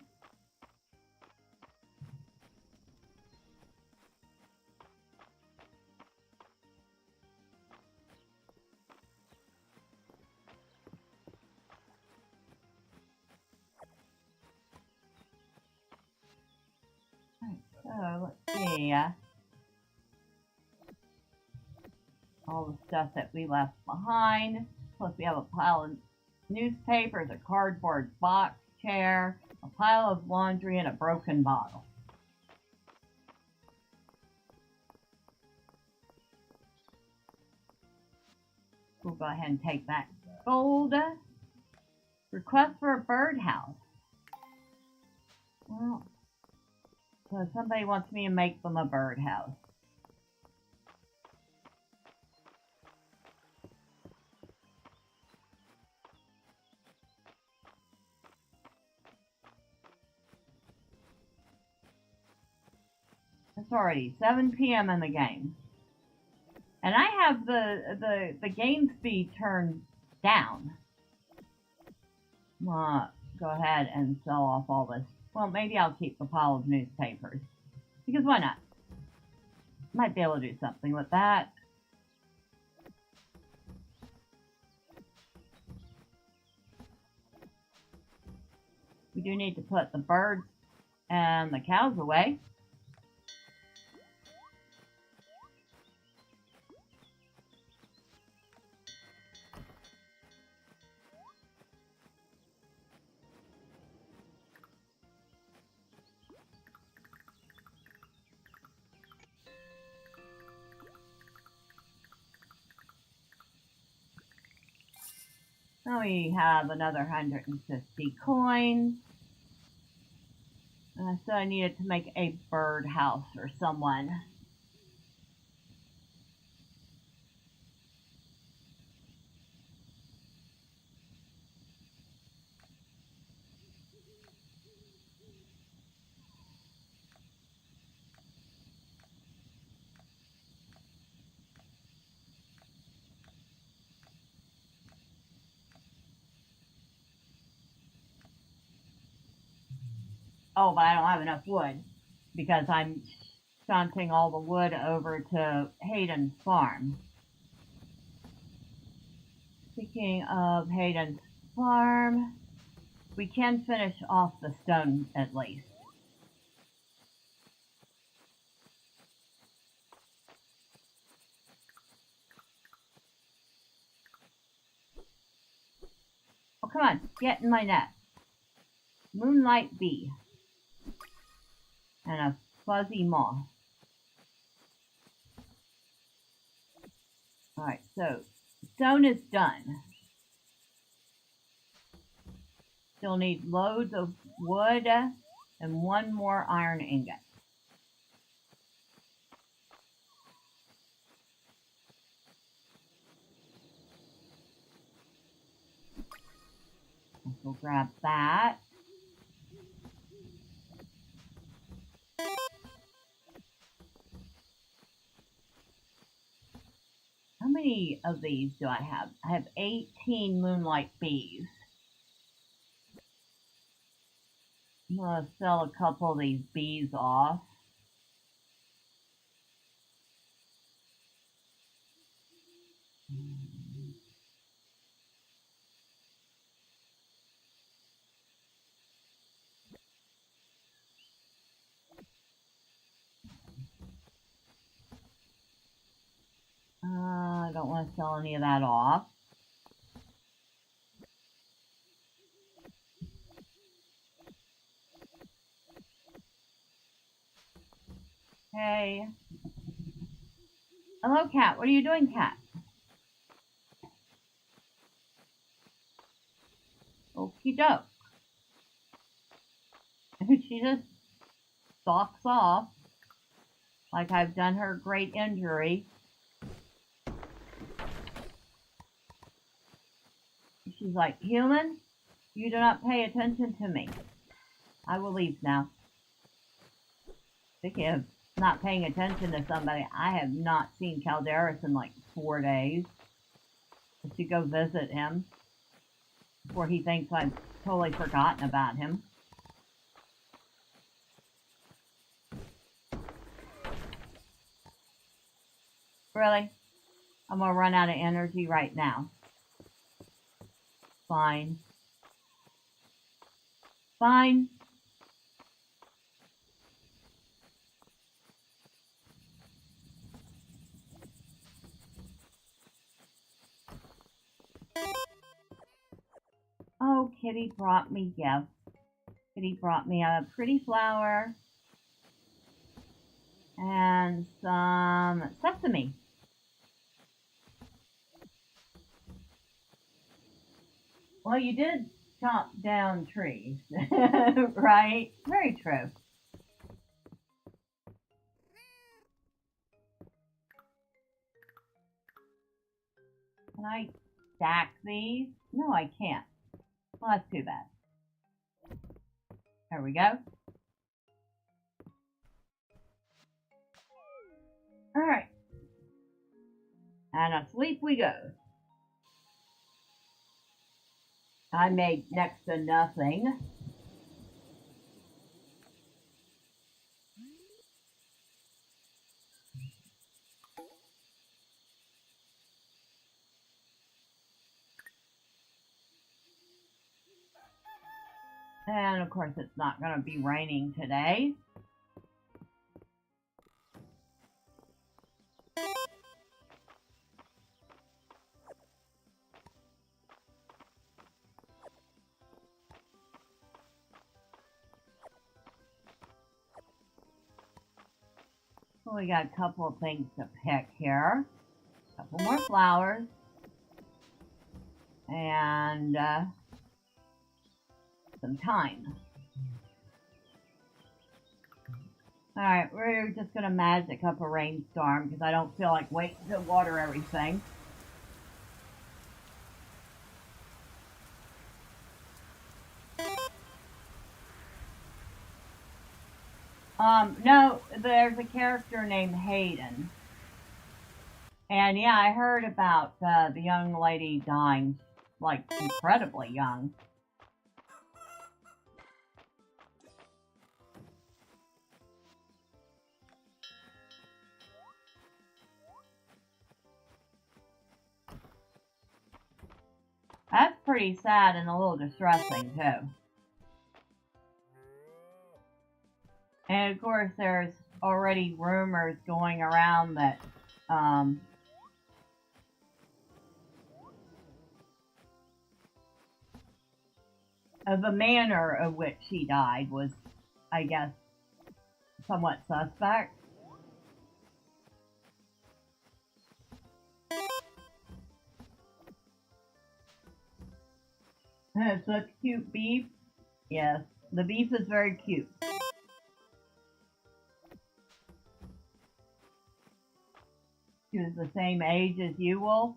So, let's see. All the stuff that we left behind. Plus, we have a pile of newspapers, a cardboard box chair, a pile of laundry, and a broken bottle. We'll go ahead and take that gold. Request for a birdhouse. Well, so somebody wants me to make them a birdhouse. It's already 7 p.m. in the game. And I have the game speed turned down. Go ahead and sell off all this. Well, maybe I'll keep the pile of newspapers. Because why not? Might be able to do something with that. We do need to put the birds and the cows away. Now we have another 150 coins. So I needed to make a birdhouse for someone. Oh, but I don't have enough wood because I'm shunting all the wood over to Hayden's farm. Speaking of Hayden's farm, we can finish off the stone at least. Oh, come on, get in my net. Moonlight bee. And a fuzzy moth. Alright, so stone is done. Still need loads of wood and one more iron ingot. We'll grab that. How many of these do I have? I have 18 moonlight bees. I'm going to sell a couple of these bees off. I don't want to sell any of that off. Hey. Hello, cat. What are you doing, cat? Okie doke. She just stalks off like I've done her great injury. She's like, human, you do not pay attention to me. I will leave now. Speaking of not paying attention to somebody, I have not seen Caldarus in like 4 days. I should go visit him before he thinks I've totally forgotten about him. Really? I'm gonna run out of energy right now. Fine. Fine. Oh, Kitty brought me gifts. Kitty brought me a pretty flower and some sesame. Well, you did chop down trees, right? Very true. Can I stack these? No, I can't. Well, that's too bad. There we go. Alright. And asleep we go. I made next to nothing. And of course it's not going to be raining today. So we got a couple of things to pick here. A couple more flowers. And some thyme. Alright, we're just going to magic up a rainstorm because I don't feel like waiting to water everything. No, there's a character named Hayden. And yeah, I heard about the young lady dying, like, incredibly young. That's pretty sad and a little distressing, too. And of course, there's already rumors going around that, the manner of which she died was, I guess, somewhat suspect. Such cute beef. Yes, the beef is very cute. She was the same age as you, Wolf.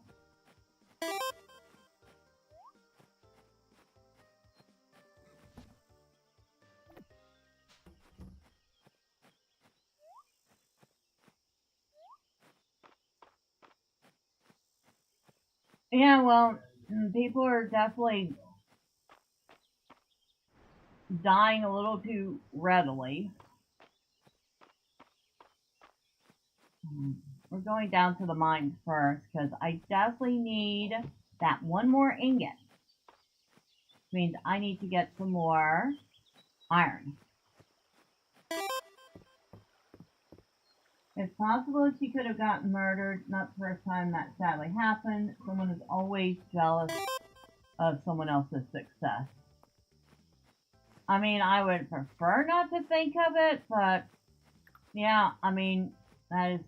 Yeah, well, people are definitely dying a little too readily. We're going down to the mines first because I definitely need that one more ingot. Which means I need to get some more iron. It's possible she could have gotten murdered. Not the first time that sadly happened. Someone is always jealous of someone else's success. I mean, I would prefer not to think of it, but yeah, I mean, that is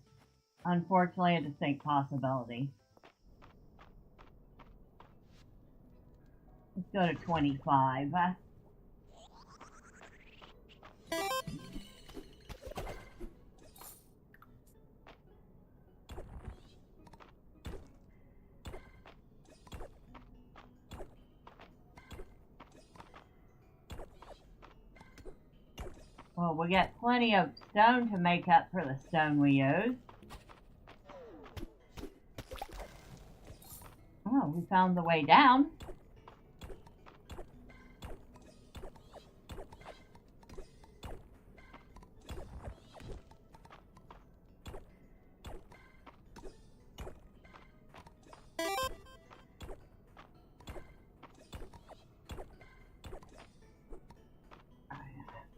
unfortunately a distinct possibility. Let's go to 25. Well, we got plenty of stone to make up for the stone we used. Oh, Well, we found the way down.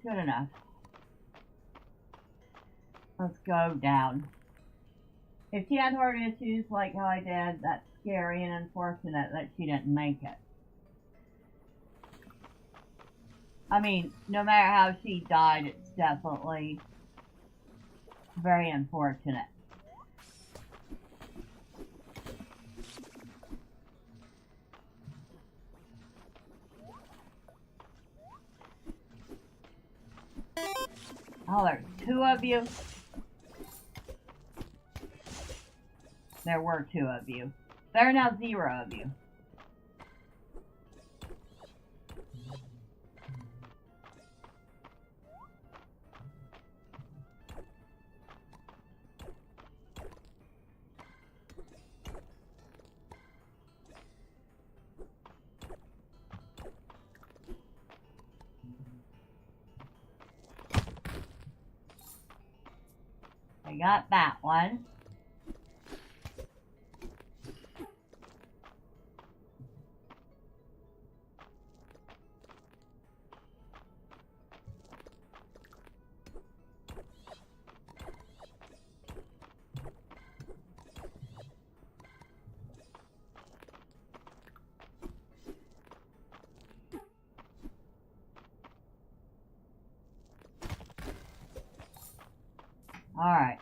Good enough. Let's go down. If she had heart issues like how I did, that's scary and unfortunate that she didn't make it. I mean, no matter how she died, it's definitely very unfortunate. Oh, there's 2 of you. There were 2 of you. There are now 0 of you. I got that one. Alright.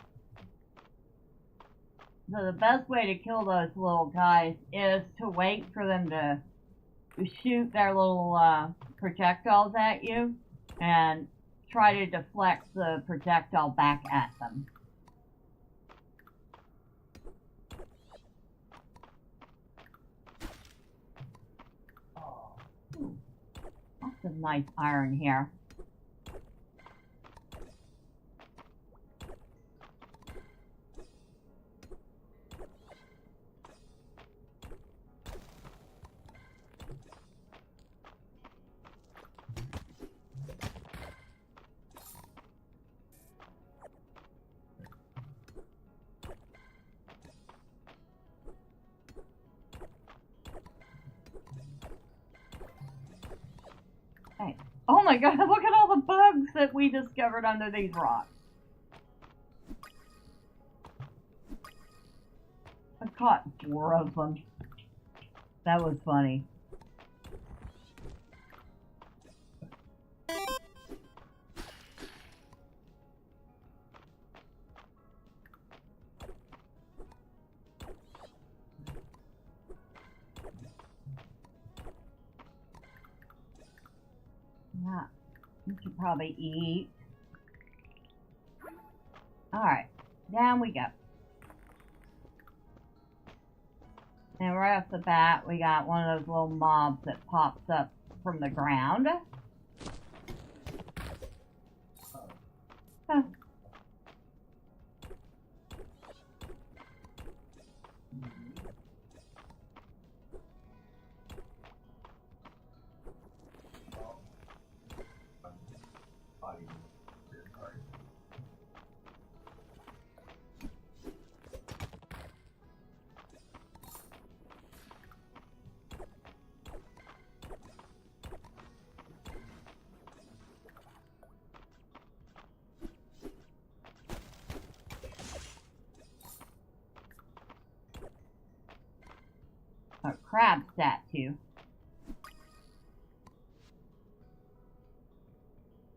So the best way to kill those little guys is to wait for them to shoot their little projectiles at you and try to deflect the projectile back at them. Ooh, lots of nice iron here. Hey. Oh my god, look at all the bugs that we discovered under these rocks. I caught 4 of them. That was funny. Yeah, we should probably eat. Alright, down we go. And right off the bat, we got one of those little mobs that pops up from the ground. Huh. A crab statue.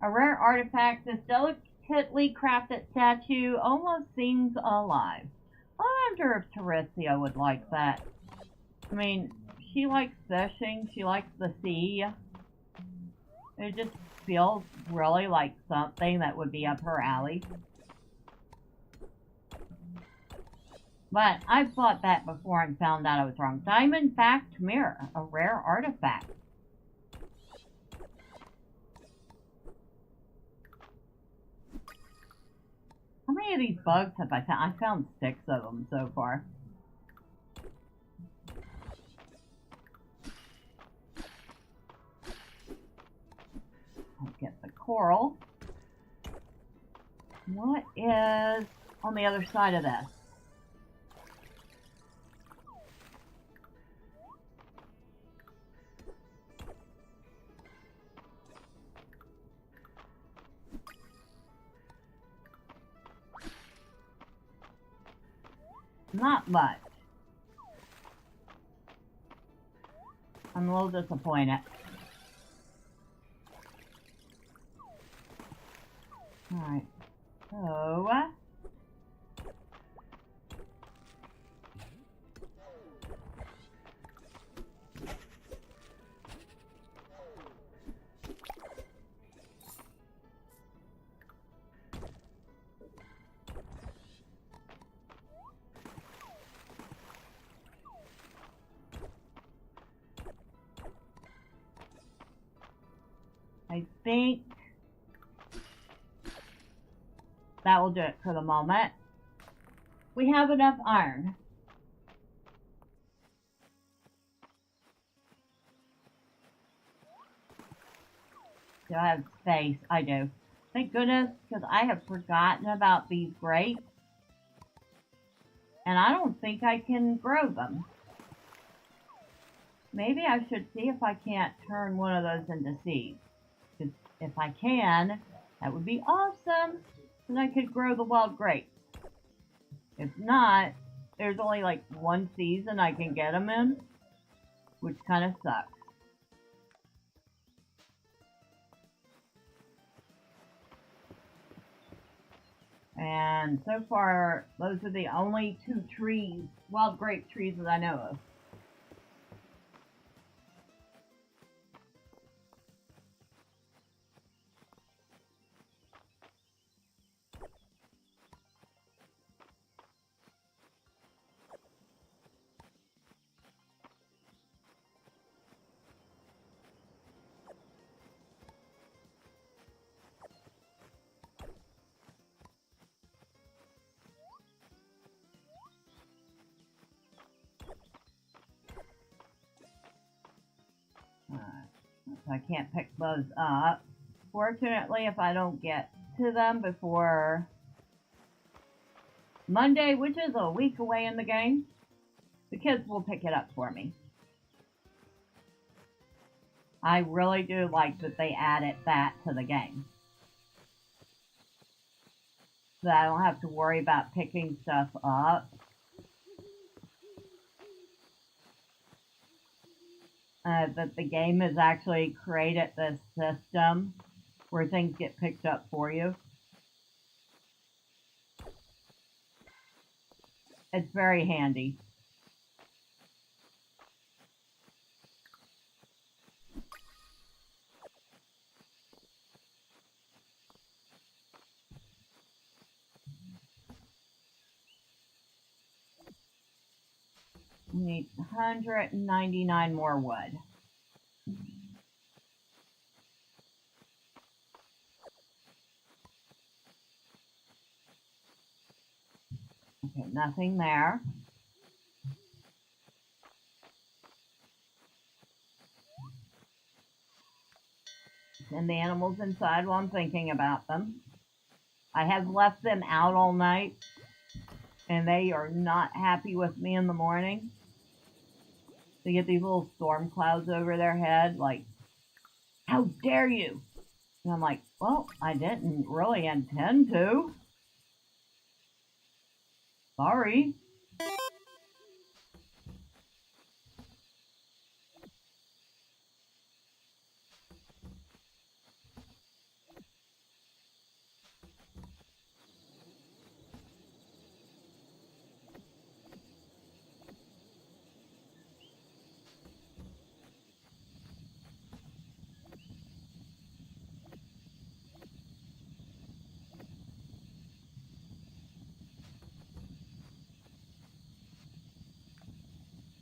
A rare artifact, this delicately crafted statue almost seems alive. I wonder if Teresia would like that. I mean, she likes fishing, she likes the sea. It just feels really like something that would be up her alley. But I've thought that before and found out I was wrong. Diamond backed mirror, a rare artifact. How many of these bugs have I found? I found 6 of them so far. coral. What is on the other side of this? Not much. I'm a little disappointed. Alright, so... I think that will do it for the moment. We have enough iron. Do I have space? I do. Thank goodness, because I have forgotten about these grapes. And I don't think I can grow them. Maybe I should see if I can't turn one of those into seeds. Because if I can, that would be awesome. Then I could grow the wild grapes. If not, there's only like one season I can get them in, which kind of sucks. And so far, those are the only 2 trees, wild grape trees that I know of. So I can't pick those up. Fortunately, if I don't get to them before Monday, which is a week away in the game, the kids will pick it up for me. I really do like that they added that to the game. So I don't have to worry about picking stuff up. That the game has actually created this system where things get picked up for you. It's very handy. We need 199 more wood. Okay, nothing there. And the animals inside while I'm thinking about them. I have left them out all night, and they are not happy with me in the morning. They get these little storm clouds over their head, like, how dare you? And I'm like, well, I didn't really intend to. Sorry.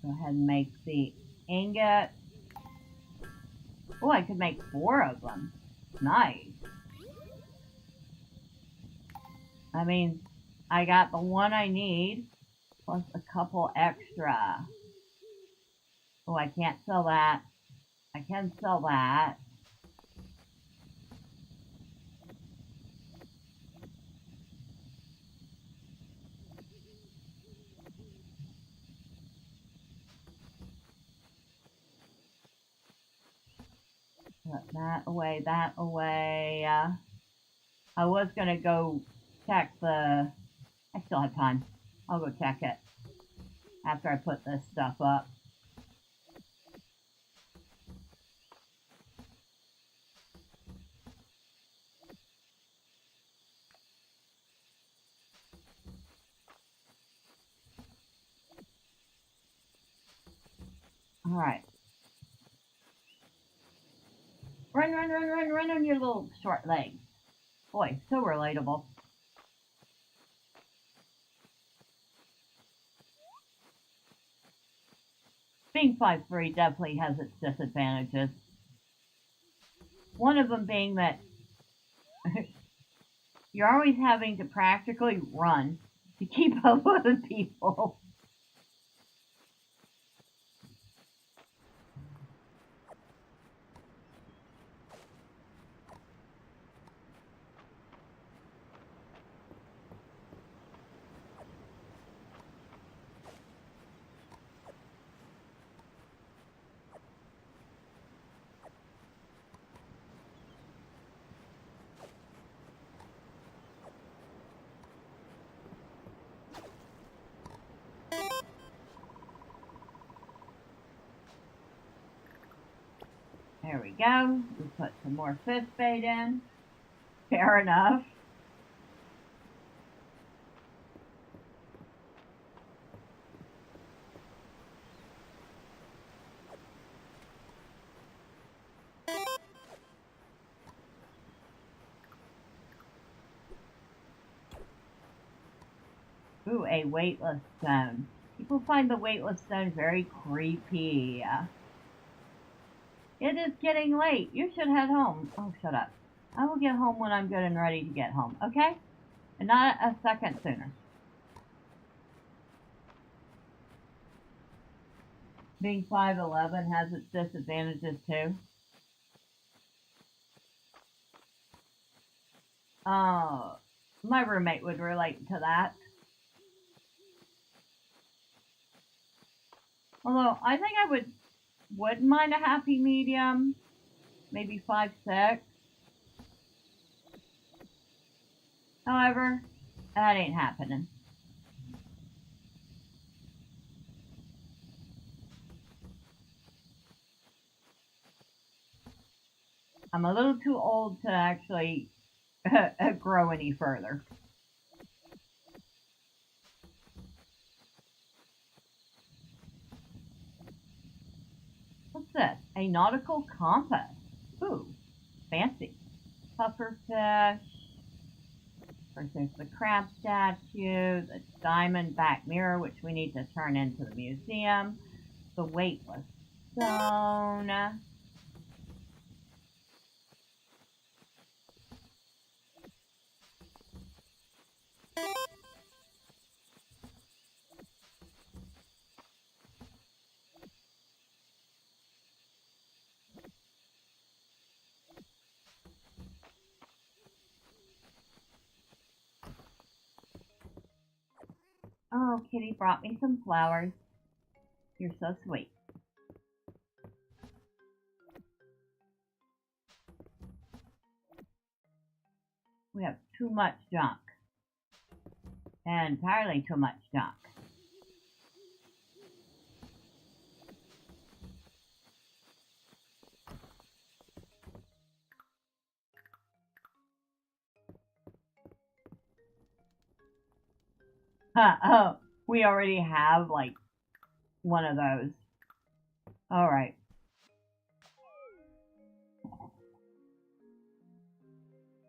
Go ahead and make the ingot. Oh, I could make 4 of them. Nice. I mean, I got the one I need, plus a couple extra. Oh, I can't sell that. I can sell that. Put that away, that away. I was gonna go check the... I still have time. I'll go check it after I put this stuff up. Alright. Run, run, run, run, run on your little short legs. Boy, so relatable. Being 5'3" definitely has its disadvantages. One of them being that you're always having to practically run to keep up with the people. There we go. We put some more fish bait in. Fair enough. Ooh, a weightless stone. People find the weightless stone very creepy. It is getting late. You should head home. Oh, shut up. I will get home when I'm good and ready to get home, okay? And not a second sooner. Being 5'11" has its disadvantages too. My roommate would relate to that. Although, I think I wouldn't mind a happy medium. Maybe 5'6". However, that ain't happening. I'm a little too old to actually grow any further. What's this? A nautical compass. Ooh, fancy. Pufferfish. Of course, there's the crab statue, the diamond back mirror, which we need to turn into the museum, the weightless stone. Oh, Kitty brought me some flowers. You're so sweet. We have too much junk. Entirely too much junk. Oh, we already have, like, one of those. Alright.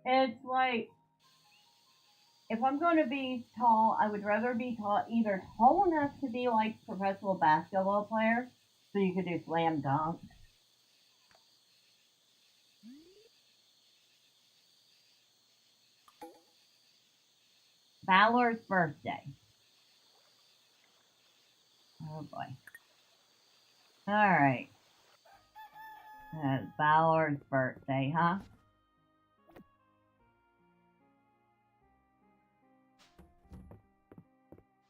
It's like, if I'm going to be tall, I would rather be tall, either tall enough to be like a professional basketball player, so you could do slam dunk. Valor's birthday. Oh boy. Alright. Valor's birthday, huh?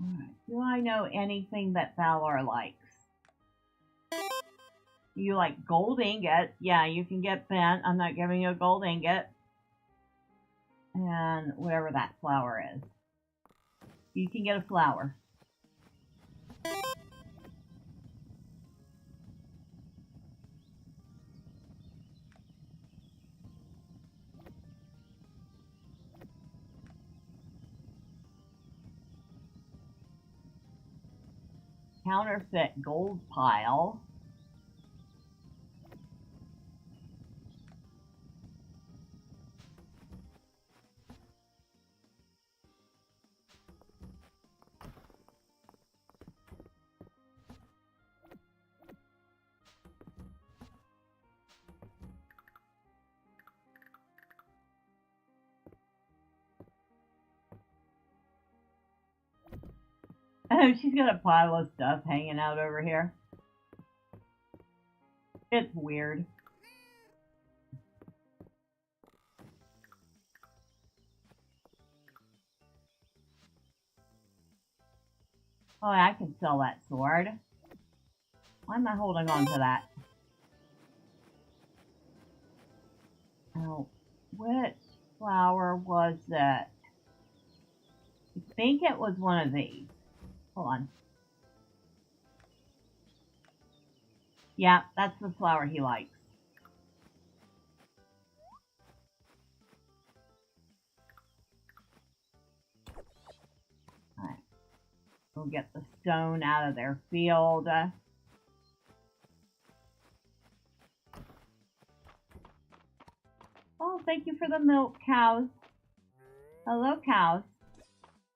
Alright. Do I know anything that Valor likes? You like gold ingots. Yeah, you can get bent. I'm not giving you a gold ingot. And whatever that flower is. You can get a flower. Counterfeit gold pile. Oh, she's got a pile of stuff hanging out over here. It's weird. Oh, I can sell that sword. Why am I holding on to that? Oh, which flower was it? I think it was one of these. Hold on. Yeah, that's the flower he likes. Alright. We'll get the stone out of their field. Oh, thank you for the milk, cows. Hello, cows.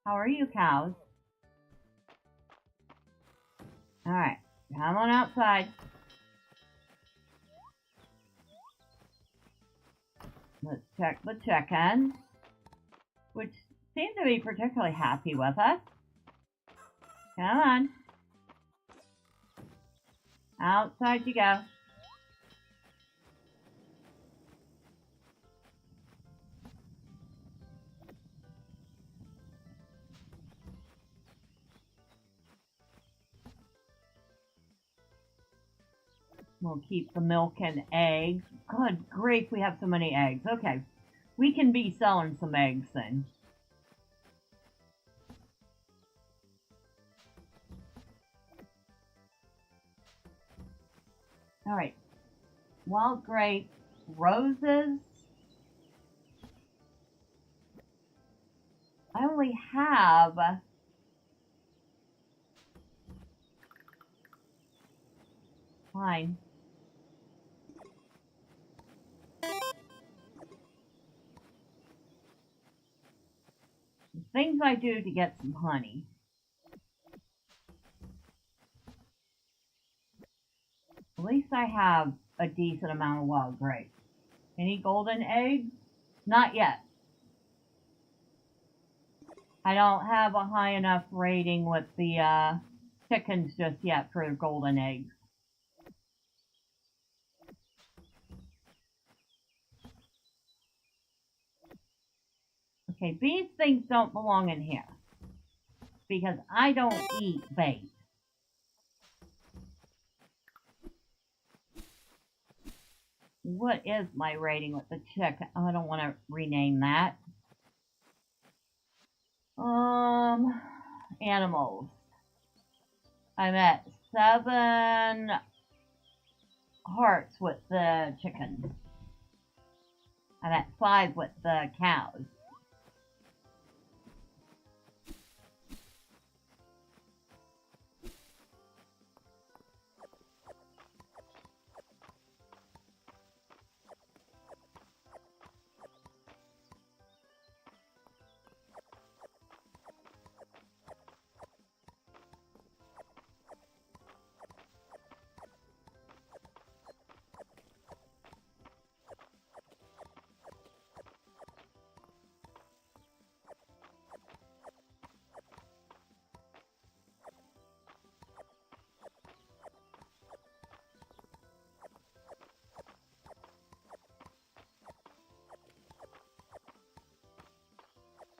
How are you, cows? Alright, come on outside. Let's check the chickens, which seem to be particularly happy with us. Come on. Outside you go. We'll keep the milk and eggs. Good grief, we have so many eggs. Okay, we can be selling some eggs then. Alright. Wild grape, roses. I only have... Fine. Things I do to get some honey. At least I have a decent amount of wild grapes. Any golden eggs? Not yet. I don't have a high enough rating with the chickens just yet for golden eggs. Okay, these things don't belong in here because I don't eat bait. What is my rating with the chicken? Oh, I don't want to rename that. Animals. I'm at 7 hearts with the chickens. I'm at 5 with the cows.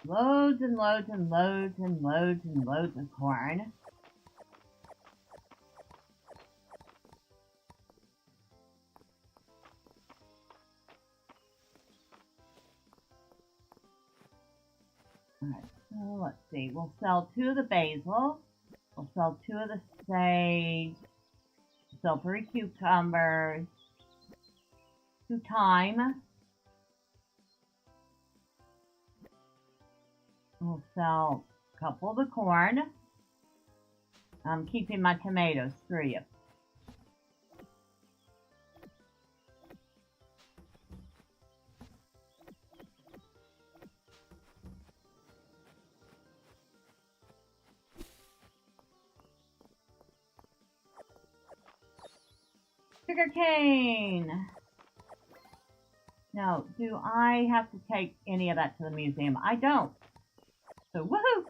Loads and loads and loads and loads and loads of corn. Alright, so let's see. We'll sell 2 of the basil. We'll sell 2 of the sage. We'll sell 3 cucumbers. 2 thyme. We'll sell a couple of the corn. I'm keeping my tomatoes, 3 of them. Sugar cane! Now, do I have to take any of that to the museum? I don't. So, woohoo!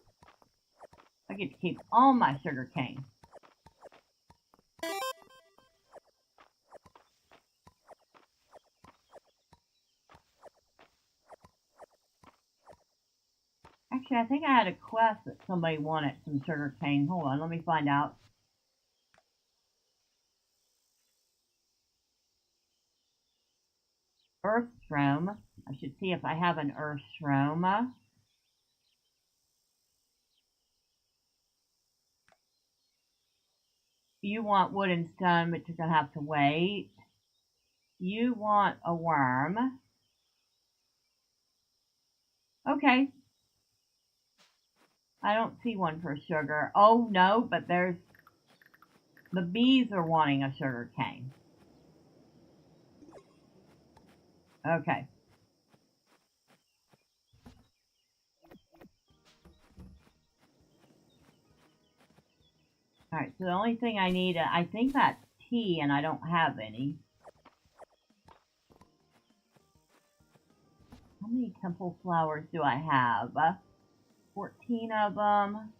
I get to keep all my sugar cane. Actually, I think I had a quest that somebody wanted some sugar cane. Hold on, let me find out. Earthstrom. I should see if I have an Earthstrom. You want wood and stone, but you're going to have to wait. You want a worm. Okay. I don't see one for sugar. Oh, no, but there's... The bees are wanting a sugar cane. Okay. Alright, so the only thing I need, I think that's tea, and I don't have any. How many temple flowers do I have? 14 of them.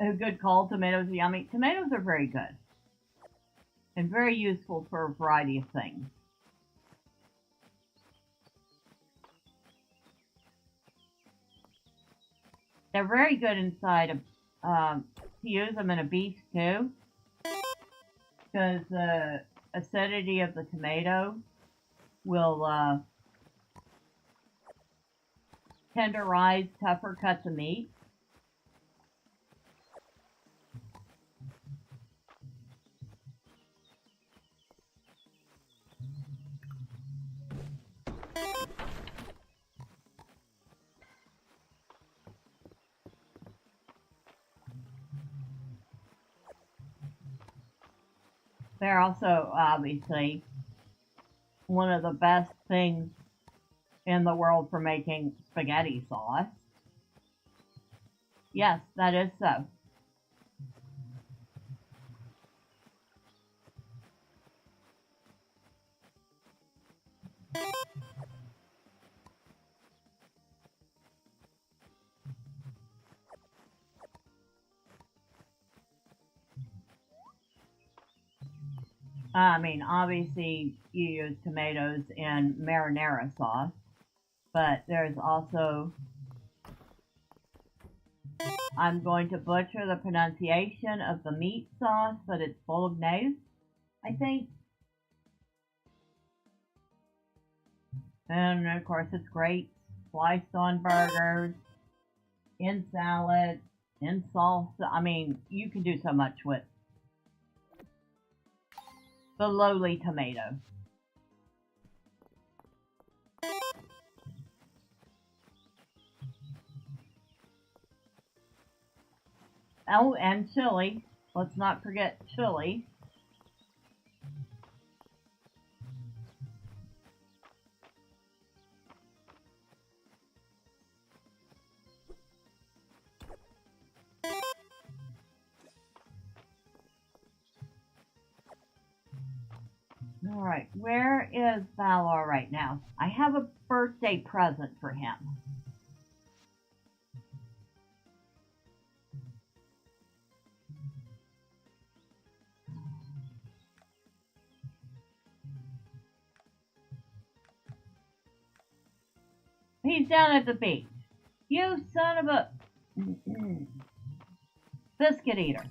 Oh, good call. Tomatoes are yummy. Tomatoes are very good. And very useful for a variety of things. They're very good inside of, to use them in a beef stew. Because the acidity of the tomato will tenderize tougher cuts of meat. They're also, obviously, one of the best things in the world for making spaghetti sauce. Yes, that is so. I mean, obviously, you use tomatoes in marinara sauce, but there's also, I'm going to butcher the pronunciation of the meat sauce, but it's bolognese, I think. And of course, it's great sliced on burgers, in salad, in salsa. I mean, you can do so much with the lowly tomato. Oh, and chili. Let's not forget chili. Alright, where is Valor right now? I have a birthday present for him. He's down at the beach. You son of a... biscuit eater.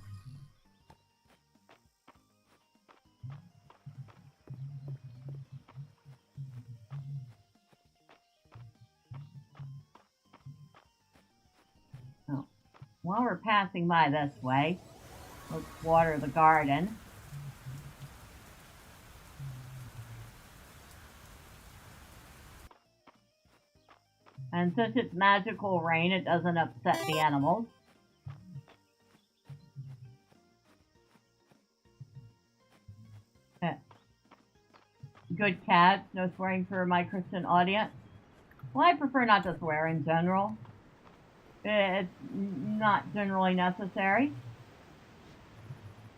while we're passing by this way, let's water the garden. And since it's magical rain, it doesn't upset the animals. Good cats, no swearing for my Christian audience. Well, I prefer not to swear in general. It's not generally necessary.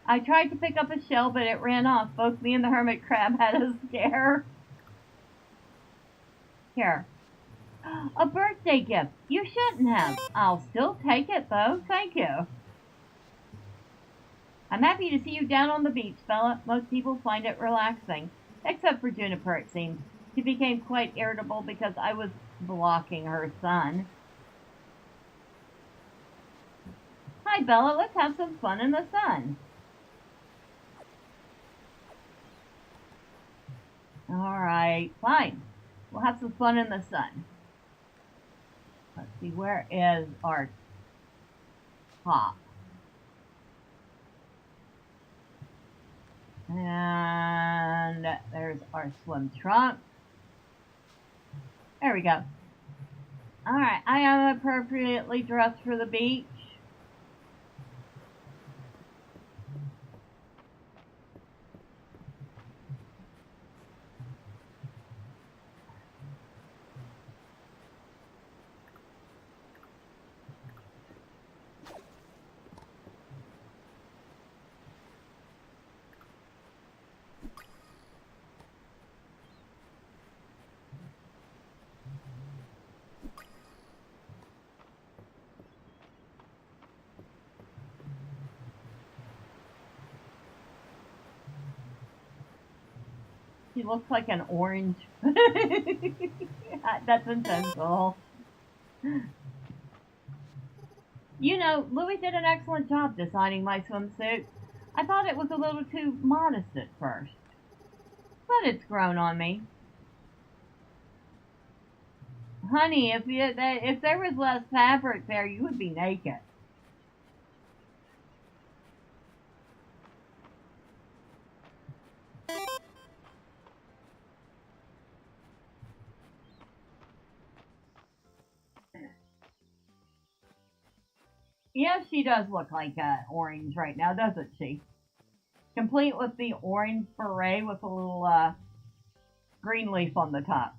I tried to pick up a shell, but it ran off. Both me and the hermit crab had a scare. Here. A birthday gift. You shouldn't have. I'll still take it, though. Thank you. I'm happy to see you down on the beach, Bella. Most people find it relaxing. Except for Juniper, it seems. She became quite irritable because I was blocking her sun. Hi, Bella. Let's have some fun in the sun. Alright, fine. We'll have some fun in the sun. Let's see, where is our top? And there's our swim trunk. There we go. Alright, I am appropriately dressed for the beach. She looks like an orange. That's intentional. You know, Louis did an excellent job designing my swimsuit. I thought it was a little too modest at first, but it's grown on me. Honey, if there was less fabric there, you would be naked. Yeah, she does look like orange right now, doesn't she? Complete with the orange beret with a little green leaf on the top.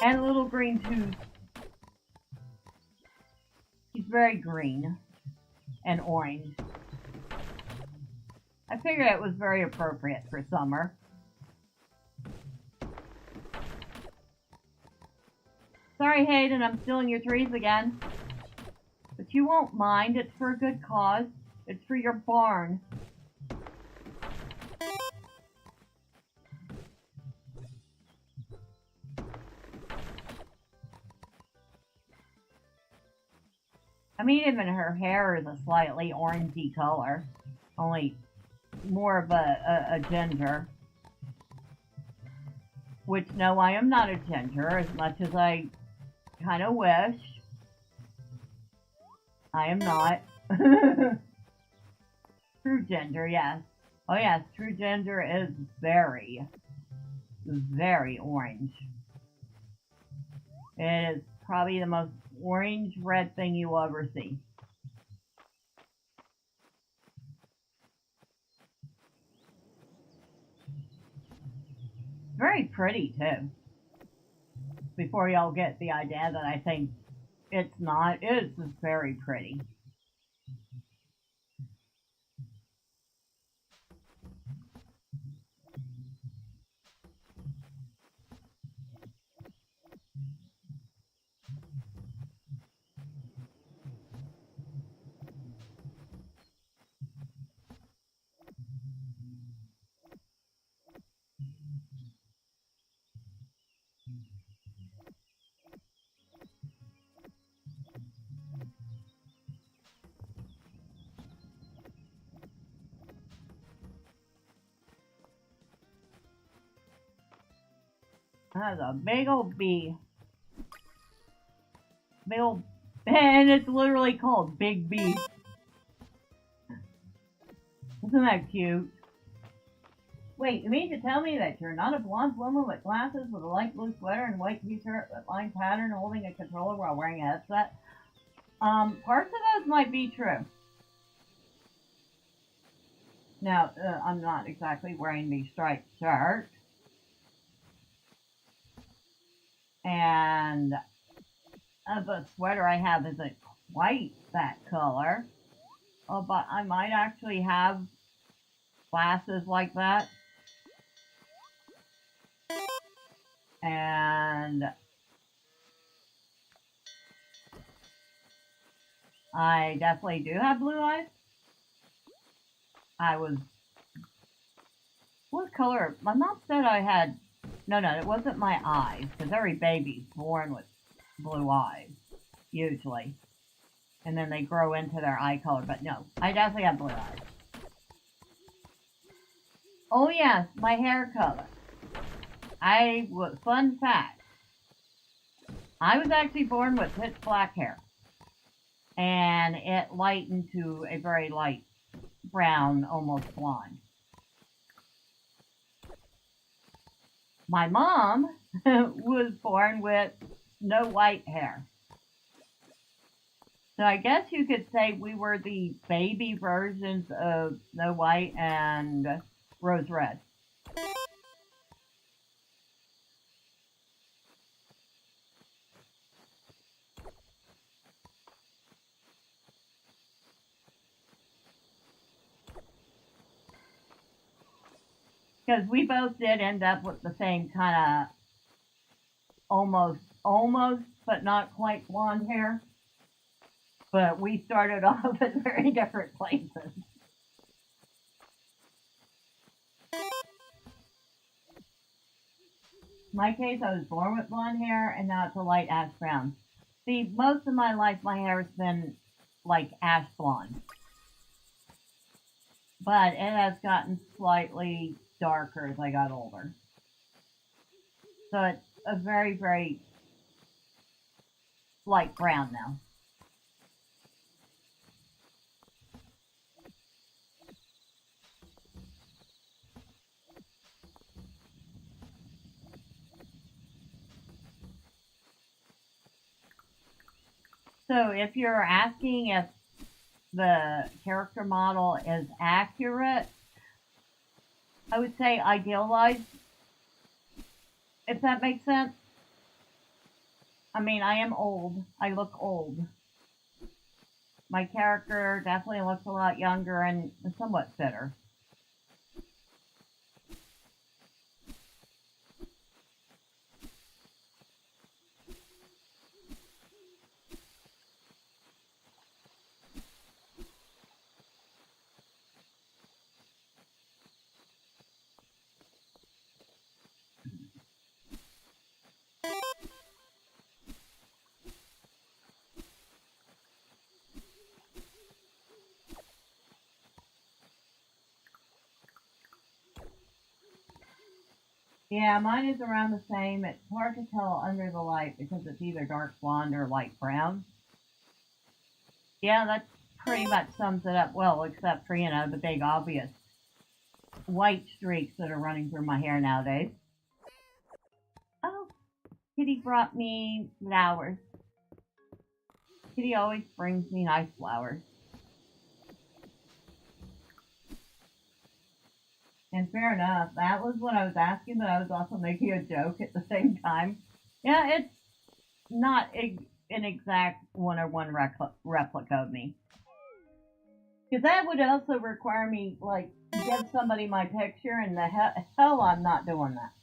And a little green tooth. She's very green and orange. I figured it was very appropriate for summer. Sorry, Hayden, I'm stealing your trees again. But you won't mind, it's for a good cause. It's for your barn. I mean, even her hair is a slightly orangey color. Only more of a ginger. Which, no, I am not a ginger, as much as I kind of wish. I am not. True ginger, yes. Oh yes, true ginger is very, very orange. It is probably the most orange-red thing you will ever see. Very pretty, too. Before y'all get the idea that I think it's not, it's very pretty. That's a big old bee. Big old... And it's literally called Big Bee. Isn't that cute? Wait, you mean to tell me that you're not a blonde woman with glasses with a light blue sweater and white t-shirt with line pattern holding a controller while wearing a headset? Parts of those might be true. Now, I'm not exactly wearing the striped shirt. And the sweater I have isn't quite that color. Oh, but I might actually have glasses like that. And I definitely do have blue eyes. What color? My mom said I had, no, it wasn't my eyes, because every baby's born with blue eyes, usually. And then they grow into their eye color, but no, I definitely have blue eyes. Oh yes, my hair color. Fun fact, I was actually born with pitch black hair. And it lightened to a very light brown, almost blonde. My mom was born with no white hair. So I guess you could say we were the baby versions of Snow White and Rose Red. Because we both did end up with the same kind of almost, but not quite blonde hair. But we started off at very different places. In my case, I was born with blonde hair, and now it's a light ash brown. See, most of my life, my hair has been like ash blonde. But it has gotten slightly darker as I got older. So it's a very, very light brown now. So if you're asking if the character model is accurate, I would say idealized, if that makes sense. I mean, I am old. I look old. My character definitely looks a lot younger and somewhat fitter. Yeah, mine is around the same. It's hard to tell under the light because it's either dark blonde or light brown. Yeah, that pretty much sums it up well, except for, the big obvious white streaks that are running through my hair nowadays. Oh, Kitty brought me flowers. Kitty always brings me nice flowers. And fair enough, that was what I was asking, but I was also making a joke at the same time. Yeah, it's not an exact one-on-one replica of me. Because that would also require me, give somebody my picture, and the hell I'm not doing that.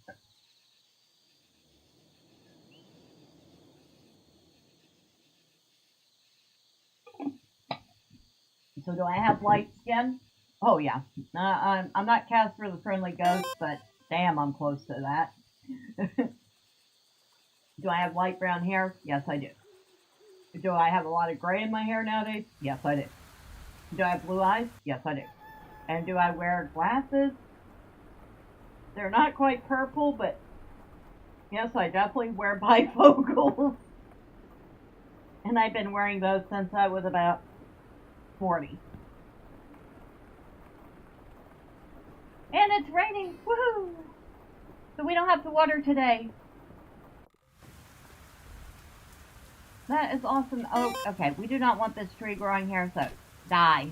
So do I have light skin? Oh yeah. I'm not Casper the Friendly Ghost, but damn, I'm close to that. Do I have light brown hair? Yes, I do. Do I have a lot of gray in my hair nowadays? Yes, I do. Do I have blue eyes? Yes, I do. And do I wear glasses? They're not quite purple, but Yes, I definitely wear bifocals. And I've been wearing those since I was about 40. And it's raining. Woohoo! So we don't have to water today. That is awesome. Oh, okay. We do not want this tree growing here, so die.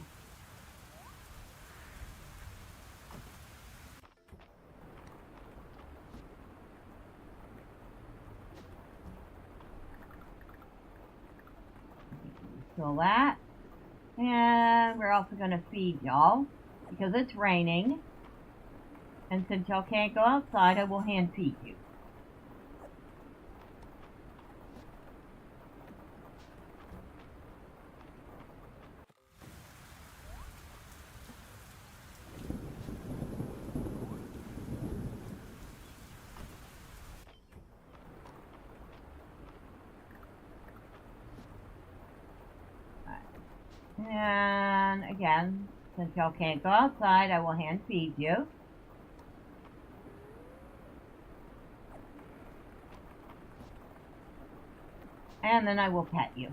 So that. And we're also going to feed y'all because it's raining. And since y'all can't go outside, I will hand feed you. And again, since y'all can't go outside, I will hand feed you. And then I will pet you.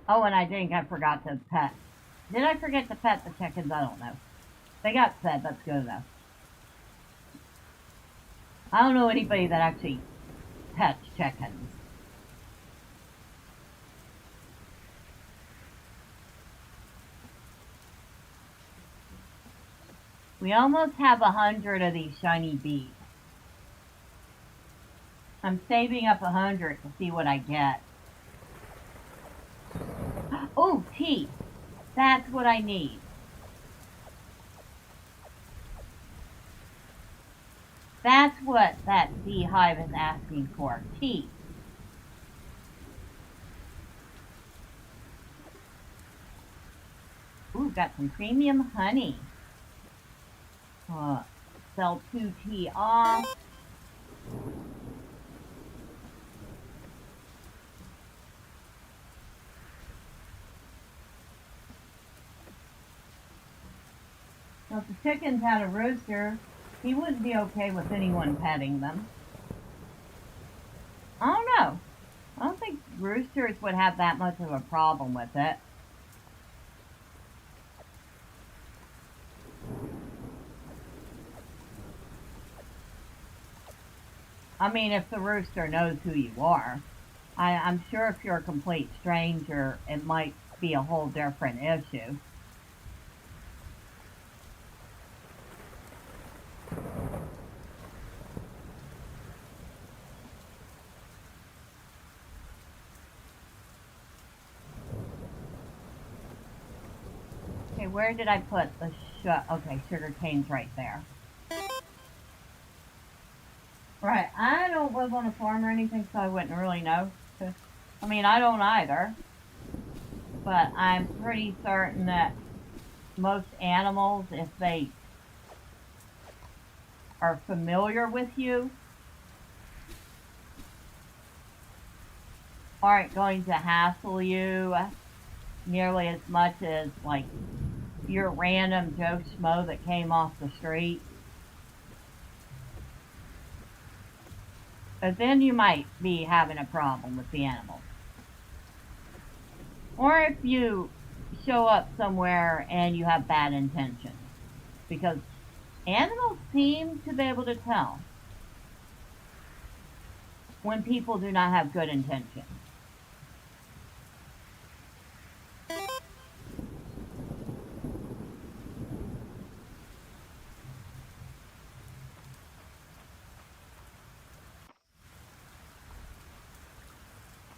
Oh, and I think I forgot to pet. Did I forget to pet the chickens? I don't know. They got fed. That's good enough. I don't know anybody that actually pets chickens. We almost have 100 of these shiny beads. I'm saving up 100 to see what I get. Oh, tea. That's what I need. That's what that beehive is asking for. Tea. Ooh, got some premium honey. Sell 2 tea off. Now, if the chickens had a rooster, he wouldn't be okay with anyone petting them. I don't know. I don't think roosters would have that much of a problem with it. I mean, if the rooster knows who you are. I'm sure if you're a complete stranger, it might be a whole different issue. Okay, where did I put the okay, sugar cane's right there. Right, I don't live on a farm or anything, so I wouldn't really know. I mean, I don't either. But I'm pretty certain that most animals, if they are familiar with you, aren't going to hassle you nearly as much as, like, your random Joe Schmo that came off the street. But then you might be having a problem with the animals. Or if you show up somewhere and you have bad intentions. Because animals seem to be able to tell when people do not have good intentions.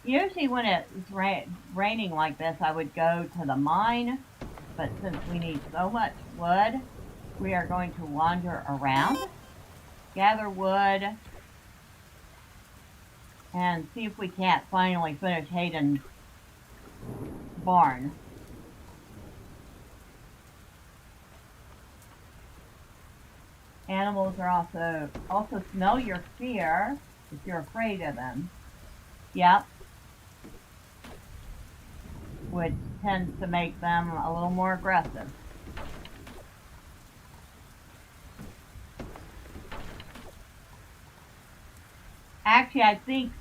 Usually when it's raining like this, I would go to the mine, but since we need so much wood, we are going to wander around, gather wood, and see if we can't finally finish Hayden's barn. Animals are also smell your fear if you're afraid of them. Yep. Which tends to make them a little more aggressive. Actually, I think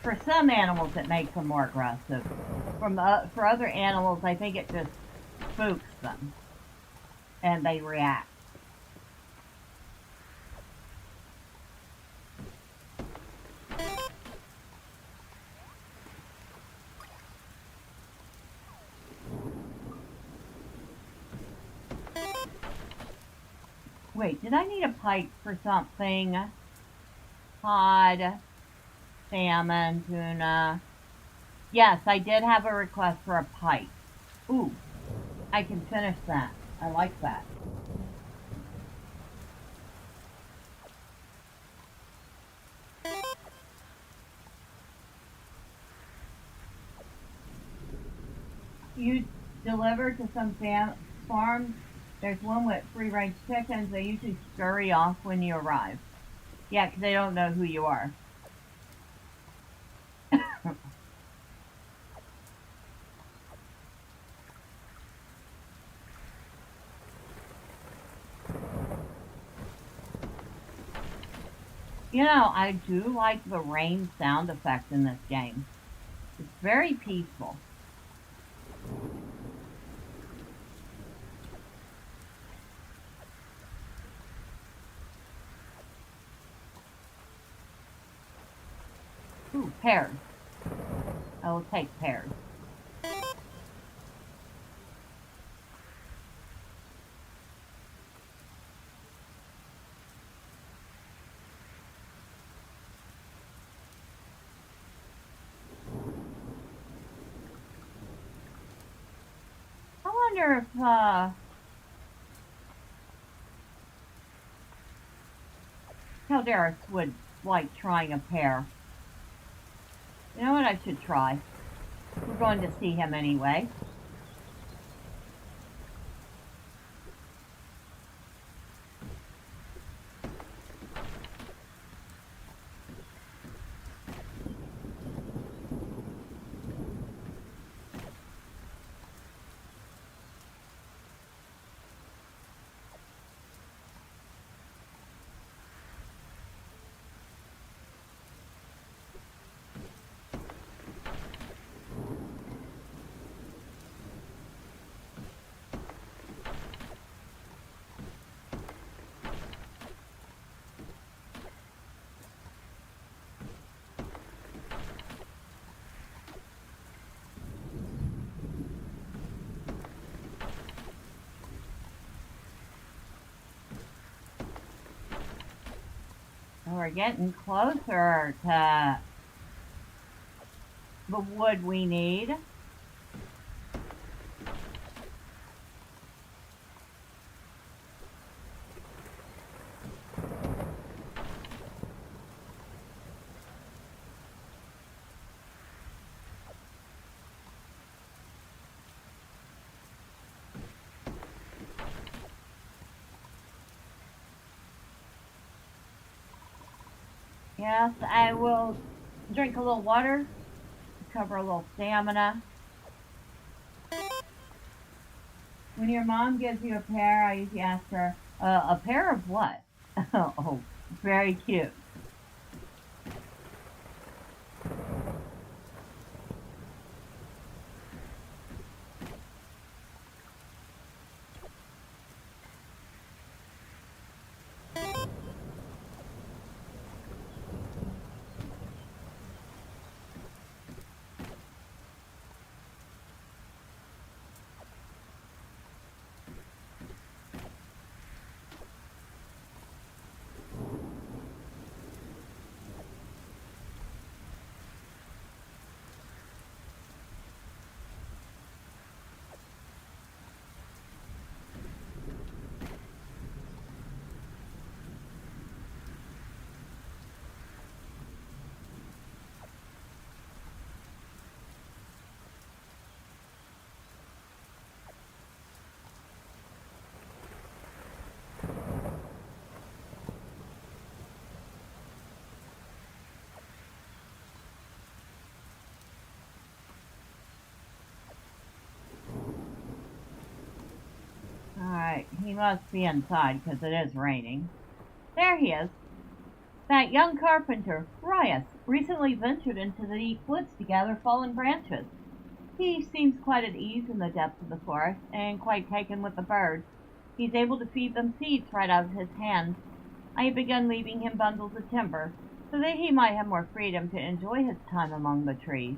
for some animals it makes them more aggressive. For other animals, I think it just spooks them and they react. Wait, did I need a pike for something? Cod, salmon, tuna. Yes, I did have a request for a pike. Ooh, I can finish that. I like that. You deliver to some farms. There's one with free-range chickens. They usually scurry off when you arrive. Yeah, 'cause they don't know who you are. You know, I do like the rain sound effect in this game. It's very peaceful. Ooh, pears. I will take pears. I wonder if Caldarus would like trying a pear. You know what I should try? We're going to see him anyway. We're getting closer to the wood we need. Yes, I will drink a little water, cover a little stamina. When your mom gives you a pear, I usually ask her, a pear of what? Oh, very cute. Alright, he must be inside because it is raining. There he is. That young carpenter, Rias, recently ventured into the deep woods to gather fallen branches. He seems quite at ease in the depths of the forest, and quite taken with the birds. He's able to feed them seeds right out of his hand. I have begun leaving him bundles of timber, so that he might have more freedom to enjoy his time among the trees.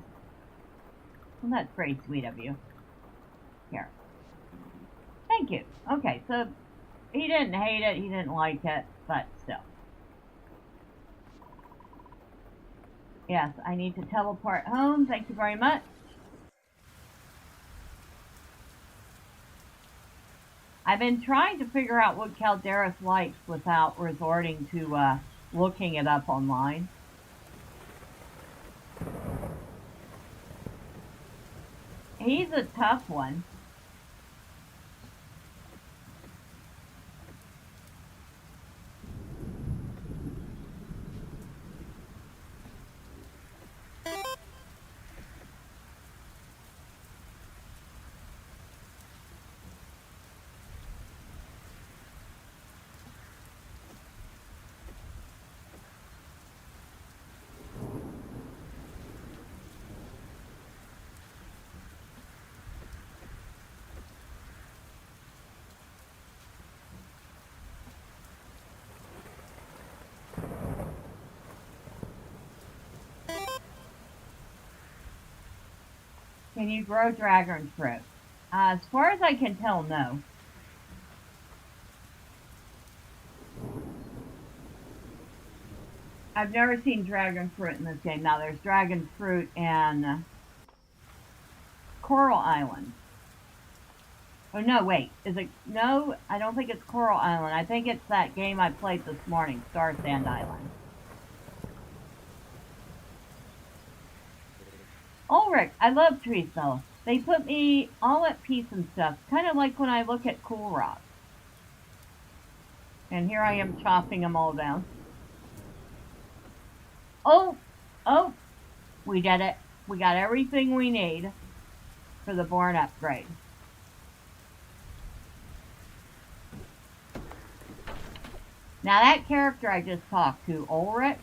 Well, that's very sweet of you. Here. Thank you. Okay, so he didn't hate it, he didn't like it, but still. Yes, I need to teleport home. Thank you very much. I've been trying to figure out what Caldarus likes without resorting to looking it up online. He's a tough one. Can you grow dragon fruit? As far as I can tell, no. I've never seen dragon fruit in this game. Now, there's dragon fruit in Coral Island. Oh, no, wait. Is it? No, I don't think it's Coral Island. I think it's that game I played this morning, Star Sand Island. Ulrich, I love trees, though. They put me all at peace and stuff. Kind of like when I look at cool rocks. And here I am chopping them all down. Oh, we did it. We got everything we need for the Born upgrade. Now that character I just talked to, Ulrich,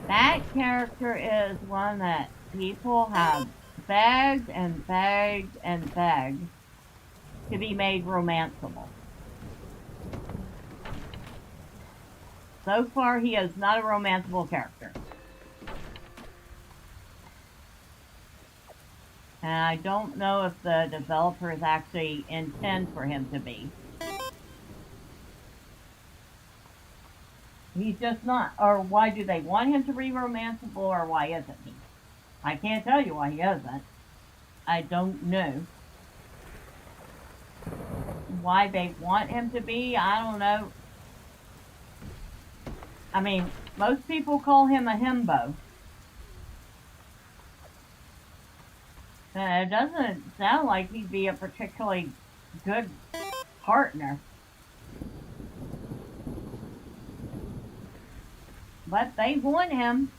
that character is one that people have begged and begged and begged to be made romanceable. So far, he is not a romanceable character. And I don't know if the developers actually intend for him to be. He's just not. Or why do they want him to be romanceable, or why isn't he? I can't tell you why he isn't. I don't know. Why they want him to be, I don't know. I mean, most people call him a himbo. It doesn't sound like he'd be a particularly good partner. But they want him.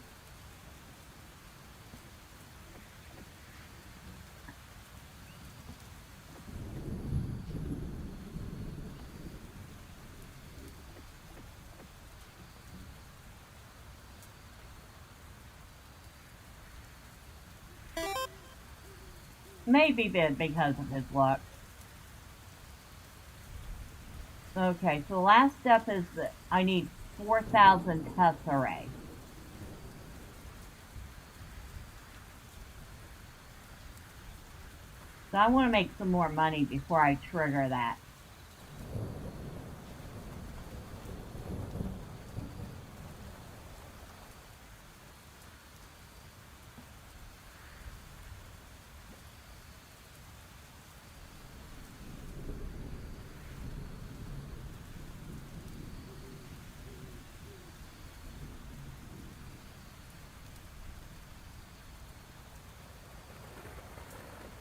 Maybe because of his luck. Okay, so the last step is that I need 4,000 tesserae. So I want to make some more money before I trigger that.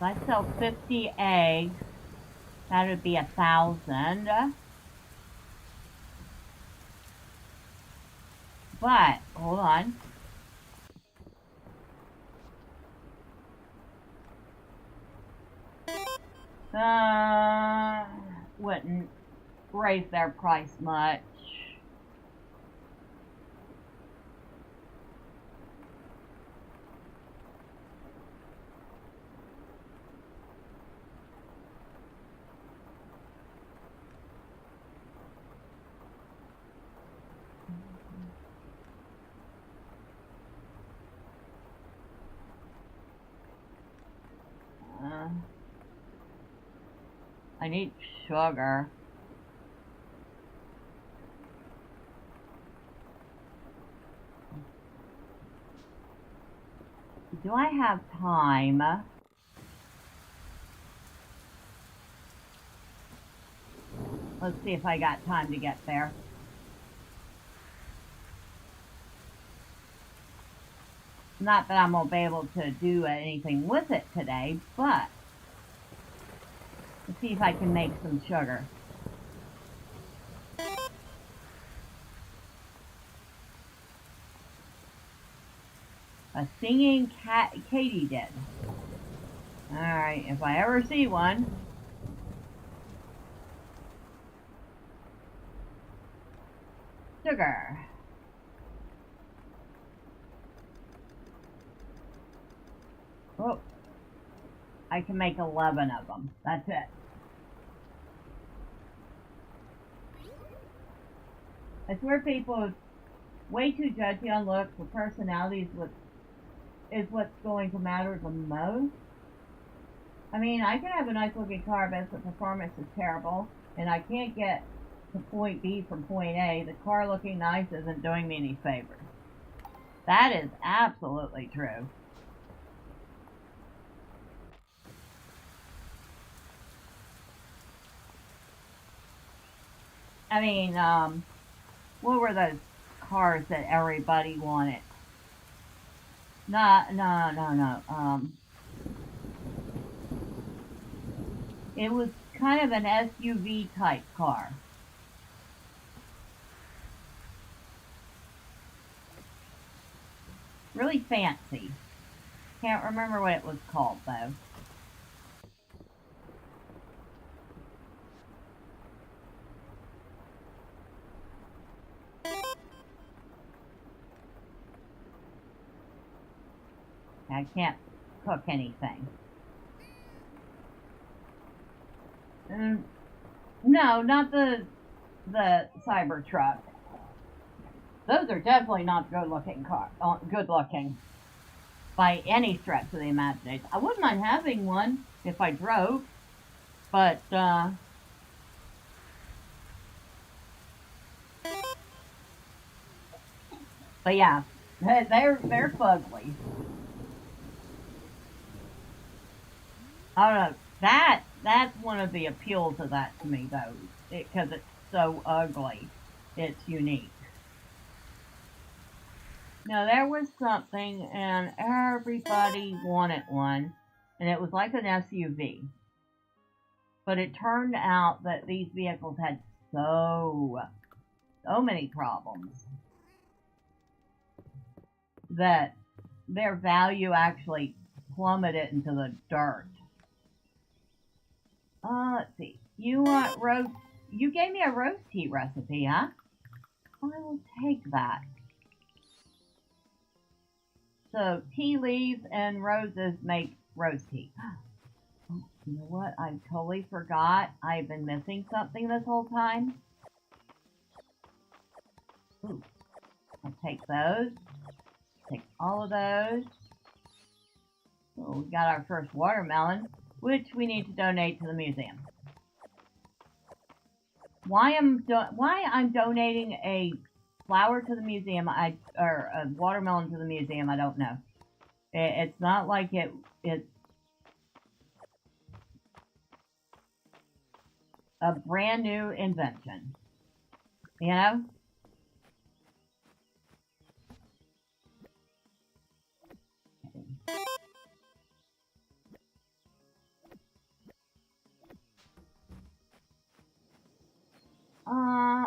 If I sell 50 eggs, that would be 1,000. But, hold on. Wouldn't raise their price much. I need sugar. Do I have time? Let's see if I got time to get there. Not that I'm going to be able to do anything with it today, but let's see if I can make some sugar. A singing katydid. Alright, if I ever see one. Sugar. Oh, I can make 11 of them. That's it. I swear people are way too judgy on looks or personalities is what's going to matter the most. I mean, I can have a nice looking car, but if the performance is terrible and I can't get to point B from point A, the car looking nice isn't doing me any favors. That is absolutely true. I mean, what were those cars that everybody wanted? No. It was kind of an SUV type car. Really fancy. Can't remember what it was called though. I can't cook anything. No, not the Cybertruck. Those are definitely not good-looking cars. Good-looking by any stretch of the imagination. I wouldn't mind having one if I drove, but yeah, they're fugly. I don't know. That's one of the appeals of that to me, though, because it's so ugly. It's unique. Now, there was something, and everybody wanted one, and it was like an SUV. But it turned out that these vehicles had so many problems that their value actually plummeted into the dirt. Let's see. You gave me a roast tea recipe, huh? I will take that. So, tea leaves and roses make roast tea. Oh, you know what? I totally forgot. I've been missing something this whole time. Ooh. I'll take those. Take all of those. Oh, we got our first watermelon, which we need to donate to the museum. Why I'm donating a flower to the museum, or a watermelon to the museum, I don't know. It's not like it's a brand new invention, you know?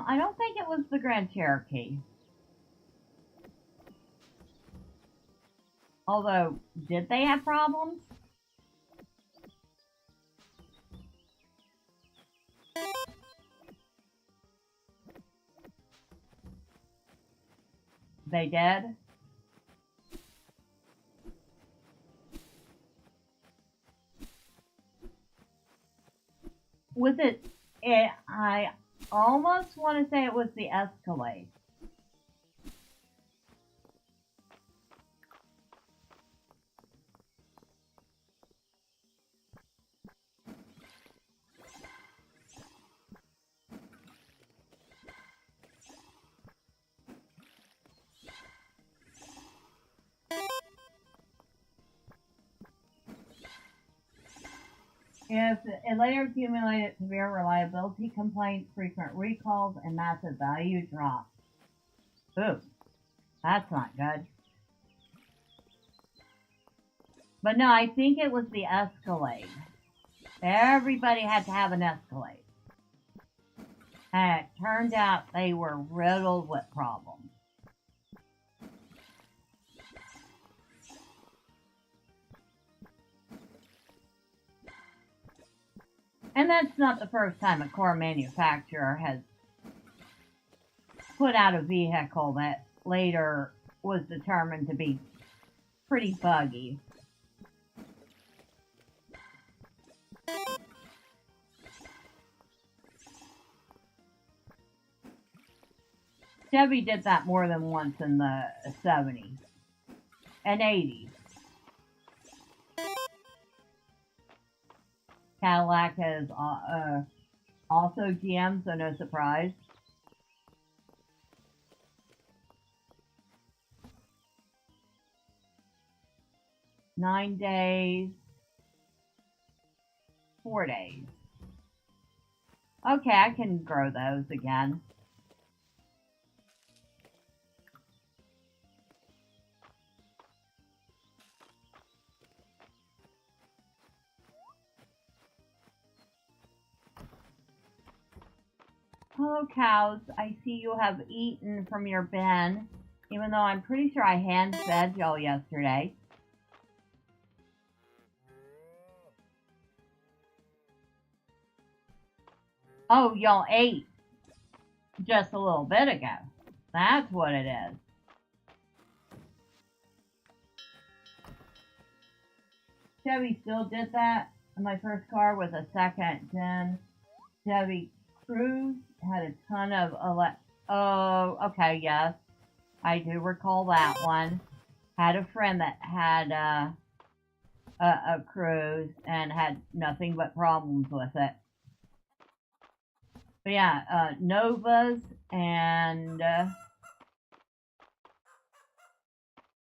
I don't think it was the Grand Cherokee. Although, did they have problems? They did? Was it I almost want to say it was the Escalade. If it later accumulated severe reliability complaints, frequent recalls, and massive value drops. Ooh, that's not good. But no, I think it was the Escalade. Everybody had to have an Escalade. And it turned out they were riddled with problems. And that's not the first time a car manufacturer has put out a vehicle that later was determined to be pretty buggy. Chevy did that more than once in the 70s and 80s. Cadillac is also GM, so no surprise. Nine days, 4 days. Okay, I can grow those again. Hello, cows. I see you have eaten from your bin, even though I'm pretty sure I hand-fed y'all yesterday. Oh, y'all ate just a little bit ago. That's what it is. Chevy still did that. My first car was a second-gen Chevy Cruze. Had a ton of oh, okay, yes. I do recall that one. Had a friend that had a Cruze and had nothing but problems with it. But yeah, Novas and I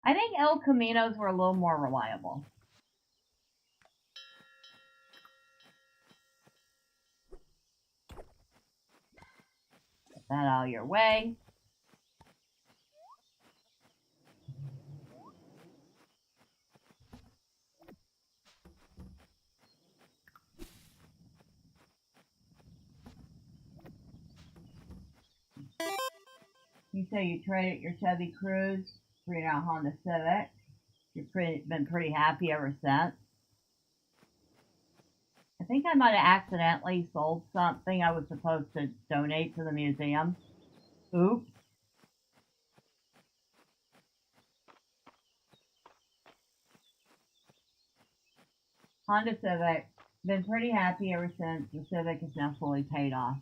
think El Caminos were a little more reliable. Get that out of your way. You say you traded your Chevy Cruze for your Honda Civic. You've been pretty happy ever since. I think I might have accidentally sold something I was supposed to donate to the museum. Oops. Honda Civic. Been pretty happy ever since. The Civic is now fully paid off.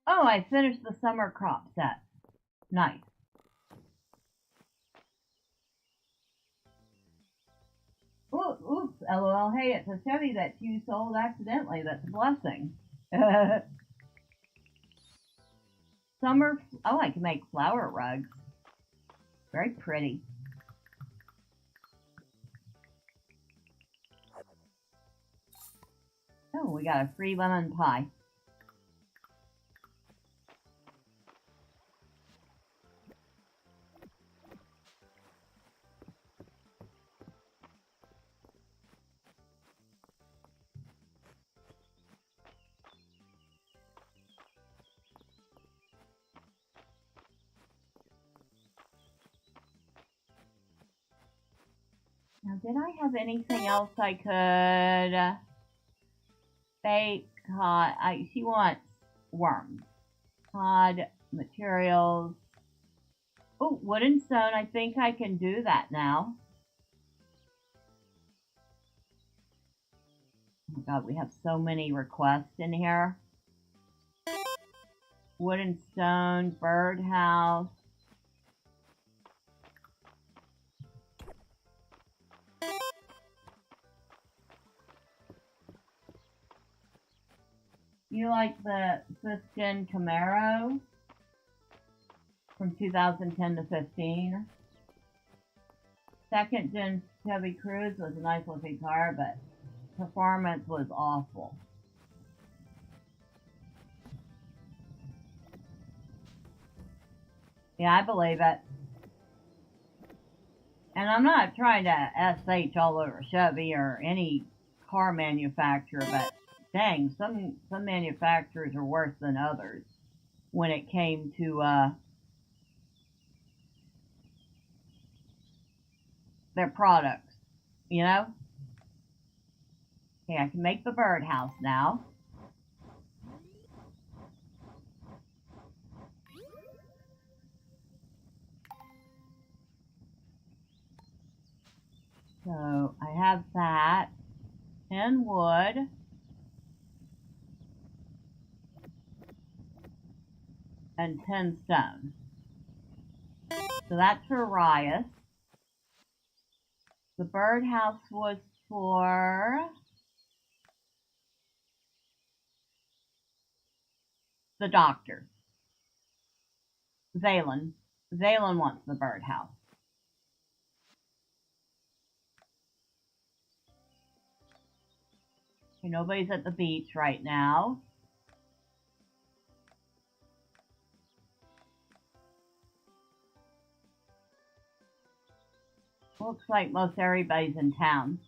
Oh, I finished the summer crop set. Nice. Oops, LOL. Hey, it's a Chevy that you sold accidentally. That's a blessing. Summer. Oh, I can make flower rugs. Very pretty. Oh, we got a free lemon pie. Now, did I have anything else I could bake? She wants worms. Cod, materials. Oh, wood and stone. I think I can do that now. Oh my god, we have so many requests in here. Wood and stone, birdhouse. You like the Siskin Camaro from 2010 to 15? Second gen Chevy Cruze was a nice looking car, but performance was awful. Yeah, I believe it. And I'm not trying to SH all over Chevy or any car manufacturer, but dang, some manufacturers are worse than others when it came to their products, you know? Okay, I can make the birdhouse now. So I have that, 10 wood, and 10 stone. So that's for Riot. The birdhouse was for the doctor. Zalen. Zalen wants the birdhouse. Okay, nobody's at the beach right now. Looks like most everybody's in town.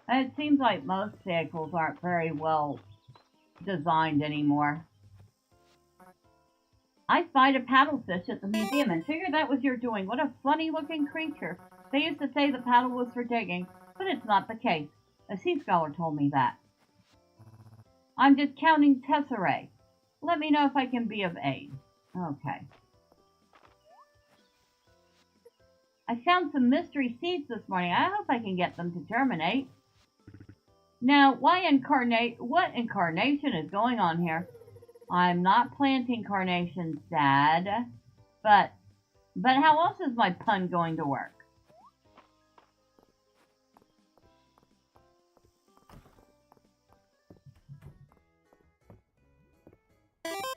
And it seems like most vehicles aren't very well designed anymore. I spied a paddlefish at the museum and figured that was your doing. What a funny looking creature. They used to say the paddle was for digging, but it's not the case. A sea scholar told me that. I'm just counting tesserae. Let me know if I can be of aid. Okay. I found some mystery seeds this morning. I hope I can get them to germinate. Now, what incarnation is going on here? I'm not planting carnations, Dad. But how else is my pun going to work?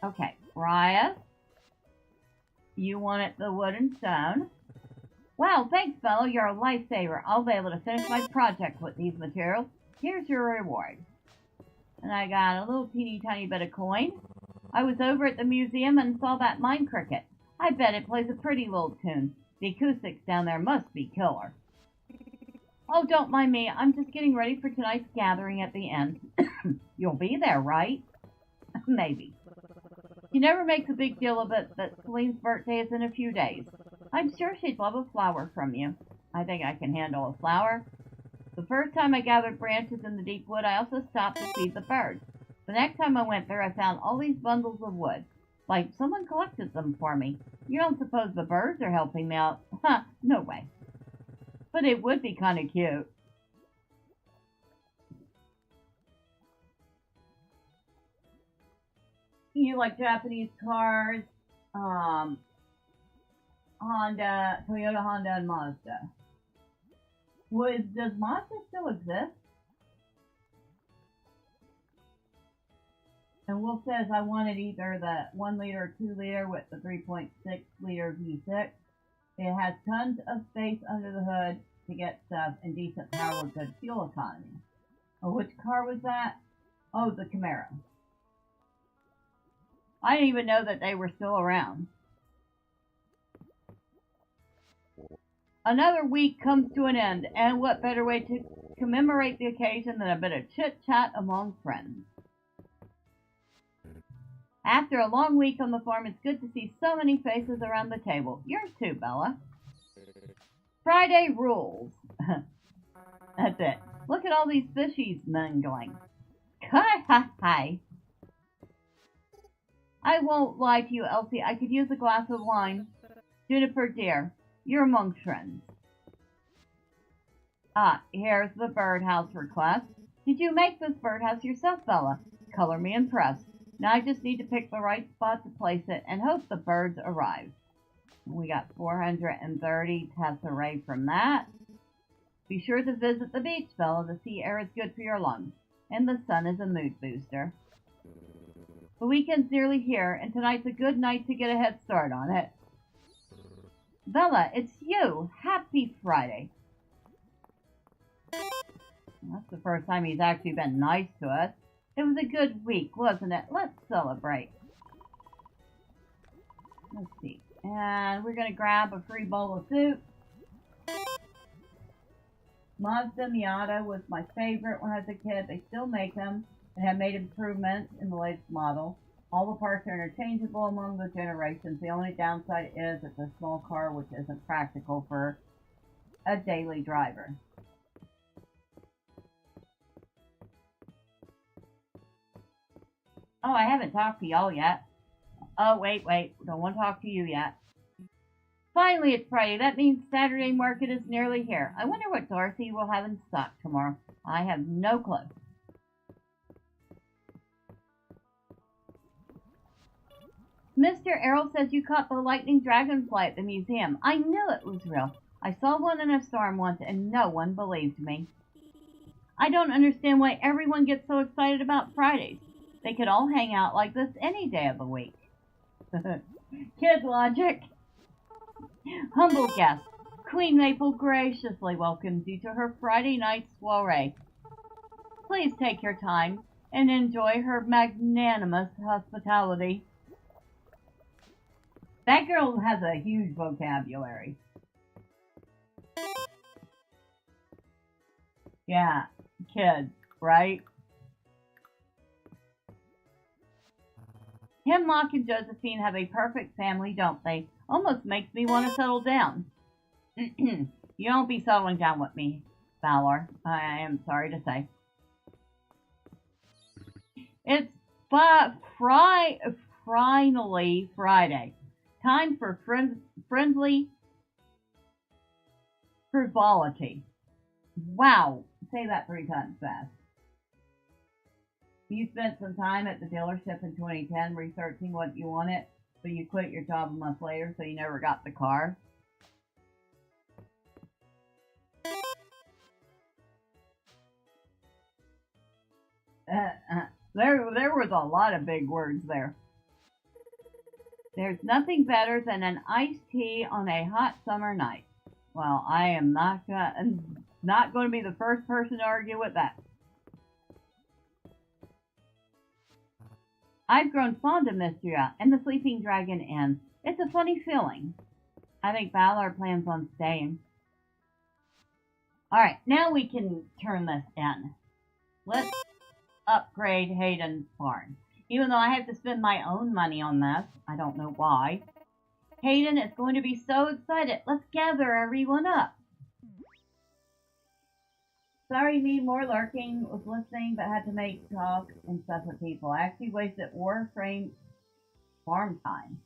Okay, Raya, you wanted the wood and stone. Wow, thanks, Bella. You're a lifesaver. I'll be able to finish my project with these materials. Here's your reward. And I got a little teeny tiny bit of coin. I was over at the museum and saw that mine cricket. I bet it plays a pretty little tune. The acoustics down there must be killer. Oh, don't mind me. I'm just getting ready for tonight's gathering at the end. You'll be there, right? Maybe. She never makes a big deal of it that Celine's birthday is in a few days. I'm sure she'd love a flower from you. I think I can handle a flower. The first time I gathered branches in the deep wood, I also stopped to feed the birds. The next time I went there, I found all these bundles of wood. Like someone collected them for me. You don't suppose the birds are helping me out? Huh, no way. But it would be kind of cute. You like Japanese cars? Honda, Toyota, Honda, and Mazda. Does Mazda still exist? And Wolf says I wanted either the 1 liter or 2 liter with the 3.6 liter V6. It has tons of space under the hood to get stuff and decent power with good fuel economy. Oh, which car was that? Oh, the Camaro. I didn't even know that they were still around. Another week comes to an end, and what better way to commemorate the occasion than a bit of chit-chat among friends. After a long week on the farm, it's good to see so many faces around the table. Yours too, Bella. Friday rules. That's it. Look at all these fishies mingling. Hi. I won't lie to you, Elsie. I could use a glass of wine. Juniper, dear. You're among friends. Ah, here's the birdhouse request. Did you make this birdhouse yourself, Bella? Color me impressed. Now I just need to pick the right spot to place it and hope the birds arrive. We got 430 tesserae from that. Be sure to visit the beach, Bella. The sea air is good for your lungs, and the sun is a mood booster. The weekend's nearly here, and tonight's a good night to get a head start on it. Bella, it's you! Happy Friday! That's the first time he's actually been nice to us. It was a good week, wasn't it? Let's celebrate. Let's see. And we're going to grab a free bowl of soup. Mazda Miata was my favorite when I was a kid. They still make them and have made improvements in the latest model. All the parts are interchangeable among the generations. The only downside is it's a small car which isn't practical for a daily driver. Oh, I haven't talked to y'all yet. Oh, wait. Don't want to talk to you yet. Finally, it's Friday. That means Saturday market is nearly here. I wonder what Dorothy will have in stock tomorrow. I have no clue. Mr. Errol says you caught the lightning dragonfly at the museum. I knew it was real. I saw one in a storm once and no one believed me. I don't understand why everyone gets so excited about Fridays. They could all hang out like this any day of the week. Kid logic. Humble guest, Queen Maple graciously welcomes you to her Friday night soiree. Please take your time and enjoy her magnanimous hospitality. That girl has a huge vocabulary. Yeah, kids, right? Hemlock and Josephine have a perfect family, don't they? Almost makes me want to settle down. You don't be settling down with me, Valor. I am sorry to say. It's finally Friday. Time for friendly frivolity. Wow. Say that 3 times fast. You spent some time at the dealership in 2010 researching what you wanted, but you quit your job a month later, so you never got the car. There was a lot of big words there. There's nothing better than an iced tea on a hot summer night. Well, I am not going to be the first person to argue with that. I've grown fond of Mistria and the Sleeping Dragon Inn. It's a funny feeling. I think Valor plans on staying. Alright, now we can turn this in. Let's upgrade Hayden's farm. Even though I have to spend my own money on this, I don't know why. Hayden is going to be so excited. Let's gather everyone up. Sorry, me more lurking, was listening, but had to make talk and stuff with people. I actually wasted Warframe farm time.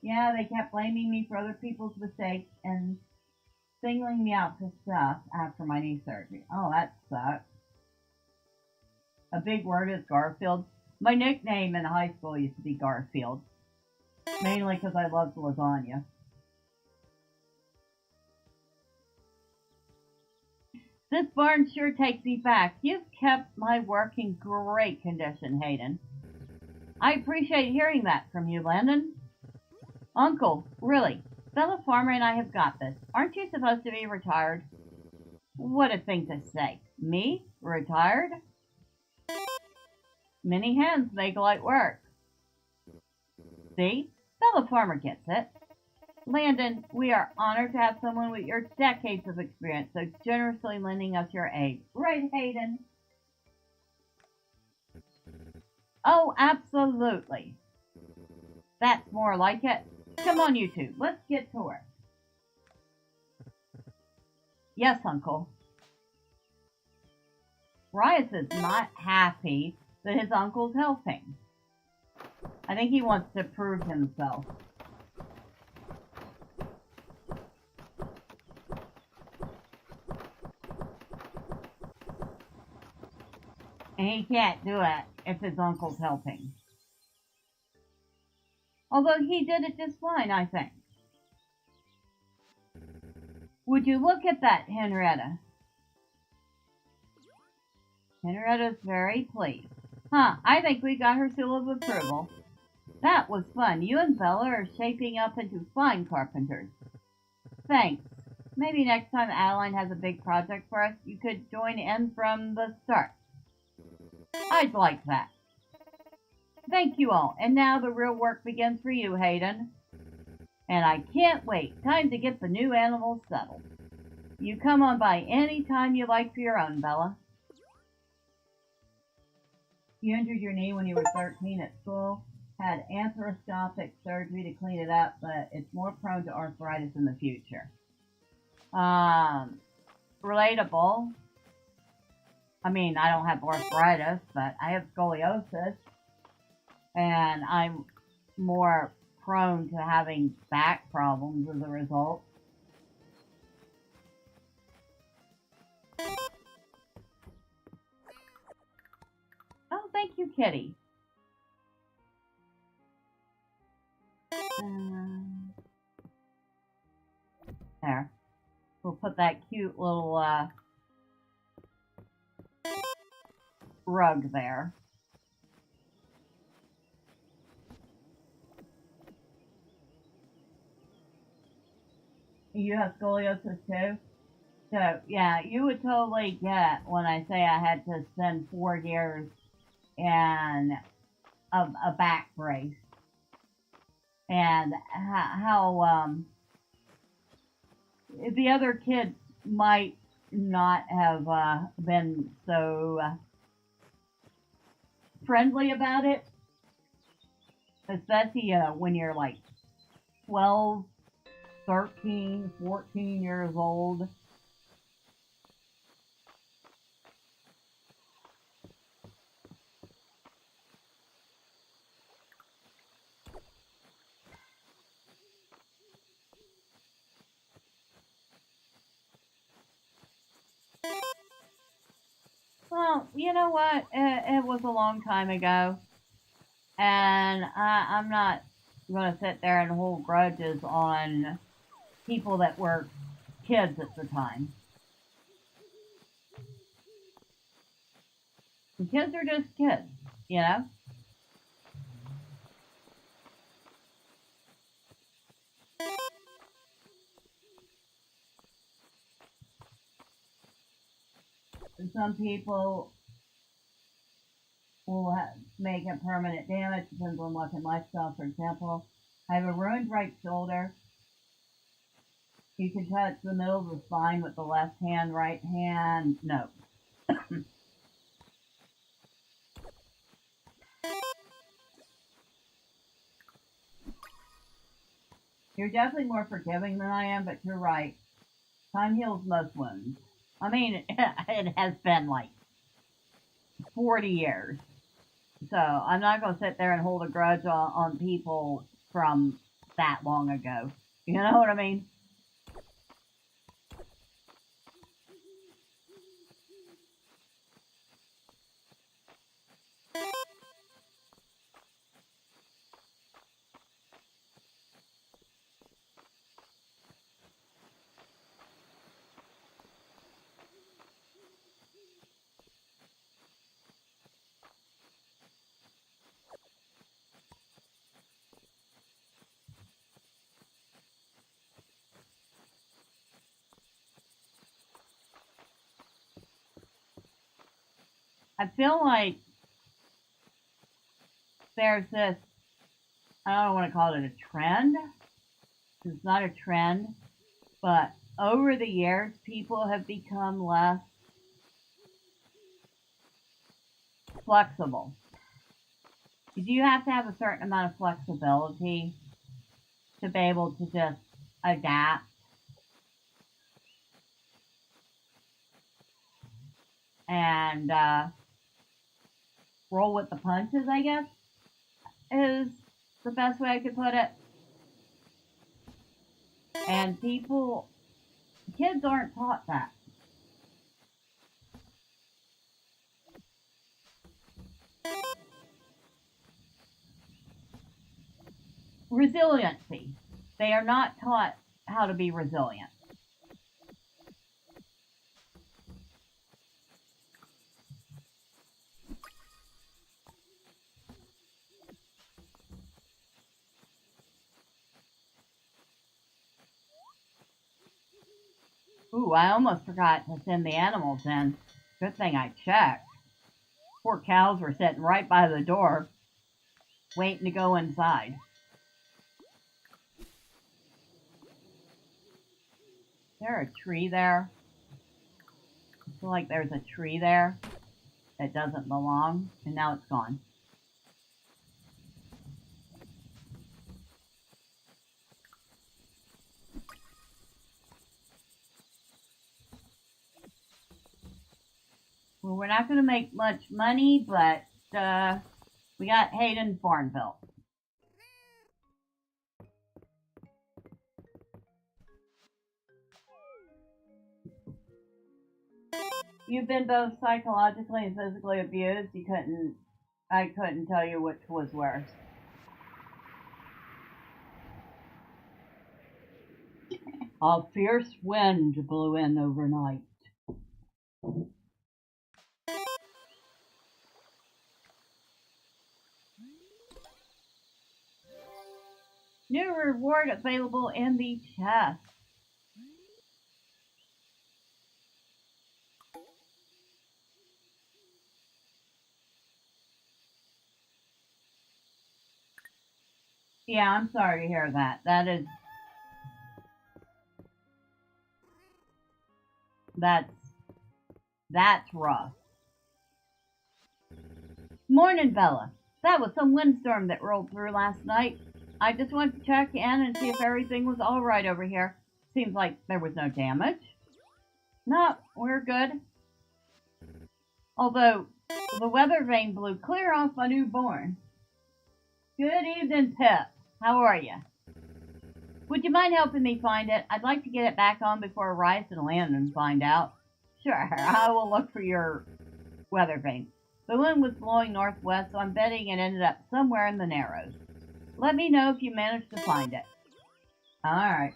Yeah, they kept blaming me for other people's mistakes and singling me out for stuff after my knee surgery. Oh, that sucks. A big word is Garfield. My nickname in high school used to be Garfield. Mainly because I loved lasagna. This barn sure takes me back. You've kept my work in great condition, Hayden. I appreciate hearing that from you, Landon. Uncle, really, Bella Farmer and I have got this. Aren't you supposed to be retired? What a thing to say. Me? Retired? Many hands make light work. See? Bella Farmer gets it. Landon, we are honored to have someone with your decades of experience so generously lending us your aid. Right, Hayden? Oh, absolutely. That's more like it. Come on, you two. Let's get to work. Yes, Uncle. Rias is not happy that his uncle's helping. I think he wants to prove himself. And he can't do it if his uncle's helping. Although he did it just fine, I think. Would you look at that, Henrietta? Henrietta's very pleased. Huh, I think we got her seal of approval. That was fun. You and Bella are shaping up into fine carpenters. Thanks. Maybe next time Adeline has a big project for us, you could join in from the start. I'd like that. Thank you all. And now the real work begins for you, Hayden. And I can't wait. Time to get the new animals settled. You come on by any time you like for your own, Bella. You injured your knee when you were 13 at school. Had arthroscopic surgery to clean it up, but it's more prone to arthritis in the future. Relatable. I mean, I don't have arthritis, but I have scoliosis. And I'm more prone to having back problems as a result. Oh, thank you, Kitty. There. We'll put that cute little rug there. You have scoliosis too? So, yeah, you would totally get when I say I had to spend 4 years in a back brace. And how the other kids might not have been so friendly about it. Especially when you're like 12, 13, 14 years old. Well, you know what? It was a long time ago. And I'm not going to sit there and hold grudges on people that were kids at the time. The kids are just kids, you know? And some people will make a permanent damage, depends on luck and lifestyle. For example, I have a ruined right shoulder. You can touch the middle of the spine with the left hand, right hand, no. You're definitely more forgiving than I am, but you're right. Time heals most wounds. I mean, it has been like 40 years. So I'm not going to sit there and hold a grudge on people from that long ago. You know what I mean? I feel like there's this, I don't want to call it a trend. It's not a trend, but over the years, people have become less flexible. You have to have a certain amount of flexibility to be able to just adapt. And roll with the punches, I guess, is the best way I could put it. And kids aren't taught that. resiliency. They are not taught how to be resilient. Ooh, I almost forgot to send the animals in. Good thing I checked. Poor cows were sitting right by the door, waiting to go inside. Is there a tree there? I feel like there's a tree there that doesn't belong, and now it's gone. Well, we're not going to make much money, but we got Hayden Farnville. You've been both psychologically and physically abused. I couldn't tell you which was worse. A fierce wind blew in overnight. New reward available in the chest. Yeah, I'm sorry to hear that. That's rough. Morning, Bella. That was some windstorm that rolled through last night. I just wanted to check in and see if everything was all right over here. Seems like there was no damage. No, we're good. Although, the weather vane blew clear off a newborn. Good evening, Pip. How are you? Would you mind helping me find it? I'd like to get it back on before Rice and Landon find out. Sure, I will look for your weather vane. The wind was blowing northwest, so I'm betting it ended up somewhere in the Narrows. Let me know if you manage to find it. Alright.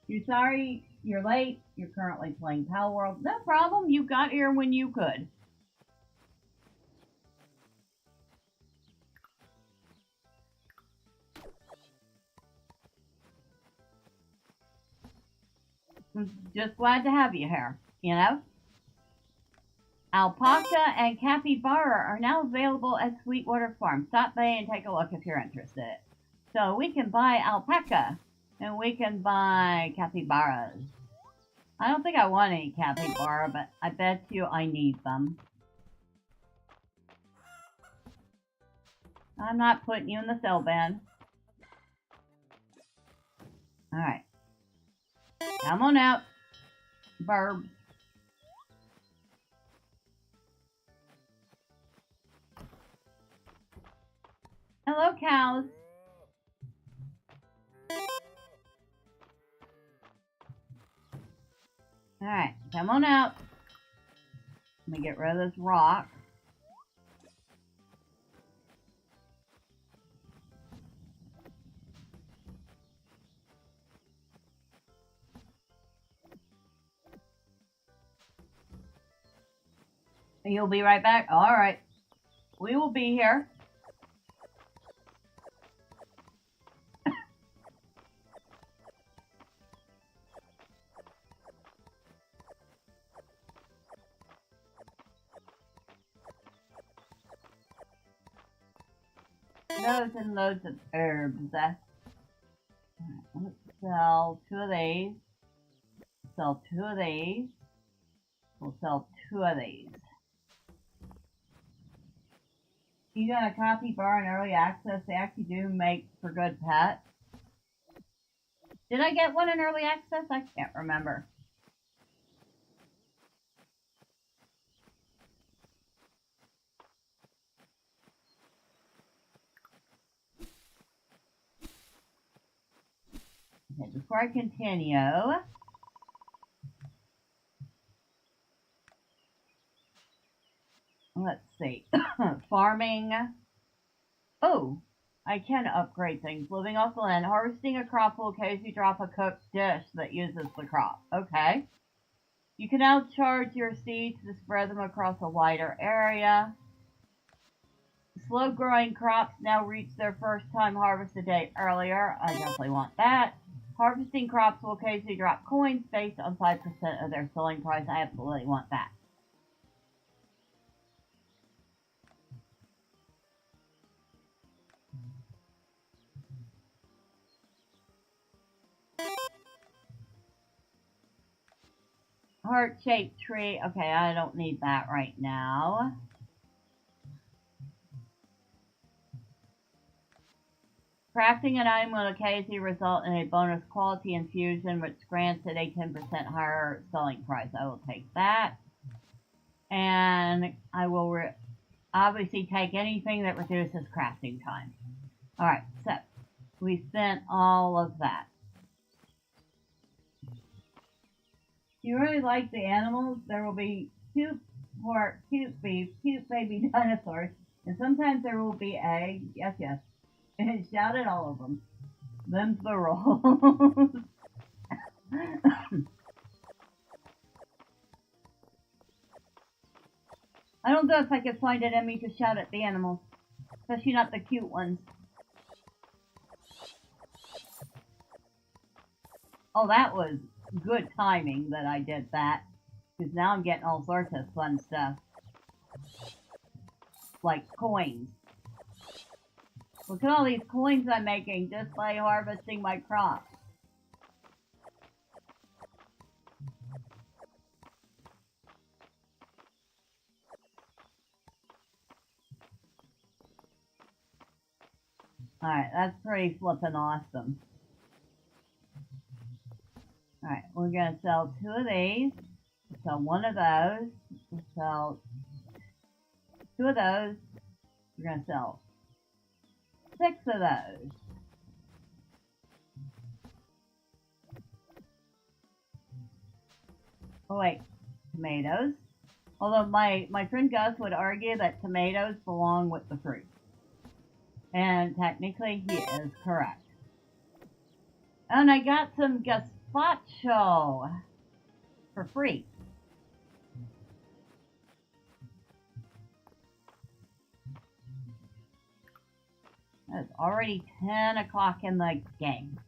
You're sorry you're late. You're currently playing Pal World. No problem. You got here when you could. I'm just glad to have you here, you know? Alpaca and capybara are now available at Sweetwater Farm. Stop by and take a look if you're interested. So we can buy alpaca and we can buy capybaras. I don't think I want any capybara, but I bet you I need them. I'm not putting you in the cell bin. Alright. Come on out, burbs. Hello, cows. Alright, come on out. Let me get rid of this rock. You'll be right back? Alright. We will be here. Loads and loads of herbs. Alright, let's sell 2 of these. Sell 2 of these. We'll sell 2 of these. You got a capybara in early access. They actually do make for good pets. Did I get one in early access? I can't remember. Okay, before I continue, let's see. Farming. Oh, I can upgrade things. Living off the land. Harvesting a crop will occasionally drop a cooked dish that uses the crop. Okay. You can now charge your seeds to spread them across a wider area. Slow-growing crops now reach their first time harvest a day earlier. I definitely want that. Harvesting crops will occasionally drop coins based on 5% of their selling price. I absolutely want that. Heart-shaped tree. Okay, I don't need that right now. Crafting an item will occasionally result in a bonus quality infusion, which grants it a 10% higher selling price. I will take that. And I will obviously take anything that reduces crafting time. Alright, so we spent all of that. If you really like the animals, there will be cute pork, cute beef, cute baby dinosaurs, and sometimes there will be eggs. Yes, yes. And shout at all of them. Them's the rules. I don't know if I could find it in me to shout at the animals. Especially not the cute ones. Oh, that was good timing that I did that. Because now I'm getting all sorts of fun stuff. Like coins. Look at all these coins I'm making just by harvesting my crops. Alright, that's pretty flippin' awesome. Alright, we're gonna sell 2 of these. We'll sell 1 of those. We'll sell 2 of those. We're gonna sell 6 of those. Oh wait, tomatoes. Although my friend Gus would argue that tomatoes belong with the fruit. And technically he is correct. And I got some gazpacho for free. It's already 10 o'clock in the game.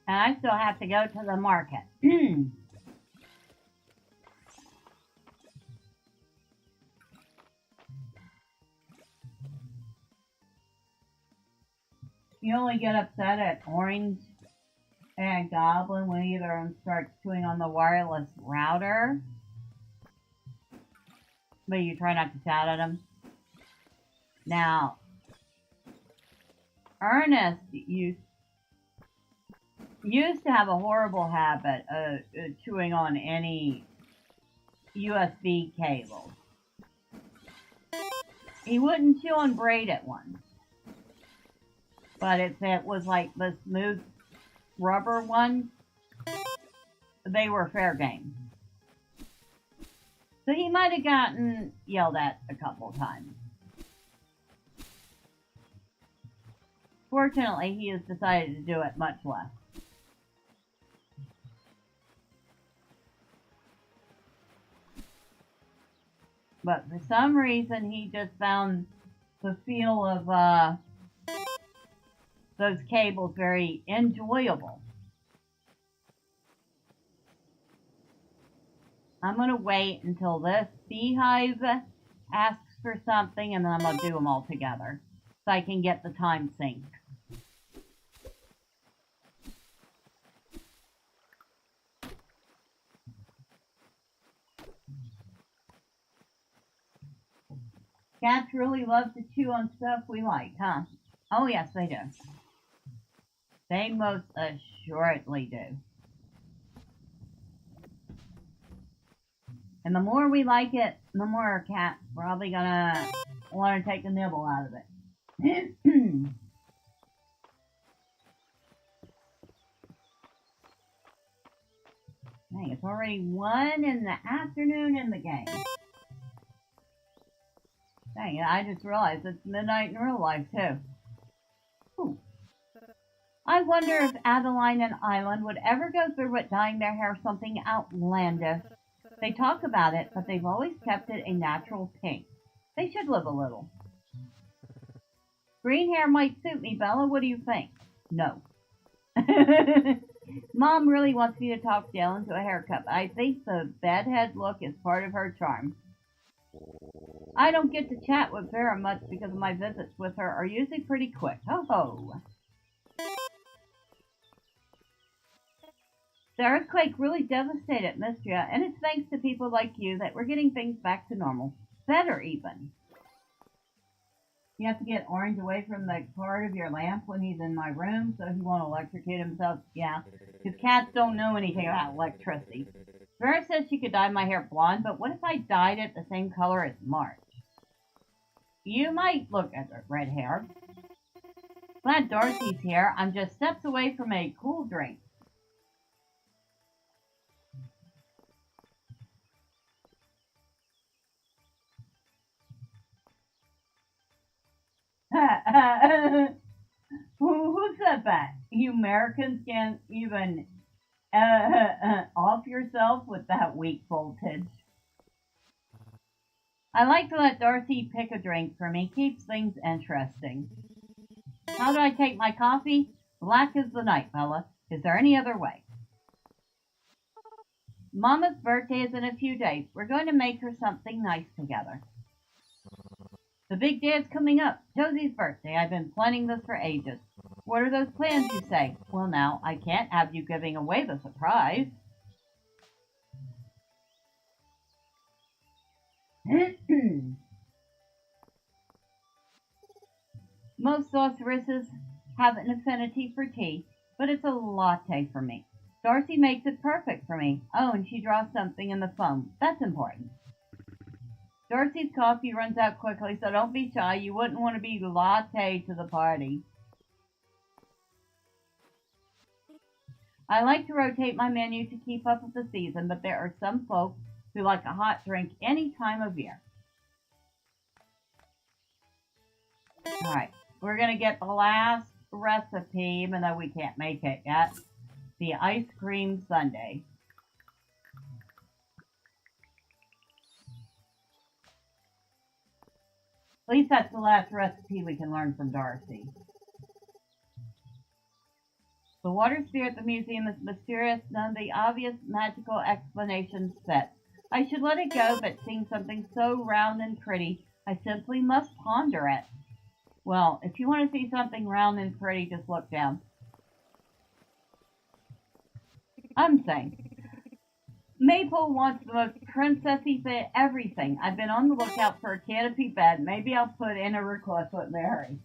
And I still have to go to the market. You only get upset at Orange and Goblin when either of them starts chewing on the wireless router. But you try not to shout at them. Now, Ernest used to have a horrible habit of chewing on any USB cables. He wouldn't chew on braided ones. But if it was like the smooth rubber ones, they were fair game. So he might have gotten yelled at a couple times. Fortunately, he has decided to do it much less. But for some reason, he just found the feel of those cables very enjoyable. I'm going to wait until this beehive asks for something, and then I'm going to do them all together so I can get the time synced. Cats really love to chew on stuff we like, huh? Oh, yes, they do. They most assuredly do. And the more we like it, the more our cat's probably gonna want to take a nibble out of it. Dang, it's already 1 in the afternoon in the game. Dang it, I just realized it's midnight in real life, too. Ooh. I wonder if Adeline and Island would ever go through with dyeing their hair something outlandish. They talk about it, but they've always kept it a natural pink. They should live a little. Green hair might suit me, Bella. What do you think? No. Mom really wants me to talk Dale into a haircut, but I think the bedhead look is part of her charm. I don't get to chat with Vera much because my visits with her are usually pretty quick. Ho ho! The earthquake really devastated Mistria, and it's thanks to people like you that we're getting things back to normal. Better, even. You have to get Orange away from the part of your lamp when he's in my room so he won't electrocute himself. Yeah, because cats don't know anything about electricity. Vera says she could dye my hair blonde, but what if I dyed it the same color as March? You might look at the red hair. Glad Darcy's here. I'm just steps away from a cool drink. Who said that? You Americans can't even off yourself with that weak voltage. I like to let Darcy pick a drink for me. Keeps things interesting. How do I take my coffee? Black as the night, Bella. Is there any other way? Mama's birthday is in a few days. We're going to make her something nice together. The big day is coming up. Josie's birthday. I've been planning this for ages. What are those plans, you say? Well, now, I can't have you giving away the surprise. Most sorceresses have an affinity for tea, but it's a latte for me. Darcy makes it perfect for me. Oh, and she draws something in the foam. That's important. Darcy's coffee runs out quickly, so don't be shy. You wouldn't want to be latte to the party. I like to rotate my menu to keep up with the season, but there are some folks who like a hot drink any time of year. Alright, we're going to get the last recipe, even though we can't make it yet. The ice cream sundae. At least that's the last recipe we can learn from Darcy. The water spirit at the museum is mysterious, none of the obvious magical explanations fit. I should let it go, but seeing something so round and pretty, I simply must ponder it. Well, if you want to see something round and pretty, just look down. I'm saying. Maple wants the most princessy fit everything. I've been on the lookout for a canopy bed. Maybe I'll put in a request with Mary.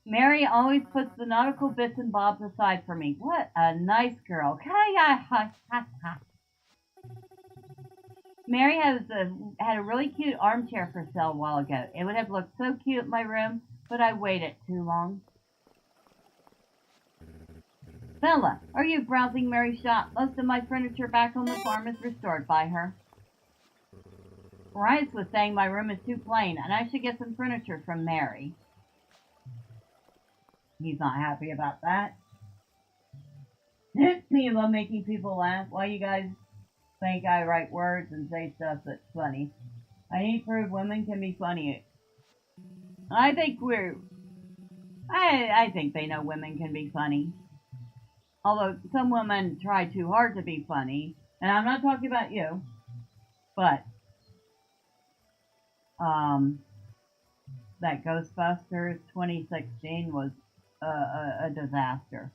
Mary always puts the nautical bits and bobs aside for me. What a nice girl. Mary had a really cute armchair for sale a while ago. It would have looked so cute in my room, but I waited too long. Bella, are you browsing Mary's shop? Most of my furniture back on the farm is restored by her. Bryce was saying my room is too plain, and I should get some furniture from Mary. He's not happy about that. You love making people laugh. Why you guys think I write words and say stuff that's funny? I need proof women can be funny. I think I think they know women can be funny. Although some women try too hard to be funny. And I'm not talking about you. But that Ghostbusters 2016 was a disaster.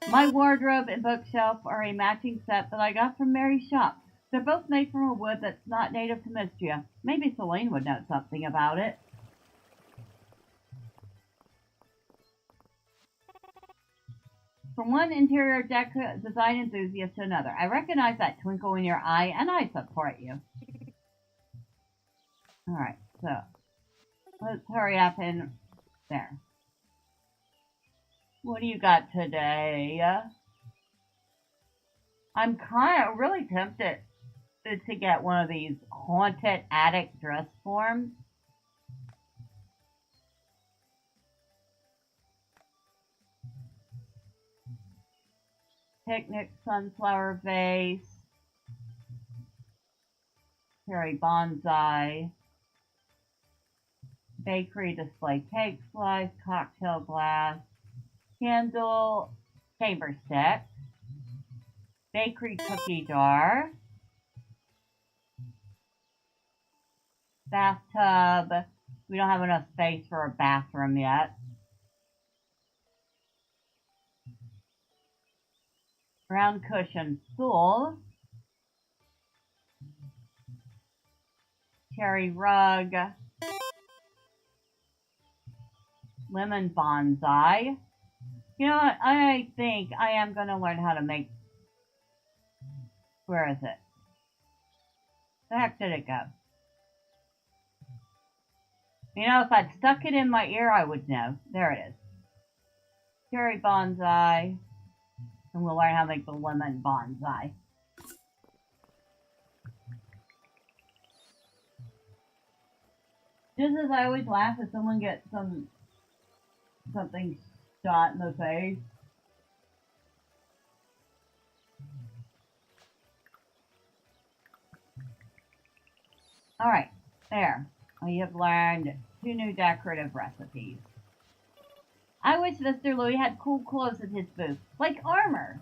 My wardrobe and bookshelf are a matching set that I got from Mary's shop. They're both made from a wood that's not native to Mistria. Maybe Celine would know something about it. From one interior design enthusiast to another. I recognize that twinkle in your eye, and I support you. Alright, so let's hurry up and there. What do you got today? I'm kind of really tempted to get one of these haunted attic dress forms. Picnic sunflower vase. Cherry bonsai. Bakery display cake slice. Cocktail glass. Candle chamber stick. Bakery cookie jar. Bathtub. We don't have enough space for a bathroom yet. Round cushion stool. Cherry rug. Lemon bonsai. You know what? I think I am going to learn how to make... Where is it? The heck did it go? You know, if I'd stuck it in my ear, I would know. There it is. Cherry bonsai. And we'll learn how to make the lemon bonsai. Just as I always laugh if someone gets something shot in the face. Alright, there. We have learned 2 new decorative recipes. I wish Mr. Louis had cool clothes at his booth, like armor.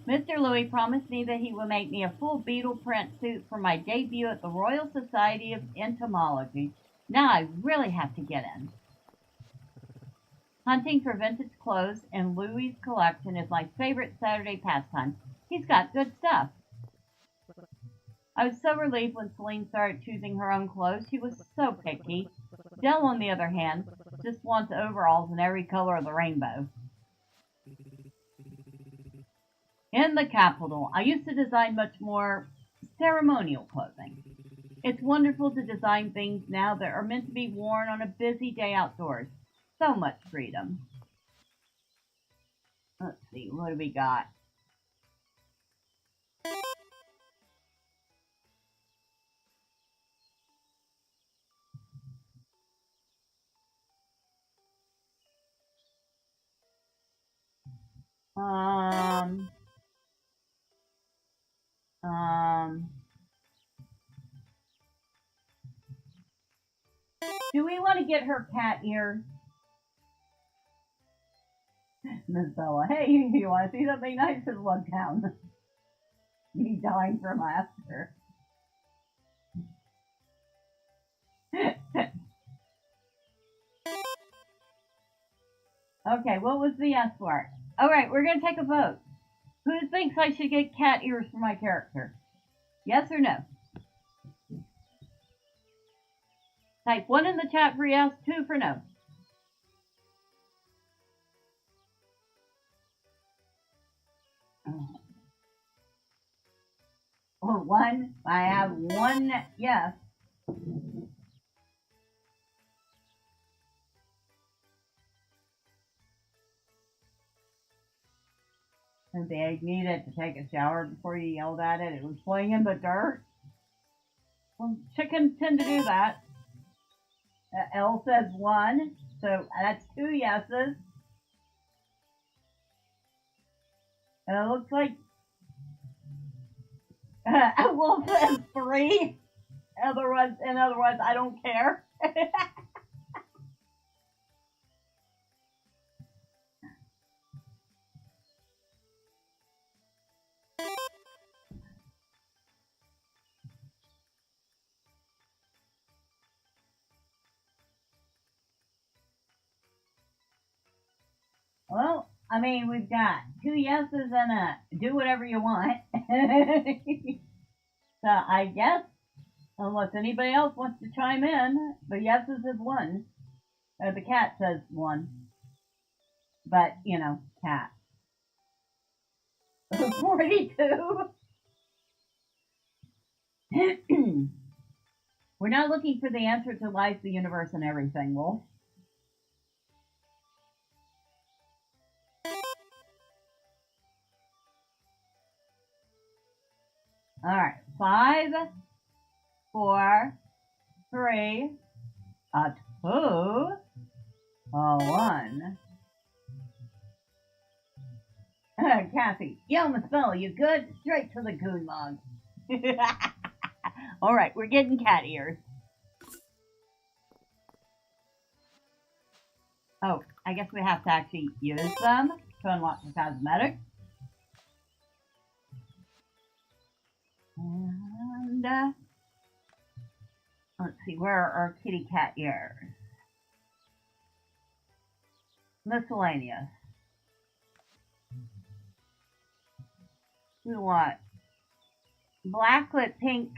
Mr. Louis promised me that he would make me a full beetle print suit for my debut at the Royal Society of Entomology. Now I really have to get in. Hunting for vintage clothes in Louis' collection is my favorite Saturday pastime. He's got good stuff. I was so relieved when Celine started choosing her own clothes. She was so picky. Dell, on the other hand, just wants overalls in every color of the rainbow. In the capital, I used to design much more ceremonial clothing. It's wonderful to design things now that are meant to be worn on a busy day outdoors. So much freedom. Let's see, what do we got? Do we want to get her cat ear? Miss Bella, hey, you want to see something nice? Just look down. Me dying from laughter. Okay, what was the yes for? Alright, we're going to take a vote. Who thinks I should get cat ears for my character? Yes or no? Type 1 in the chat for yes, 2 for no. Oh, 1. I have 1 yes. And the egg needed to take a shower before you yelled at it. It was playing in the dirt. Well, chickens tend to do that. L says 1, so that's 2 yeses. And it looks like Wolf says 3. Otherwise, I don't care. Well, I mean, we've got 2 yeses and a do whatever you want. So I guess, unless anybody else wants to chime in, the yeses is 1. The cat says 1. But, you know, cat. 42. We're not looking for the answer to life, the universe, and everything, Wolf. All right. 5, 4, 3, a 2, a 1. Kathy, yo, Miss Bella, you good? Straight to the goon log. All right, we're getting cat ears. Oh, I guess we have to actually use them to unlock the cosmetics. And let's see, where are our kitty cat ears? Miscellaneous. We want black with pink,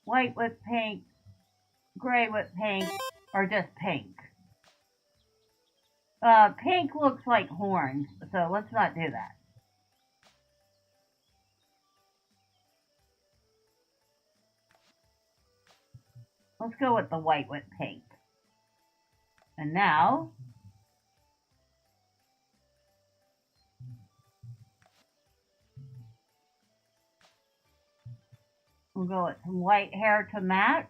white with pink, gray with pink, or just pink. Pink looks like horns, so let's not do that. Let's go with the white with pink. And now, we'll go with some white hair to match.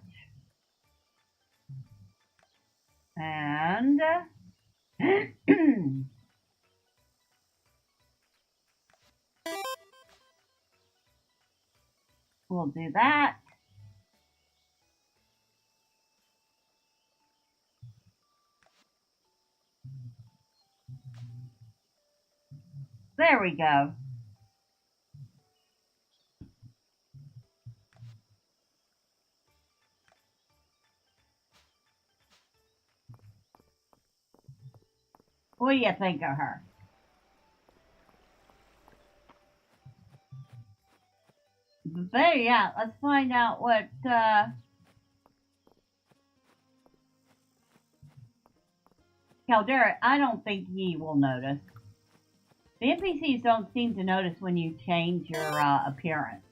And we'll do that. There we go. What do you think of her? But yeah, let's find out what Caldarus, I don't think he will notice. The NPCs don't seem to notice when you change your appearance.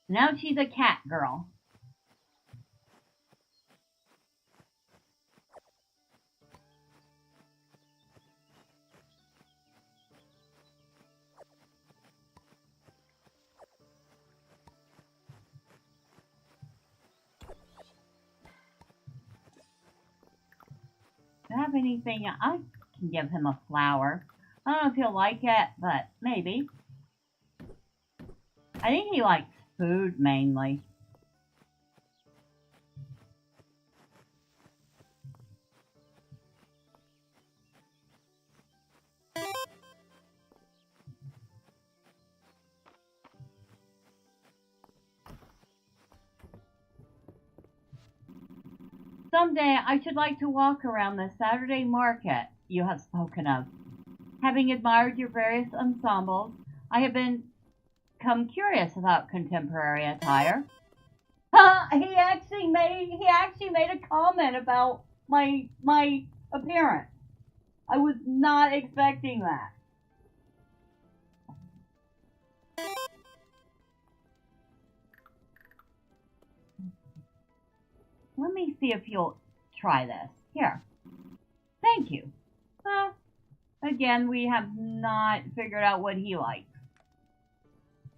Now she's a cat girl. Do I have anything? I can give him a flower. I don't know if he'll like it, but maybe. I think he likes food mainly. Someday I should like to walk around the Saturday market you have spoken of. Having admired your various ensembles, I have become curious about contemporary attire. He actually made a comment about my appearance. I was not expecting that. Let me see if you'll try this. Here. Thank you. Again, we have not figured out what he likes.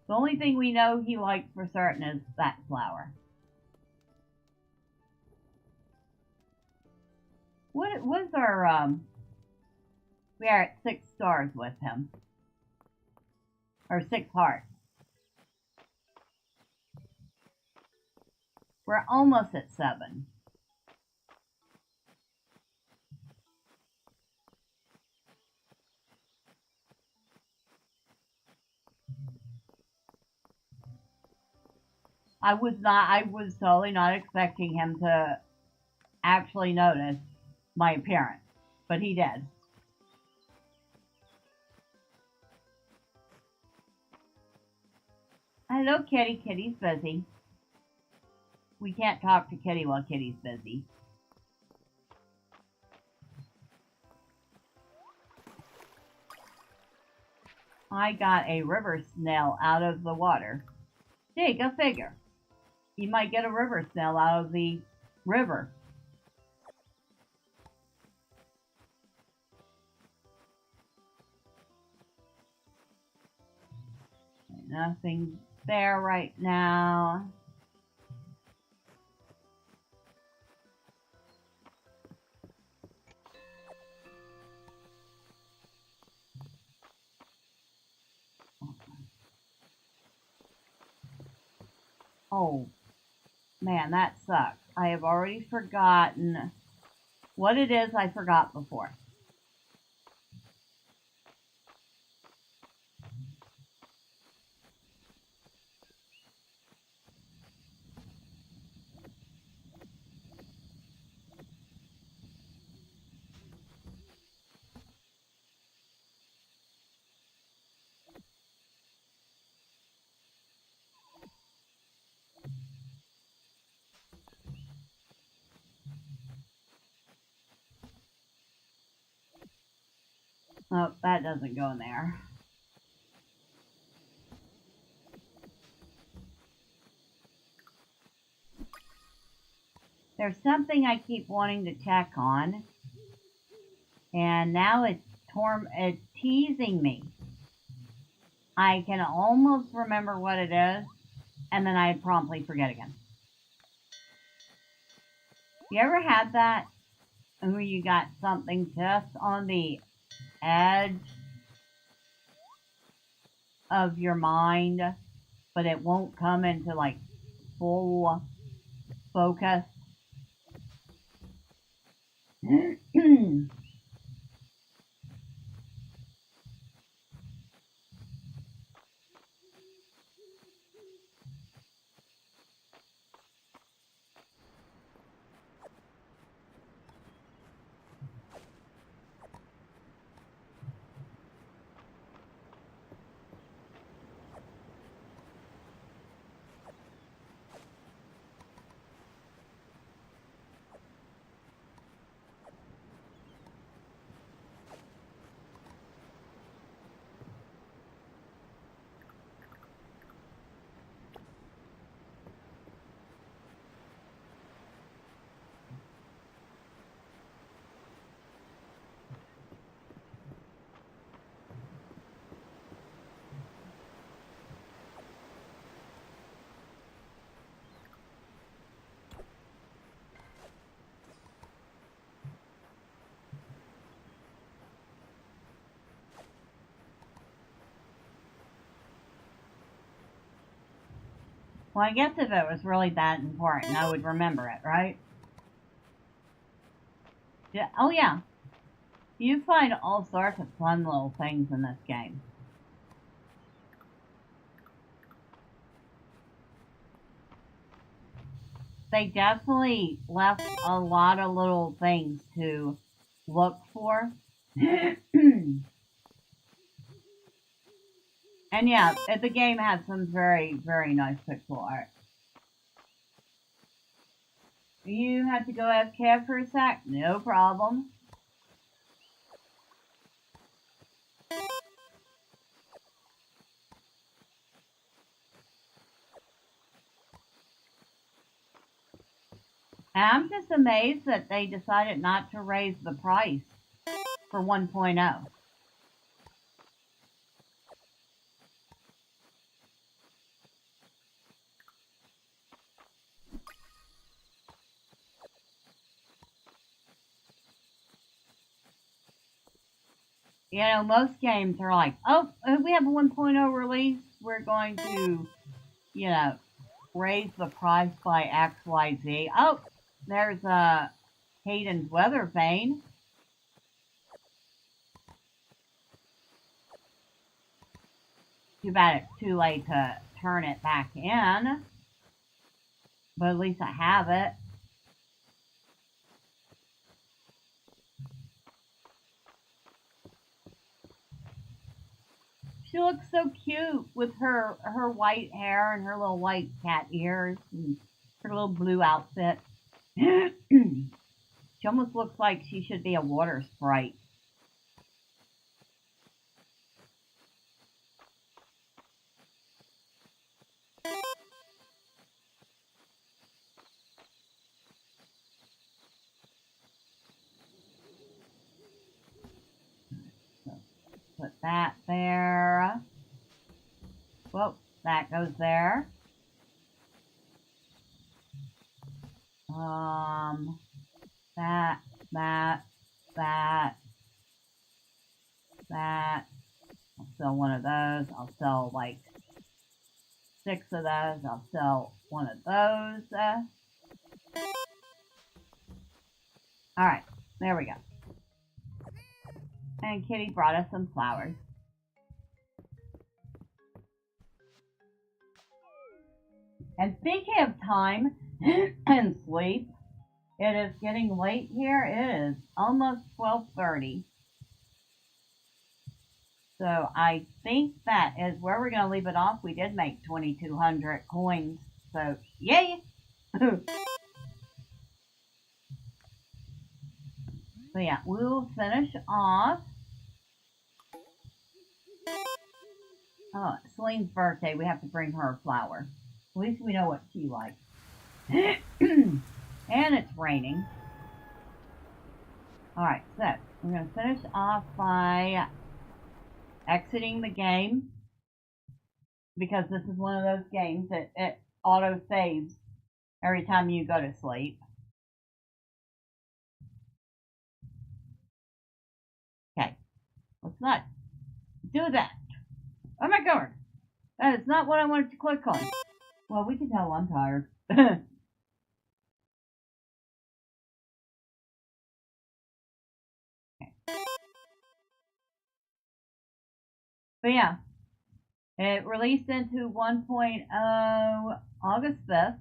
The only thing we know he likes for certain is that flower. What was our, we are at 6 stars with him. Or 6 hearts. We're almost at 7. I was totally not expecting him to actually notice my appearance, but he did. Hello, Kitty. Kitty's busy. we can't talk to Kitty while Kitty's busy. I got a river snail out of the water. Gee, go figure. You might get a river snail out of the river. Nothing there right now. Oh, man, that sucks. I have already forgotten what it is I forgot before. Oh, that doesn't go in there. There's something I keep wanting to check on, and now it's teasing me. I can almost remember what it is, and then I promptly forget again. You ever had that? Where you got something just on the edge of your mind, but it won't come into like full focus? Well, I guess if it was really that important, I would remember it, right? Yeah. Oh, yeah. You find all sorts of fun little things in this game. They definitely left a lot of little things to look for. And yeah, the game has some very, very nice pixel art. You have to go AFK for a sec? No problem. And I'm just amazed that they decided not to raise the price for 1.0. You know, most games are like, oh, we have a 1.0 release, we're going to, you know, raise the price by X, Y, Z. Oh, there's Hayden's Weather Vane. Too bad it's too late to turn it back in, but at least I have it. She looks so cute with her white hair and her little white cat ears and Her little blue outfit. She almost looks like she should be a water sprite. So put that there. Well, that goes there. That. I'll sell one of those. I'll sell like 6 of those. I'll sell one of those. Alright, there we go. And Kitty brought us some flowers. And speaking of time and sleep, it is getting late here. It is almost 12:30. So I think that is where we're going to leave it off. We did make 2,200 coins. So, yay! So yeah, we'll finish off. Oh, Celine's birthday. We have to bring her a flower. At least we know what she likes. And it's raining. Alright, so we're going to finish off by exiting the game, because this is one of those games that it auto saves every time you go to sleep. Okay, let's not do that. Oh my god, that is not what I wanted to click on. Well, we can tell I'm tired. But yeah, it released into 1.0 August 5th.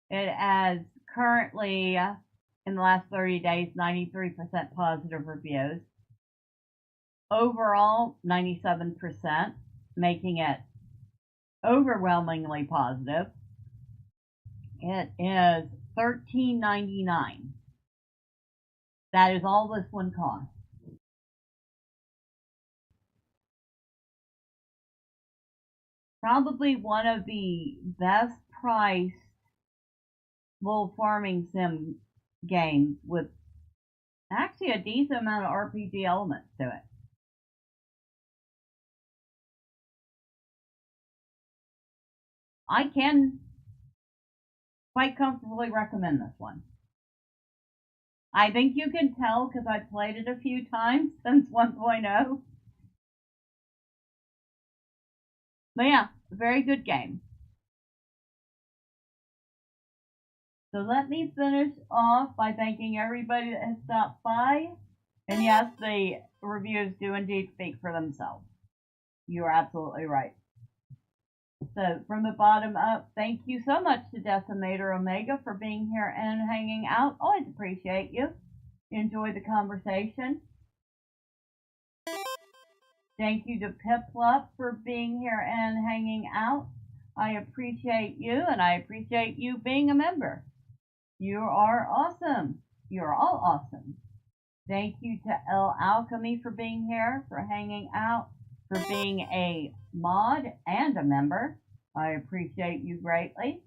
It has currently, in the last 30 days, 93% positive reviews. Overall, 97%, making it overwhelmingly positive. It is $13.99. That is all this one costs. Probably one of the best priced little farming sim games with actually a decent amount of RPG elements to it. I can quite comfortably recommend this one. I think you can tell because I played it a few times since 1.0. But yeah, very good game. So let me finish off by thanking everybody that has stopped by. And yes, the reviews do indeed speak for themselves. You are absolutely right. So from the bottom up, thank you so much to Decimator Omega for being here and hanging out. Always appreciate you. Enjoy the conversation. Thank you to Piplup for being here and hanging out. I appreciate you, and I appreciate you being a member. You are awesome. You're all awesome. Thank you to El Alchemy for being here, for hanging out, for being a mod and a member. I appreciate you greatly.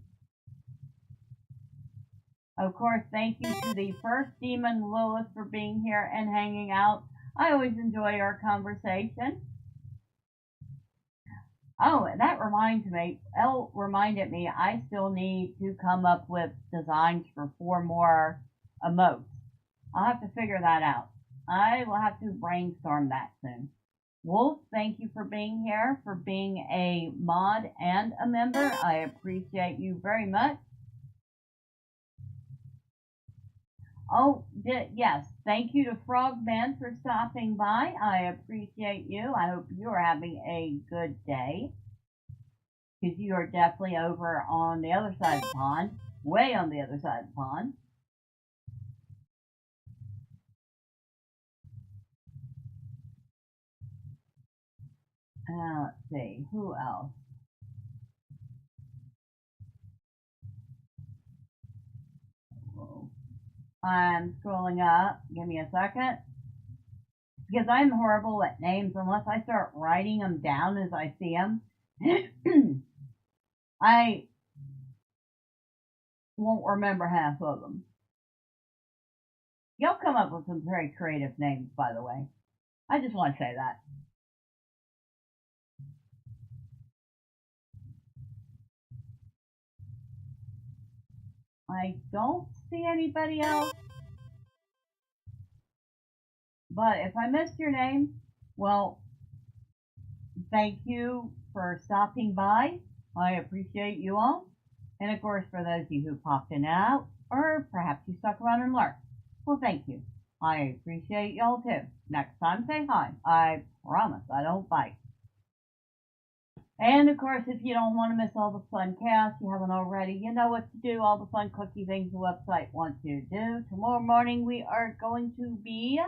Of course, thank you to the first demon, Lilith, for being here and hanging out. I always enjoy our conversation. Oh, that reminds me. Elle reminded me I still need to come up with designs for 4 more emotes. I'll have to figure that out. I will have to brainstorm that soon. Wolf, thank you for being here, for being a mod and a member. I appreciate you very much. Oh, yes. Thank you to Frogman for stopping by. I appreciate you. I hope you are having a good day. Because you are definitely over on the other side of the pond. Way on the other side of the pond. Let's see. Who else? I'm scrolling up. Give me a second. Because I'm horrible at names unless I start writing them down as I see them. I won't remember half of them. You'll come up with some very creative names, by the way. I just want to say that. I don't see anybody else. But if I missed your name, well, thank you for stopping by. I appreciate you all. And of course, for those of you who popped in and out, or perhaps you stuck around and learned, well, thank you. I appreciate y'all too. Next time, say hi. I promise I don't bite. And of course, if you don't want to miss all the fun chaos, you haven't already, you know what to do. All the fun cookie things the website wants you to do. Tomorrow morning, we are going to be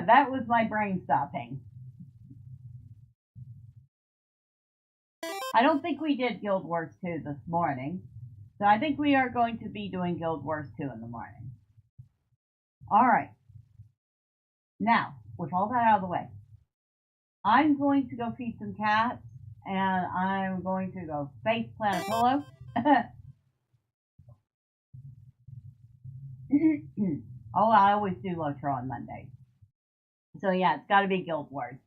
that was my brain stopping. I don't think we did Guild Wars 2 this morning. So I think we are going to be doing Guild Wars 2 in the morning. Alright. Now, with all that out of the way, I'm going to go feed some cats, and I'm going to go face plant a pillow. Oh, I always do Lotro on Mondays. So yeah, it's got to be Guild Wars.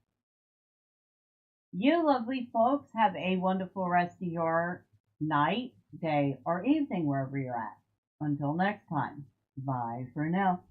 You lovely folks have a wonderful rest of your night, day, or evening wherever you're at. Until next time, bye for now.